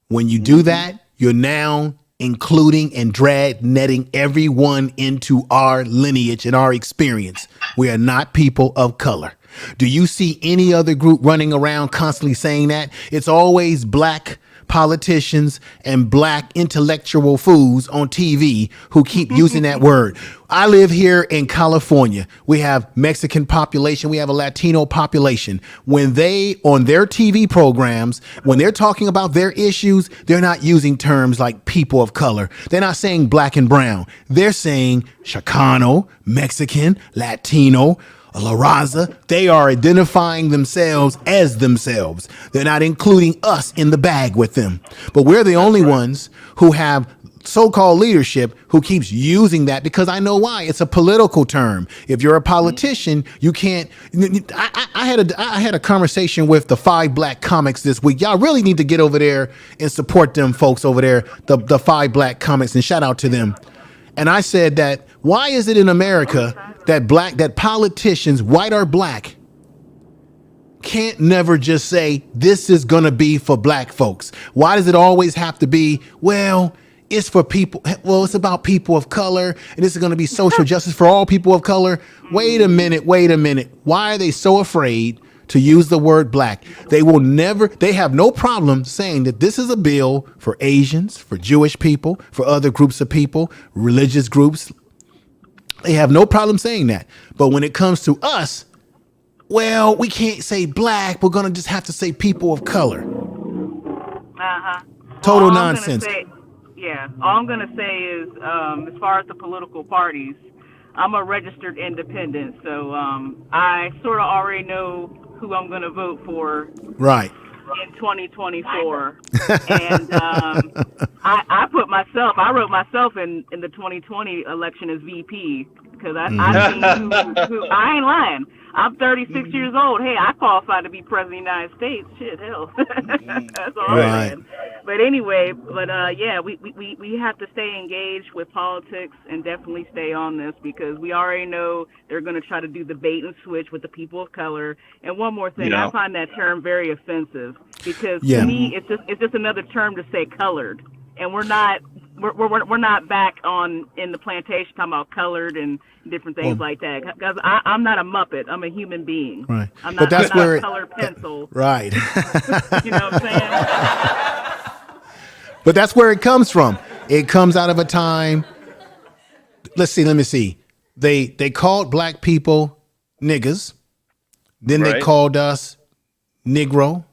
When you do that, you're now including and drag-netting everyone into our lineage and our experience. We are not people of color. Do you see any other group running around constantly saying that? It's always black politicians and black intellectual fools on TV who keep using that word. I live here in California. We have Mexican population. We have a Latino population. When they, on their TV programs, when they're talking about their issues, they're not using terms like people of color. They're not saying black and brown. They're saying Chicano, Mexican, Latino, La Raza. They are identifying themselves as themselves. They're not including us in the bag with them. But we're the only ones who have so-called leadership who keeps using that, because I know why. It's a political term. If you're a politician, you can't. I had a conversation with the 5 Black comics this week. Y'all really need to get over there and support them folks over there, the 5 Black comics, and shout out to them. And I said that, why is it in America that politicians, white or black, can't never just say this is gonna be for black folks? Why does it always have to be, well, it's for people, well, it's about people of color, and this is gonna be social justice for all people of color? Wait a minute. Why are they so afraid to use the word black? They have no problem saying that this is a bill for Asians, for Jewish people, for other groups of people, religious groups. They have no problem saying that. But when it comes to us, well, we can't say black. We're going to just have to say people of color. Total nonsense. All I'm going to say is, as far as the political parties, I'm a registered independent, so I sort of already know who I'm going to vote for. Right. In 2024. And I wrote myself in the 2020 election as VP, because I seen who, I ain't lying. I'm 36 years old. Hey, I qualify to be president of the United States. Shit, hell. That's all right. Man. But anyway, we have to stay engaged with politics and definitely stay on this, because we already know they're going to try to do the bait and switch with the people of color. And one more thing, I find that term very offensive, because to me, it's just another term to say colored, and we're not back in the plantation talking about colored and different things like that. Because I'm not a Muppet. I'm a human being. Right. I'm not a colored pencil. Right. You know what I'm saying? But that's where it comes from. It comes out of a time. Let me see. They called black people niggas. Then they called us Negro.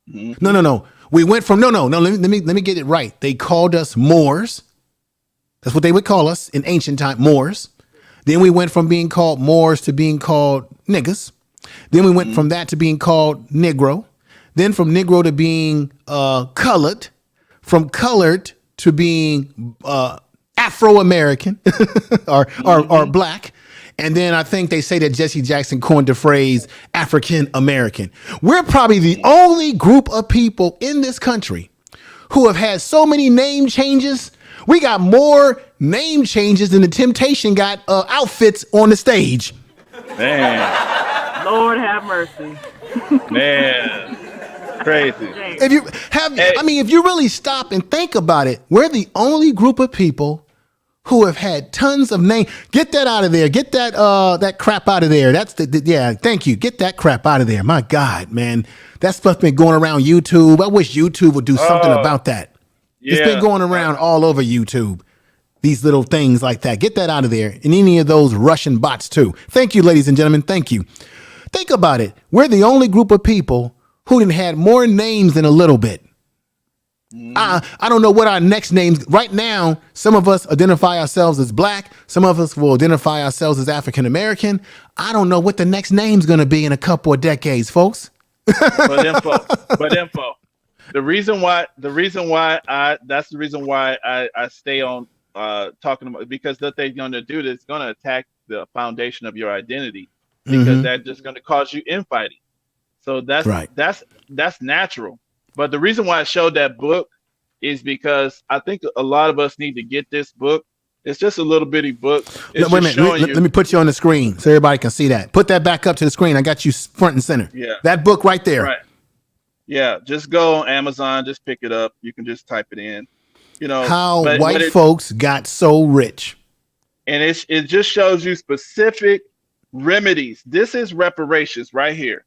No. We went from let me get it right. They called us Moors. That's what they would call us in ancient time, Moors. Then we went from being called Moors to being called niggas. Then we went from that to being called Negro. Then from Negro to being colored. From colored to being Afro-American or black. And then I think they say that Jesse Jackson coined the phrase African American. We're probably the only group of people in this country who have had so many name changes. We got more name changes than the Temptation got outfits on the stage. Man. Lord have mercy. Man. Crazy. If you really stop and think about it, we're the only group of people who have had tons of names. Get that out of there. Get that crap out of there. Thank you. Get that crap out of there. My God, man. That stuff's been going around YouTube. I wish YouTube would do something about that. It's been going around all over YouTube. These little things like that. Get that out of there. And any of those Russian bots too. Thank you, ladies and gentlemen. Thank you. Think about it. We're the only group of people who done had more names than a little bit. I don't know what our next names. Right now, some of us identify ourselves as black. Some of us will identify ourselves as African American. I don't know what the next name's going to be in a couple of decades, folks. But info. The reason why I stay on talking about, because what they're going to do is going to attack the foundation of your identity, because that's just going to cause you infighting. So that's natural. But the reason why I showed that book is because I think a lot of us need to get this book. It's just a little bitty book. Wait a minute. Let me put you on the screen so everybody can see that. Put that back up to the screen. I got you front and center. Yeah. That book right there. Right. Yeah. Just go on Amazon. Just pick it up. You can just type it in. How white folks got so rich. And it just shows you specific remedies. This is reparations right here.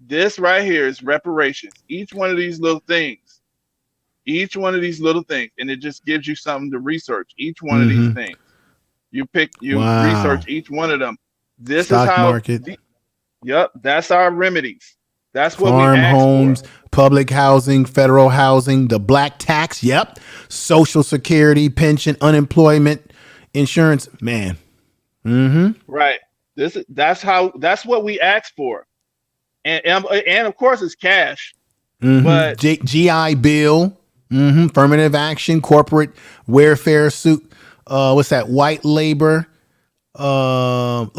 This right here is reparations. Each one of these little things each one of these little things, and it just gives you something to research. Each one of these things, you research each one of them. This Stock is how. market. Yep, that's our remedies. That's what Farm we ask homes, for. public housing, federal housing, the black tax. Yep. Social security, pension, unemployment, insurance. Man. Right. That's what we ask for. And of course it's cash. But GI Bill, affirmative action, corporate welfare suit. What's that? White labor. White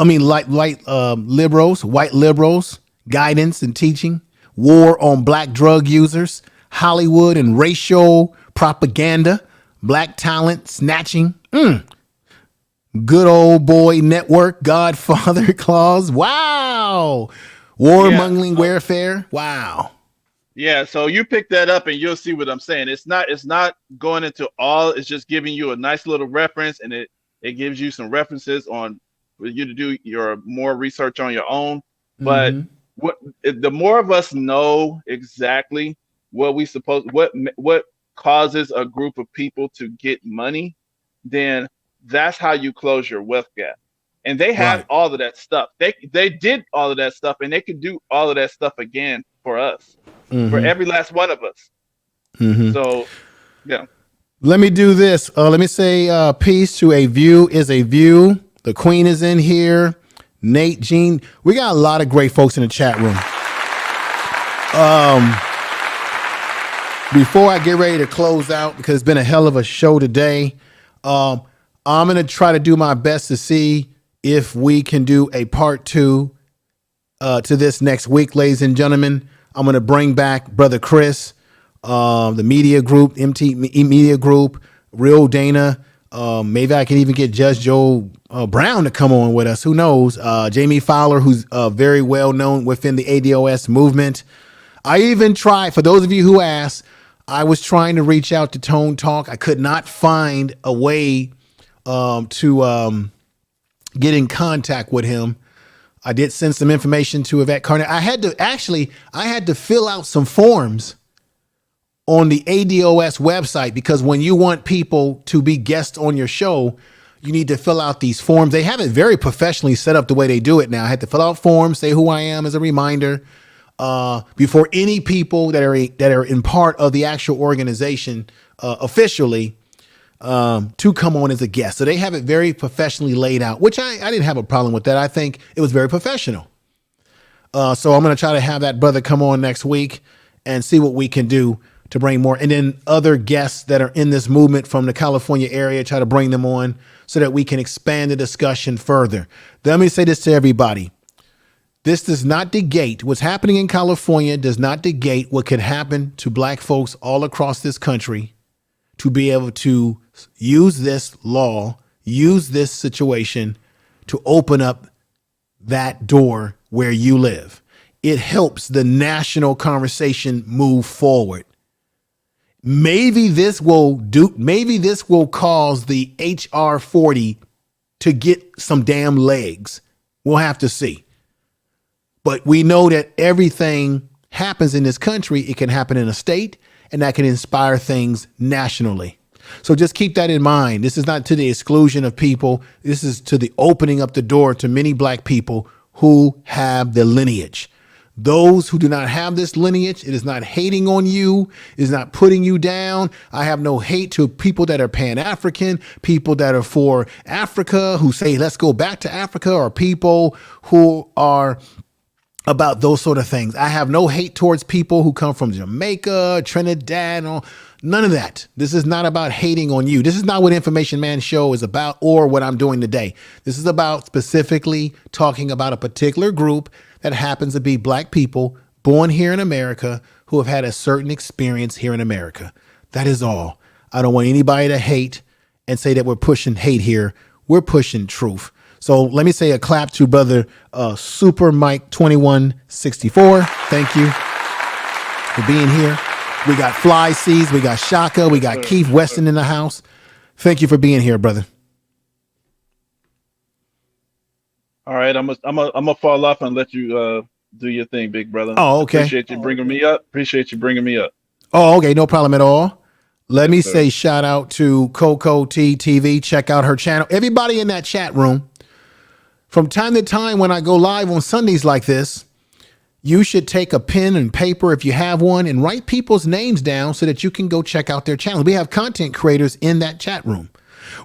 liberals, guidance and teaching, war on black drug users, Hollywood and racial propaganda, black talent snatching. Good old boy network, Godfather clause. Wow. Warmongering warfare. Wow. Yeah, so you pick that up and you'll see what I'm saying. It's not going into all, it's just giving you a nice little reference, and it gives you some references on for you to do your more research on your own. But the more of us know exactly what causes a group of people to get money, then that's how you close your wealth gap. And they have all of that stuff. They did all of that stuff, and they could do all of that stuff again for us, for every last one of us. So, yeah. Let me do this. Let me say peace to A View is a View. The Queen is in here. Nate, Jean. We got a lot of great folks in the chat room. Before I get ready to close out, because it's been a hell of a show today, I'm going to try to do my best to see if we can do a part 2 to this next week, ladies and gentlemen. I'm going to bring back Brother Chris, the media group, MT Media Group, Real Dana. Maybe I can even get Judge Joe Brown to come on with us. Who knows? Jamie Fowler, who's very well known within the ADOS movement. I even tried, for those of you who asked, I was trying to reach out to Tone Talk. I could not find a way to get in contact with him. I did send some information to Yvette Carter. I had to fill out some forms on the ADOS website, because when you want people to be guests on your show, you need to fill out these forms. They have it very professionally set up the way they do it now. I had to fill out forms, say who I am as a reminder, before any people that are in part of the actual organization officially to come on as a guest. So they have it very professionally laid out, which I didn't have a problem with that. I think it was very professional. So I'm going to try to have that brother come on next week and see what we can do to bring more. And then other guests that are in this movement from the California area, try to bring them on so that we can expand the discussion further. Let me say this to everybody. This does not negate what's happening in California, does not negate what could happen to black folks all across this country to be able to use this law, use this situation to open up that door where you live. It helps the national conversation move forward. Maybe this will cause the HR 40 to get some damn legs. We'll have to see. But we know that everything happens in this country. It can happen in a state, and that can inspire things nationally. So just keep that in mind. This is not to the exclusion of people. This is to the opening up the door to many black people who have the lineage. Those who do not have this lineage, it is not hating on you. It is not putting you down. I have no hate to people that are Pan-African, people that are for Africa, who say, let's go back to Africa, or people who are about those sort of things. I have no hate towards people who come from Jamaica, Trinidad, none of that. This is not about hating on you. This is not what Information Man Show is about, or what I'm doing today. This is about specifically talking about a particular group that happens to be black people born here in America who have had a certain experience here in America. That is all. I don't want anybody to hate and say that we're pushing hate here. We're pushing truth. So let me say a clap to brother Super Mike 2164. Thank you for being here. We got Fly Seas, we got Shaka, we got Keith Weston in the house. Thank you for being here, brother. All right, I'm gonna fall off and let you do your thing, big brother. Oh, okay. Appreciate you bringing me up. Oh, okay, no problem at all. Let me sir. say shout out to Coco T TV. Check out her channel. Everybody in that chat room, from time to time when I go live on Sundays like this, you should take a pen and paper if you have one and write people's names down so that you can go check out their channels. We have content creators in that chat room.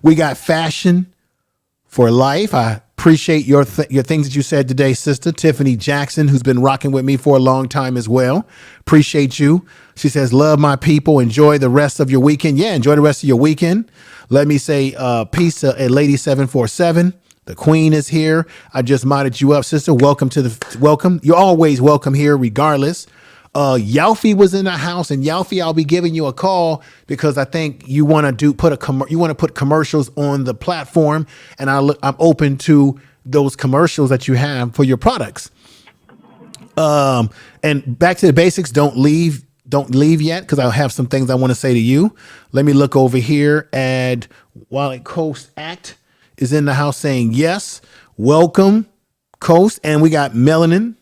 We got Fashion for Life. I appreciate your things that you said today, sister. Tiffany Jackson, who's been rocking with me for a long time as well. Appreciate you. She says, love my people. Enjoy the rest of your weekend. Yeah, enjoy the rest of your weekend. Let me say peace to a Lady 747. The Queen is here. I just modded you up, sister. Welcome. You're always welcome here, regardless. Yalfi was in the house, and Yalfi, I'll be giving you a call because I think you want to put commercials on the platform, and I'm open to those commercials that you have for your products. And back to the basics. Don't leave yet because I'll have some things I want to say to you. Let me look over here at Wallet Coast Act is in the house saying yes. Welcome, Coast, and we got Melanin.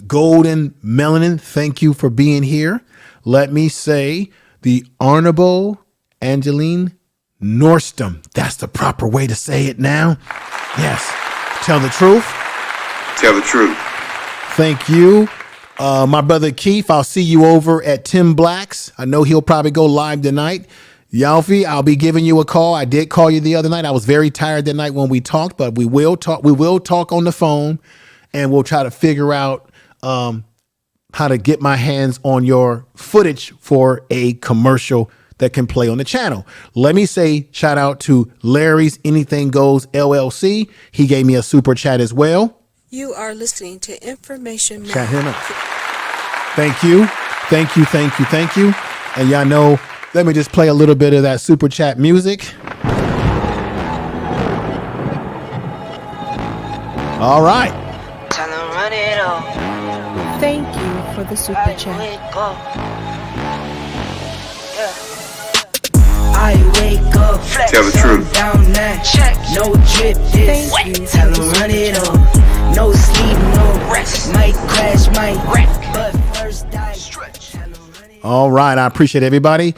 Golden Melanin, thank you for being here. Let me say the Honorable Angeline Nordstrom. That's the proper way to say it now. Yes. Tell the truth. Tell the truth. Thank you. My brother Keith, I'll see you over at Tim Black's. I know he'll probably go live tonight. Yalfi, I'll be giving you a call. I did call you the other night. I was very tired that night when we talked, but we will talk. We will talk on the phone, and we'll try to figure out how to get my hands on your footage for a commercial that can play on the channel. Let me say shout out to Larry's Anything Goes LLC. He gave me a super chat as well. You are listening to Information Man. Chat him up. Thank you. Thank you. Thank you. Thank you. And y'all know, let me just play a little bit of that super chat music. All right. Thank you for the super chat. I wake up, Tell the truth. down that check, no drip this, tell them run it up, no sleep, no rest, might crash, might wreck, but first I stretch. All right. I appreciate everybody.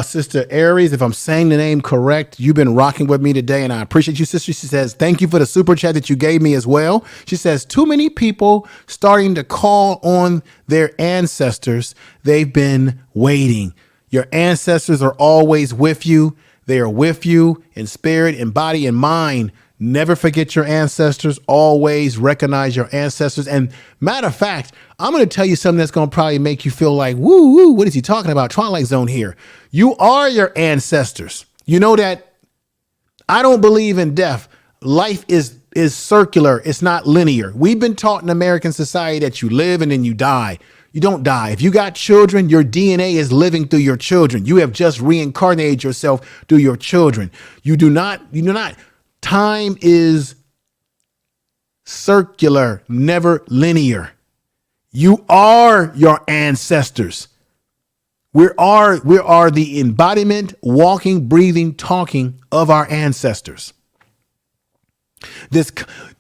Sister Aries, if I'm saying the name correct, you've been rocking with me today, and I appreciate you, sister. She says, thank you for the super chat that you gave me as well. She says, too many people starting to call on their ancestors. They've been waiting. Your ancestors are always with you. They are with you in spirit, in body, and mind. Never forget your ancestors. Always recognize your ancestors. And matter of fact, I'm going to tell you something that's going to probably make you feel like, woo, woo, what is he talking about? Twilight Zone here. You are your ancestors. You know that I don't believe in death. Life is circular. It's not linear. We've been taught in American society that you live and then you die. You don't die. If you got children, your DNA is living through your children. You have just reincarnated yourself through your children. You do not. Time is circular, never linear. You are your ancestors. We are the embodiment, walking, breathing, talking of our ancestors.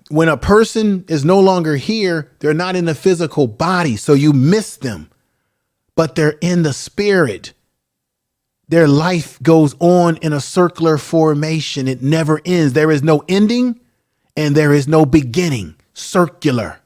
When a person is no longer here, they're not in the physical body, so you miss them, but they're in the spirit. Their life goes on in a circular formation. It never ends. There is no ending and there is no beginning. Circular.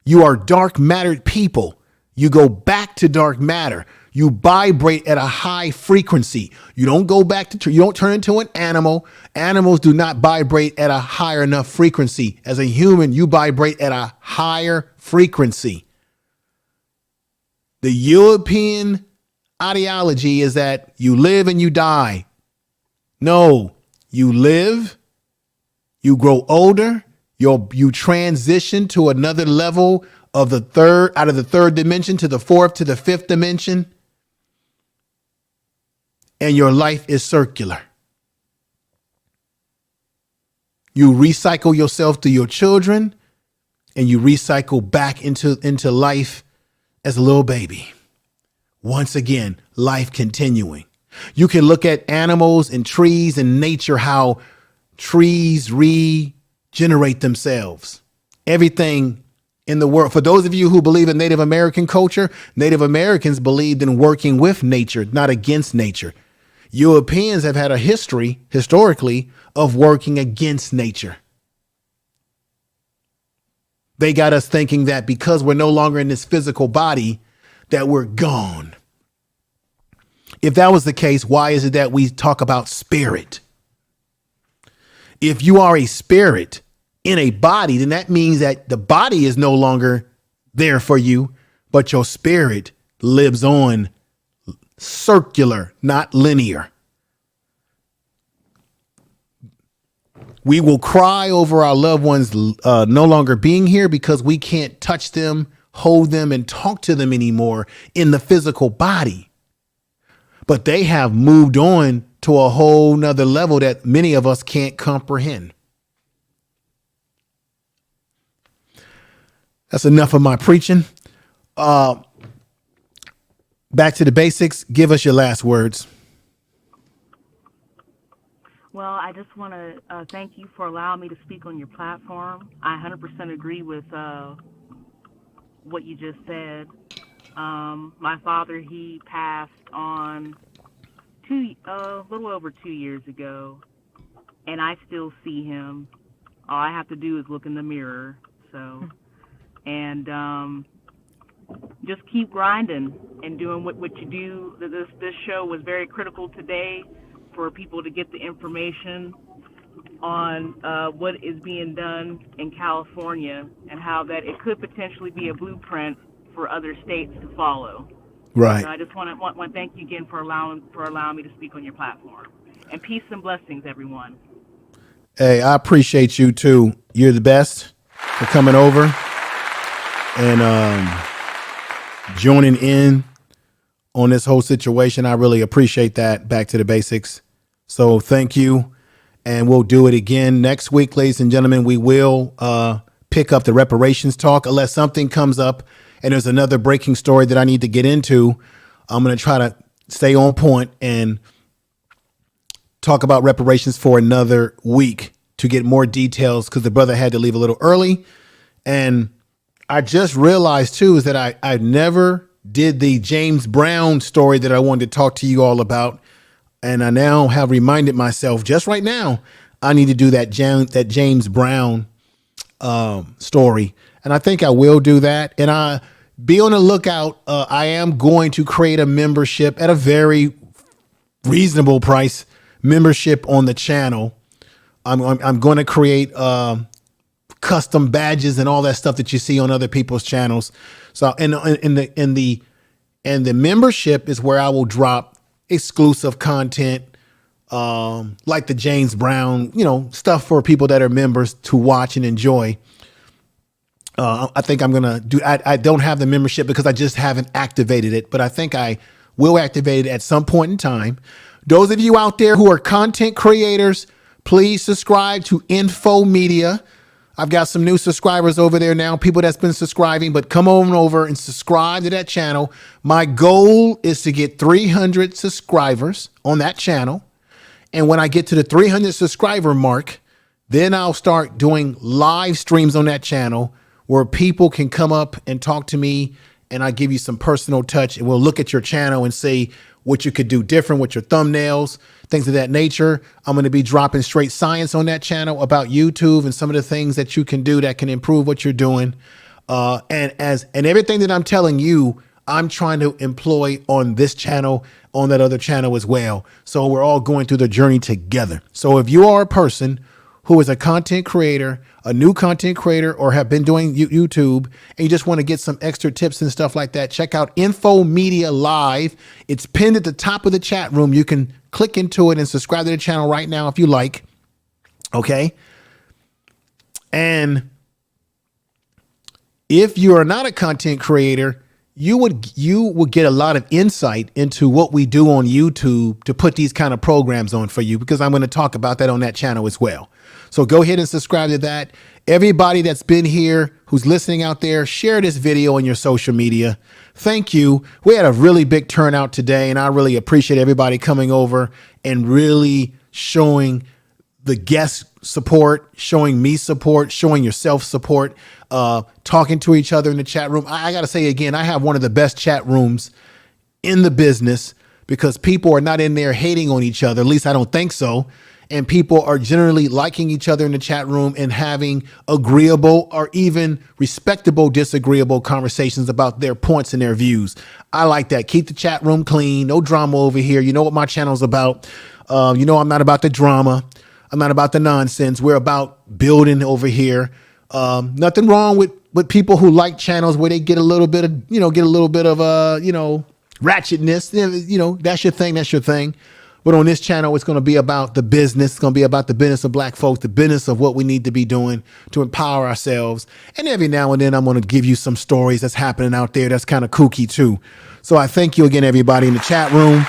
You are dark mattered people. You go back to dark matter. You vibrate at a high frequency. You don't go back you don't turn into an animal. Animals do not vibrate at a higher enough frequency. As a human, you vibrate at a higher frequency. The European ideology is that you live and you die. No, you live, you grow older, you transition to another level of out of the third dimension to the fourth to the fifth dimension. And your life is circular. You recycle yourself through your children and you recycle back into life as a little baby. Once again, life continuing. You can look at animals and trees and nature, how trees regenerate themselves. Everything in the world. For those of you who believe in Native American culture, Native Americans believed in working with nature, not against nature. Europeans have had a history, historically, of working against nature. They got us thinking that because we're no longer in this physical body, that we're gone. If that was the case, why is it that we talk about spirit? If you are a spirit in a body, then that means that the body is no longer there for you, but your spirit lives on, circular, not linear. We will cry over our loved ones no longer being here because we can't touch them, hold them, and talk to them anymore in the physical body. But they have moved on to a whole nother level that many of us can't comprehend. That's enough of my preaching. Back to the basics. Give us your last words. Well, I just want to thank you for allowing me to speak on your platform. I 100% agree with what you just said. My father, he passed on a little over 2 years ago, and I still see him. All I have to do is look in the mirror. So, and just keep grinding and doing what you do. This show was very critical today for people to get the information on what is being done in California and how that it could potentially be a blueprint for other states to follow. Right. So I just want to thank you again for allowing me to speak on your platform. And peace and blessings, everyone. Hey, I appreciate you too. You're the best for coming over and joining in on this whole situation. I really appreciate that. Back to the basics. So thank you. And we'll do it again next week, ladies and gentlemen. We will pick up the reparations talk unless something comes up and there's another breaking story that I need to get into. I'm going to try to stay on point and talk about reparations for another week to get more details because the brother had to leave a little early. And I just realized, too, is that I never did the James Brown story that I wanted to talk to you all about. And I now have reminded myself just right now, I need to do that James Brown story. And I think I will do that. And be on the lookout. I am going to create a membership at a very reasonable price membership on the channel. I'm going to create custom badges and all that stuff that you see on other people's channels. So and the membership is where I will drop exclusive content like the James Brown, stuff for people that are members to watch and enjoy. I think I'm going to do, I don't have the membership because I just haven't activated it, but I think I will activate it at some point in time. Those of you out there who are content creators, please subscribe to Info Media. I've got some new subscribers over there now, people that's been subscribing, but come on over and subscribe to that channel. My goal is to get 300 subscribers on that channel. And when I get to the 300 subscriber mark, then I'll start doing live streams on that channel where people can come up and talk to me and I give you some personal touch and we'll look at your channel and see what you could do different with your thumbnails, things of that nature. I'm going to be dropping straight science on that channel about YouTube and some of the things that you can do that can improve what you're doing. And everything that I'm telling you, I'm trying to employ on this channel, on that other channel as well. So we're all going through the journey together. So if you are a person who is a content creator, a new content creator, or have been doing YouTube and you just want to get some extra tips and stuff like that, check out Info Media Live. It's pinned at the top of the chat room. You can click into it and subscribe to the channel right now if you like. Okay. And if you are not a content creator, you would get a lot of insight into what we do on YouTube to put these kind of programs on for you, because I'm going to talk about that on that channel as well. So go ahead and subscribe to that. Everybody that's been here, who's listening out there, share this video on your social media. Thank you. We had a really big turnout today, and I really appreciate everybody coming over and really showing the guest support, showing me support, showing yourself support, talking to each other in the chat room. I got to say again, I have one of the best chat rooms in the business. because people are not in there hating on each other. At least I don't think so. And people are generally liking each other in the chat room and having agreeable or even respectable, disagreeable conversations about their points and their views. I like that. Keep the chat room clean. No drama over here. You know what my channel's about. You know I'm not about the drama. I'm not about the nonsense. We're about building over here. Nothing wrong with people who like channels where they get a little bit of, ratchetness. That's your thing. That's your thing. But on this channel, it's going to be about the business. It's going to be about the business of black folks, the business of what we need to be doing to empower ourselves. And every now and then, I'm going to give you some stories that's happening out there that's kind of kooky too. So I thank you again, everybody in the chat room.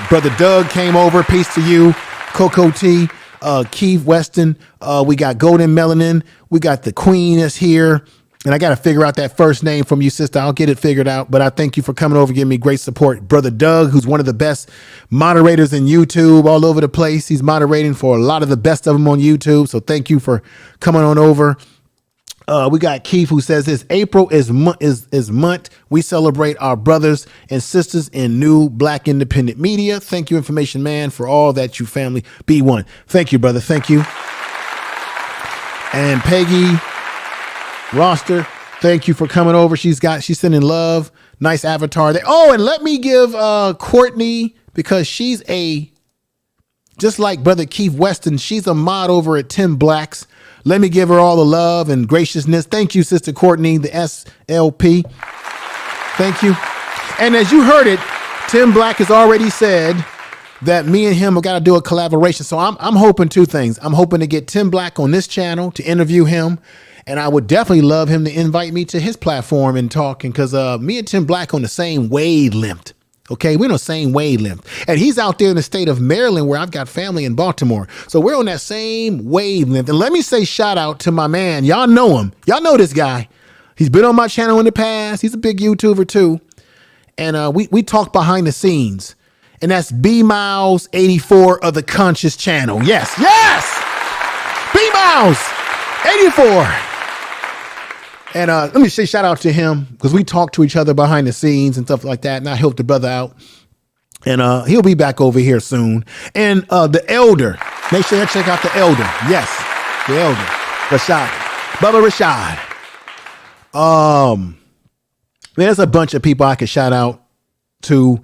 Brother Doug came over. Peace to you. Coco T, Keith Weston. We got Golden Melanin. We got the Queen that's here. And I got to figure out that first name from you, sister. I'll get it figured out. But I thank you for coming over, giving me great support. Brother Doug, who's one of the best moderators in YouTube all over the place. He's moderating for a lot of the best of them on YouTube. So thank you for coming on over. We got Keith, who says this: April is month. We celebrate our brothers and sisters in new Black independent media. Thank you, Information Man, for all that you family. B1. Thank you, brother. Thank you. And Peggy Roster, thank you for coming over. She's sending love. Nice avatar there. Oh, and let me give Courtney, because she's just like Brother Keith Weston, she's a mod over at Tim Blacks. Let me give her all the love and graciousness. Thank you, Sister Courtney, the SLP. Thank you. And as you heard it, Tim Black has already said that me and him have got to do a collaboration. So I'm hoping two things. I'm hoping to get Tim Black on this channel to interview him. And I would definitely love him to invite me to his platform and talking, because me and Tim Black on the same wavelength. Okay, we're on the same wavelength. And he's out there in the state of Maryland, where I've got family in Baltimore. So we're on that same wavelength. And let me say shout out to my man. Y'all know him. Y'all know this guy. He's been on my channel in the past. He's a big YouTuber too. And we talk behind the scenes. And that's B Miles 84 of the Conscious Channel. Yes, yes! B Miles 84. And let me say shout out to him, because we talk to each other behind the scenes and stuff like that. And I helped the brother out. And he'll be back over here soon. And the elder, make sure you check out the elder. Yes, the elder, Rashad, Bubba Rashad. There's a bunch of people I could shout out to,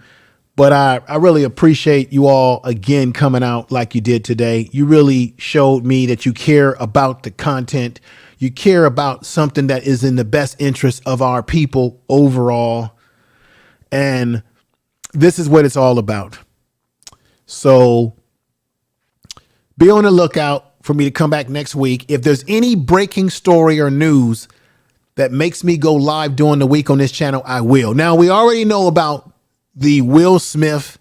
but I really appreciate you all again coming out like you did today. You really showed me that you care about the content. You care about something that is in the best interest of our people overall. And this is what it's all about. So be on the lookout for me to come back next week. If there's any breaking story or news that makes me go live during the week on this channel, I will. Now, we already know about the Will Smith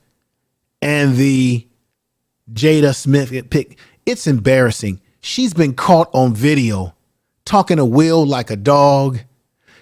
and the Jada Smith pick. It's embarrassing. She's been caught on video talking to Will like a dog.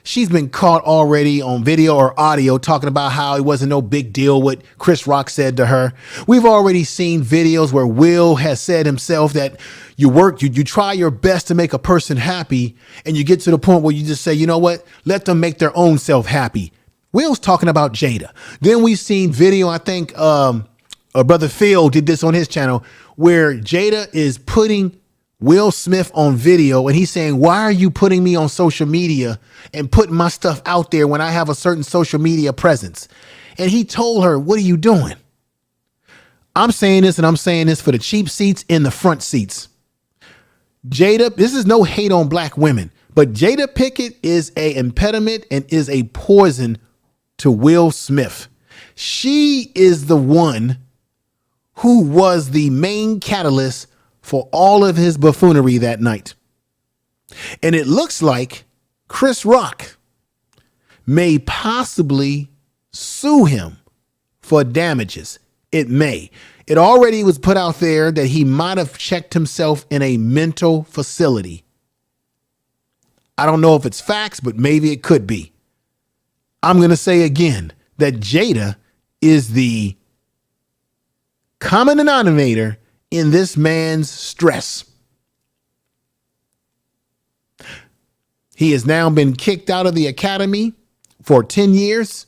She's been caught already on video or audio talking about how it wasn't no big deal what Chris Rock said to her. We've already seen videos where Will has said himself that you try your best to make a person happy, and you get to the point where you just say, you know what, let them make their own self happy. Will's talking about Jada. Then we've seen video, I think Brother Phil did this on his channel, where Jada is putting Will Smith on video, and he's saying, why are you putting me on social media and putting my stuff out there when I have a certain social media presence? And he told her, what are you doing? I'm saying this, and I'm saying this for the cheap seats in the front seats. Jada, this is no hate on black women, but Jada Pinkett is an impediment and is a poison to Will Smith. She is the one who was the main catalyst for all of his buffoonery that night. And it looks like Chris Rock may possibly sue him for damages. It may. It already was put out there that he might have checked himself in a mental facility. I don't know if it's facts, but maybe it could be. I'm going to say again that Jada is the common denominator in this man's stress. He has now been kicked out of the academy for 10 years.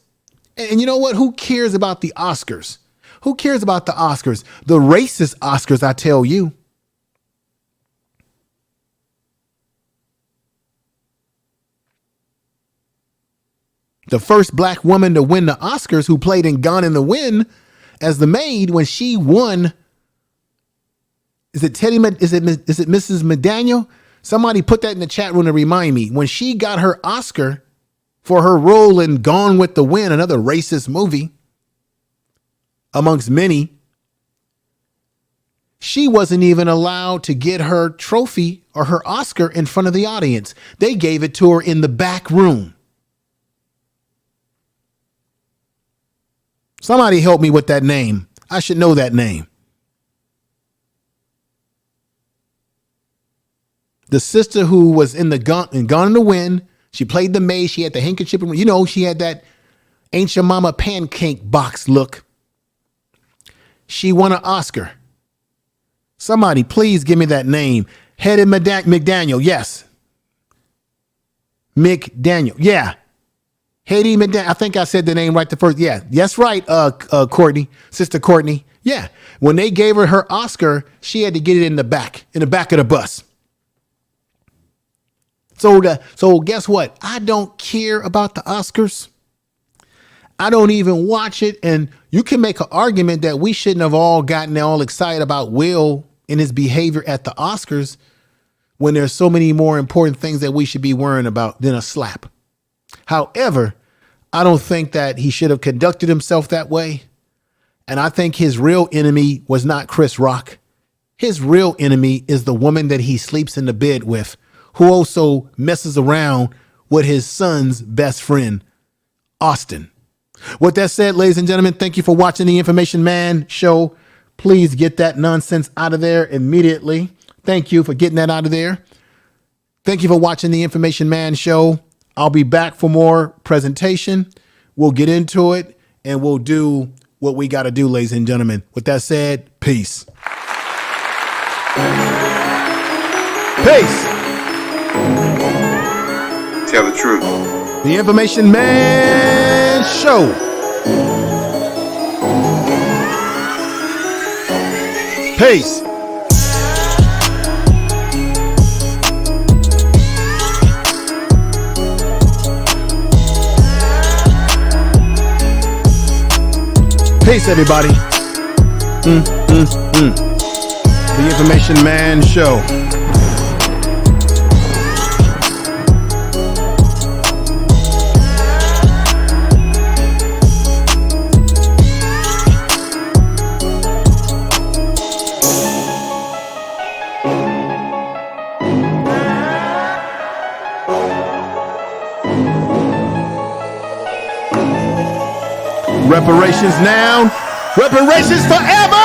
And you know what? Who cares about the Oscars? Who cares about the Oscars? The racist Oscars, I tell you. The first black woman to win the Oscars, who played in Gone in the Wind as the maid, when she won. Is it Mrs. McDaniel? Somebody put that in the chat room to remind me. When she got her Oscar for her role in Gone with the Wind, another racist movie amongst many, she wasn't even allowed to get her trophy or her Oscar in front of the audience. They gave it to her in the back room. Somebody help me with that name. I should know that name. The sister who was in Gone in the Wind, she played the maid. She had the handkerchief. You know, she had that Ain't Your Mama pancake box look. She won an Oscar. Somebody please give me that name. Hetty McDaniel. Yes. McDaniel. Yeah. Hetty McDaniel. I think I said the name right the first. Yeah. That's right. Courtney, Sister Courtney. Yeah. When they gave her Oscar, she had to get it in the back of the bus. So guess what? I don't care about the Oscars. I don't even watch it. And you can make an argument that we shouldn't have all gotten all excited about Will and his behavior at the Oscars when there's so many more important things that we should be worrying about than a slap. However, I don't think that he should have conducted himself that way. And I think his real enemy was not Chris Rock. His real enemy is the woman that he sleeps in the bed with, who also messes around with his son's best friend, Austin. With that said, ladies and gentlemen, thank you for watching the Information Man Show. Please get that nonsense out of there immediately. Thank you for getting that out of there. Thank you for watching the Information Man Show. I'll be back for more presentation. We'll get into it and we'll do what we got to do, ladies and gentlemen. With that said, peace. Peace. Tell the truth. The Information Man Show. Peace. Peace, everybody. The Information Man Show. Reparations now. Reparations forever.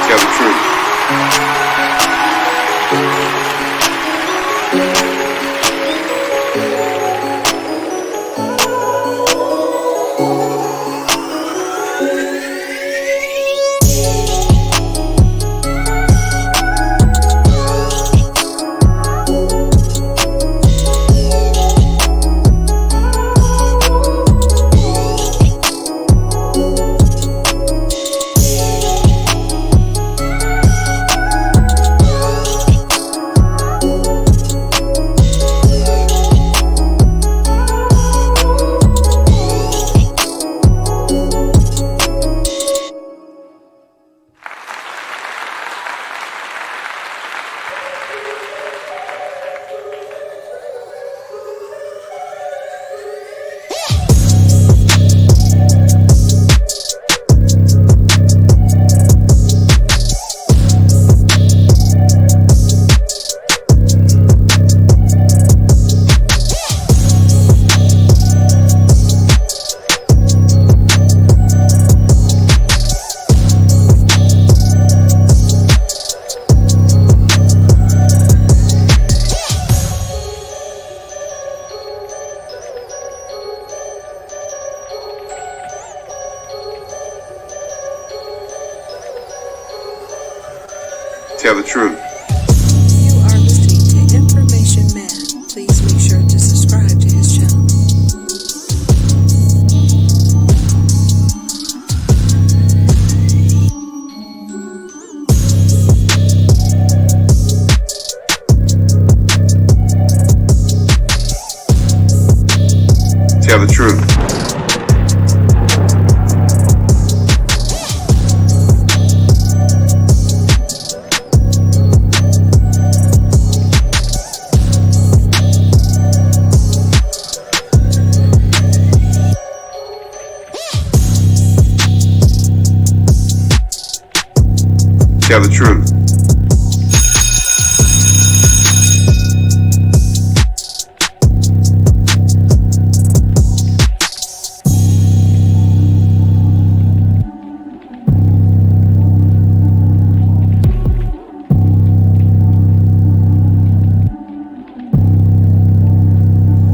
Tell the Tell the truth. You are listening to Information Man. Please make sure to subscribe to his channel. Tell the truth. Tell the truth.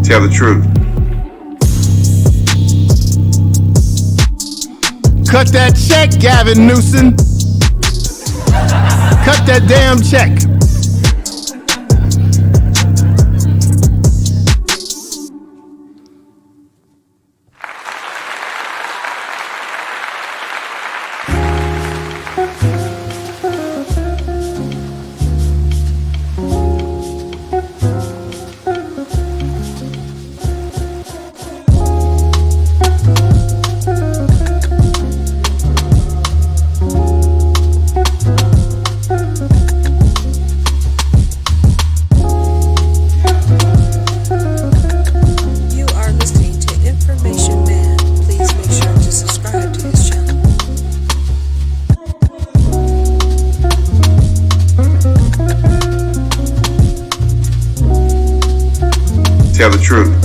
Tell the truth. Cut that check, Gavin Newsom. Cut that damn check. You are listening to Information Man. Please make sure to subscribe to his channel. Tell the truth.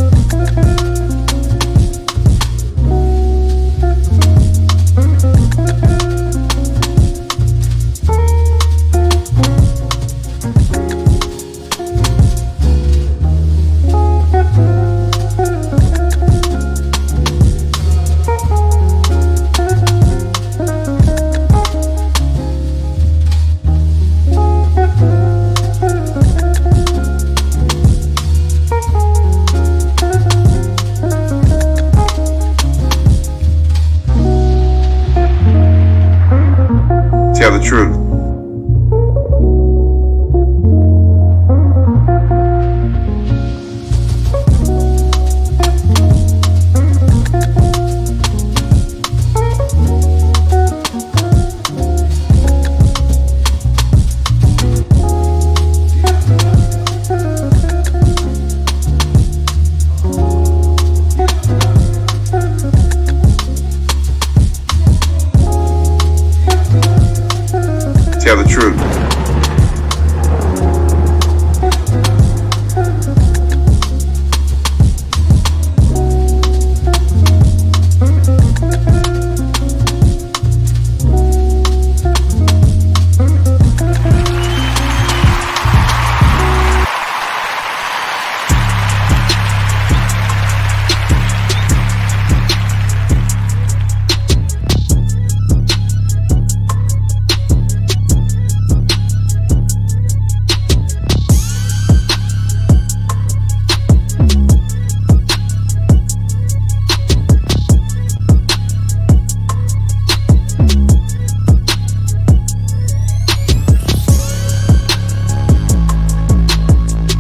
Tell the truth. Tell the truth.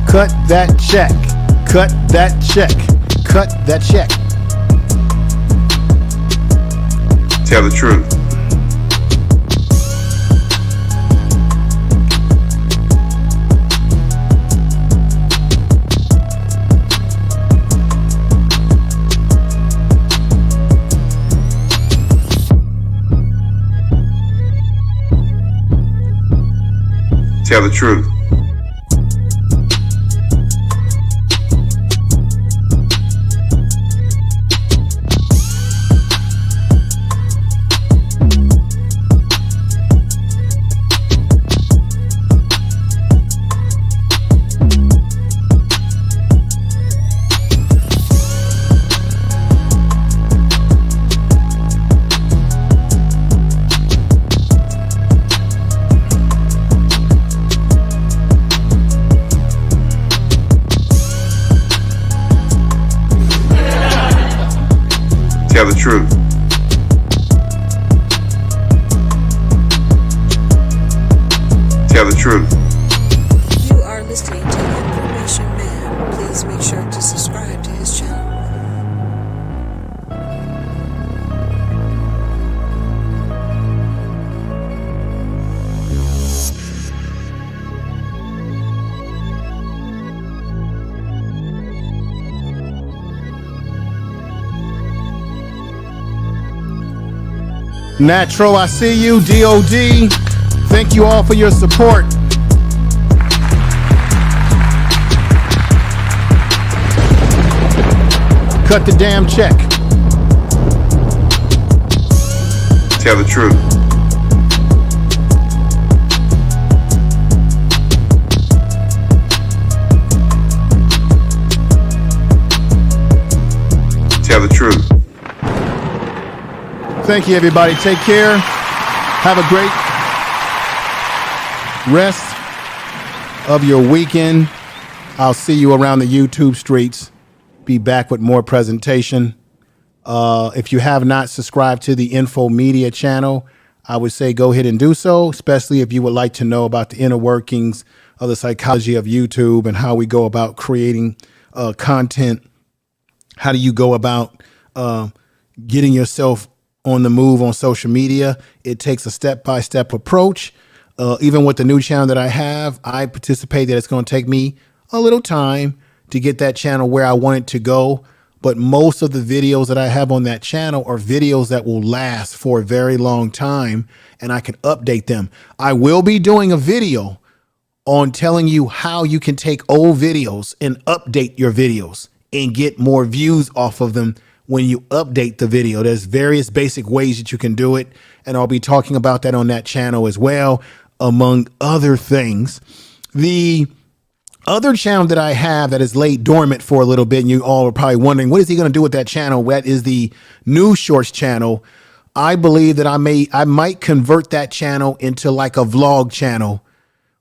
Cut that check. Cut that check. Cut that check. Tell the truth. Tell the truth. Tell the truth. Tell the truth. You are listening to Information Man. Please make sure to subscribe to his channel. Natural, I see you. DOD, thank you all for your support. Cut the damn check. Tell the truth. Tell the truth. Thank you, everybody. Take care. Have a great rest of your weekend. I'll see you around the YouTube streets. Be back with more presentation. If you have not subscribed to the Info Media channel, I would say go ahead and do so, especially if you would like to know about the inner workings of the psychology of YouTube and how we go about creating content. How do you go about getting yourself on the move on social media? It takes a step-by-step approach. Even with the new channel that I have, I participate that it's going to take me a little time to get that channel where I want it to go. But most of the videos that I have on that channel are videos that will last for a very long time, and I can update them. I will be doing a video on telling you how you can take old videos and update your videos and get more views off of them when you update the video. There's various basic ways that you can do it, and I'll be talking about that on that channel as well, among other things. The other channel that I have that is laid dormant for a little bit, and you all are probably wondering, what is he going to do with that channel? That is the News Shorts channel. I believe that I might convert that channel into like a vlog channel,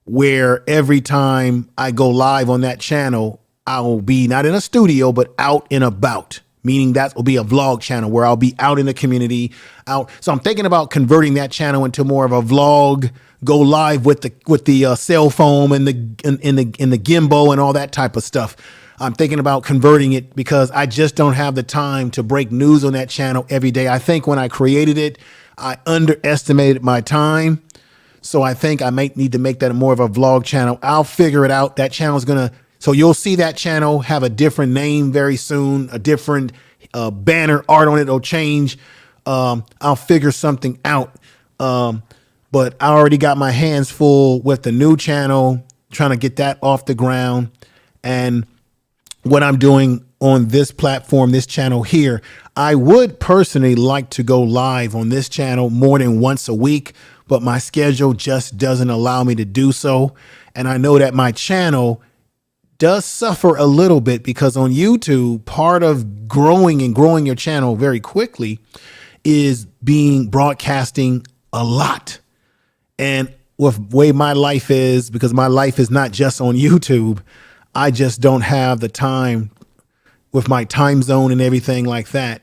where every time I go live on that channel, I'll be not in a studio, but out and about. Meaning that will be a vlog channel where I'll be out in the community out. So I'm thinking about converting that channel into more of a vlog, go live with the cell phone and the gimbal and all that type of stuff. I'm thinking about converting it because I just don't have the time to break news on that channel every day. I think when I created it, I underestimated my time. So I think I might need to make that more of a vlog channel. I'll figure it out. That channel is going to, so you'll see that channel have a different name very soon, a different banner art on it will change. I'll figure something out. But I already got my hands full with the new channel, trying to get that off the ground. And what I'm doing on this platform, this channel here, I would personally like to go live on this channel more than once a week, but my schedule just doesn't allow me to do so. And I know that my channel does suffer a little bit because on YouTube, part of growing your channel very quickly is broadcasting a lot. And with the way my life is, because my life is not just on YouTube, I just don't have the time with my time zone and everything like that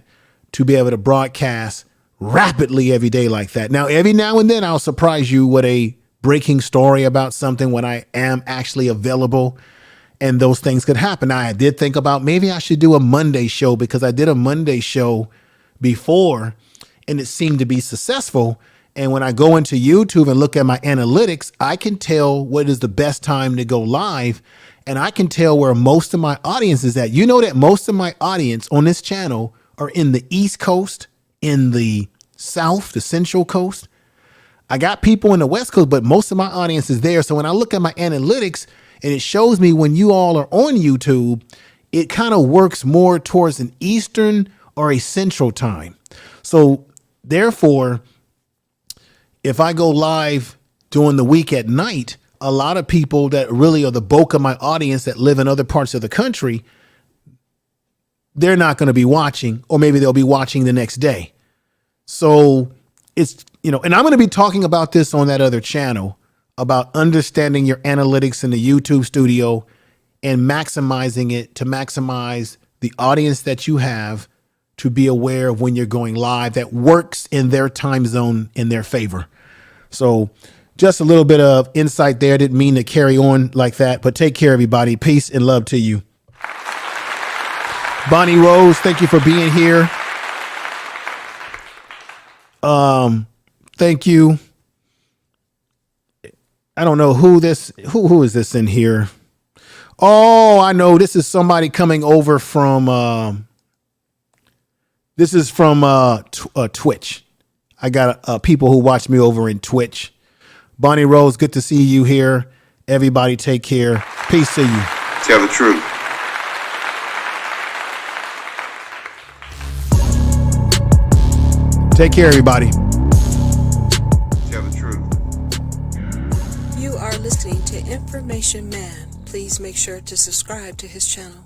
to be able to broadcast rapidly every day like that. Now, every now and then I'll surprise you with a breaking story about something when I am actually available. And those things could happen. Now, I did think about maybe I should do a Monday show because I did a Monday show before and it seemed to be successful. And when I go into YouTube and look at my analytics, I can tell what is the best time to go live. And I can tell where most of my audience is at. You know that most of my audience on this channel are in the East Coast, in the South, the Central Coast. I got people in the West Coast, but most of my audience is there. So when I look at my analytics, and it shows me when you all are on YouTube, it kind of works more towards an Eastern or a Central time. So therefore, if I go live during the week at night, a lot of people that really are the bulk of my audience that live in other parts of the country, they're not going to be watching, or maybe they'll be watching the next day. So it's, and I'm going to be talking about this on that other channel, about understanding your analytics in the YouTube studio and maximizing it to maximize the audience that you have to be aware of when you're going live that works in their time zone in their favor. So just a little bit of insight there. Didn't mean to carry on like that, but take care, everybody. Peace and love to you. Bonnie Rose, thank you for being here. Thank you. I don't know who is this in here? Oh, I know. This is somebody coming over from, this is from Twitch. I got people who watch me over in Twitch. Bonnie Rose, good to see you here. Everybody take care. Peace to you. Tell the truth. Take care, everybody. Tell the truth. You are listening to Information Man. Please make sure to subscribe to his channel.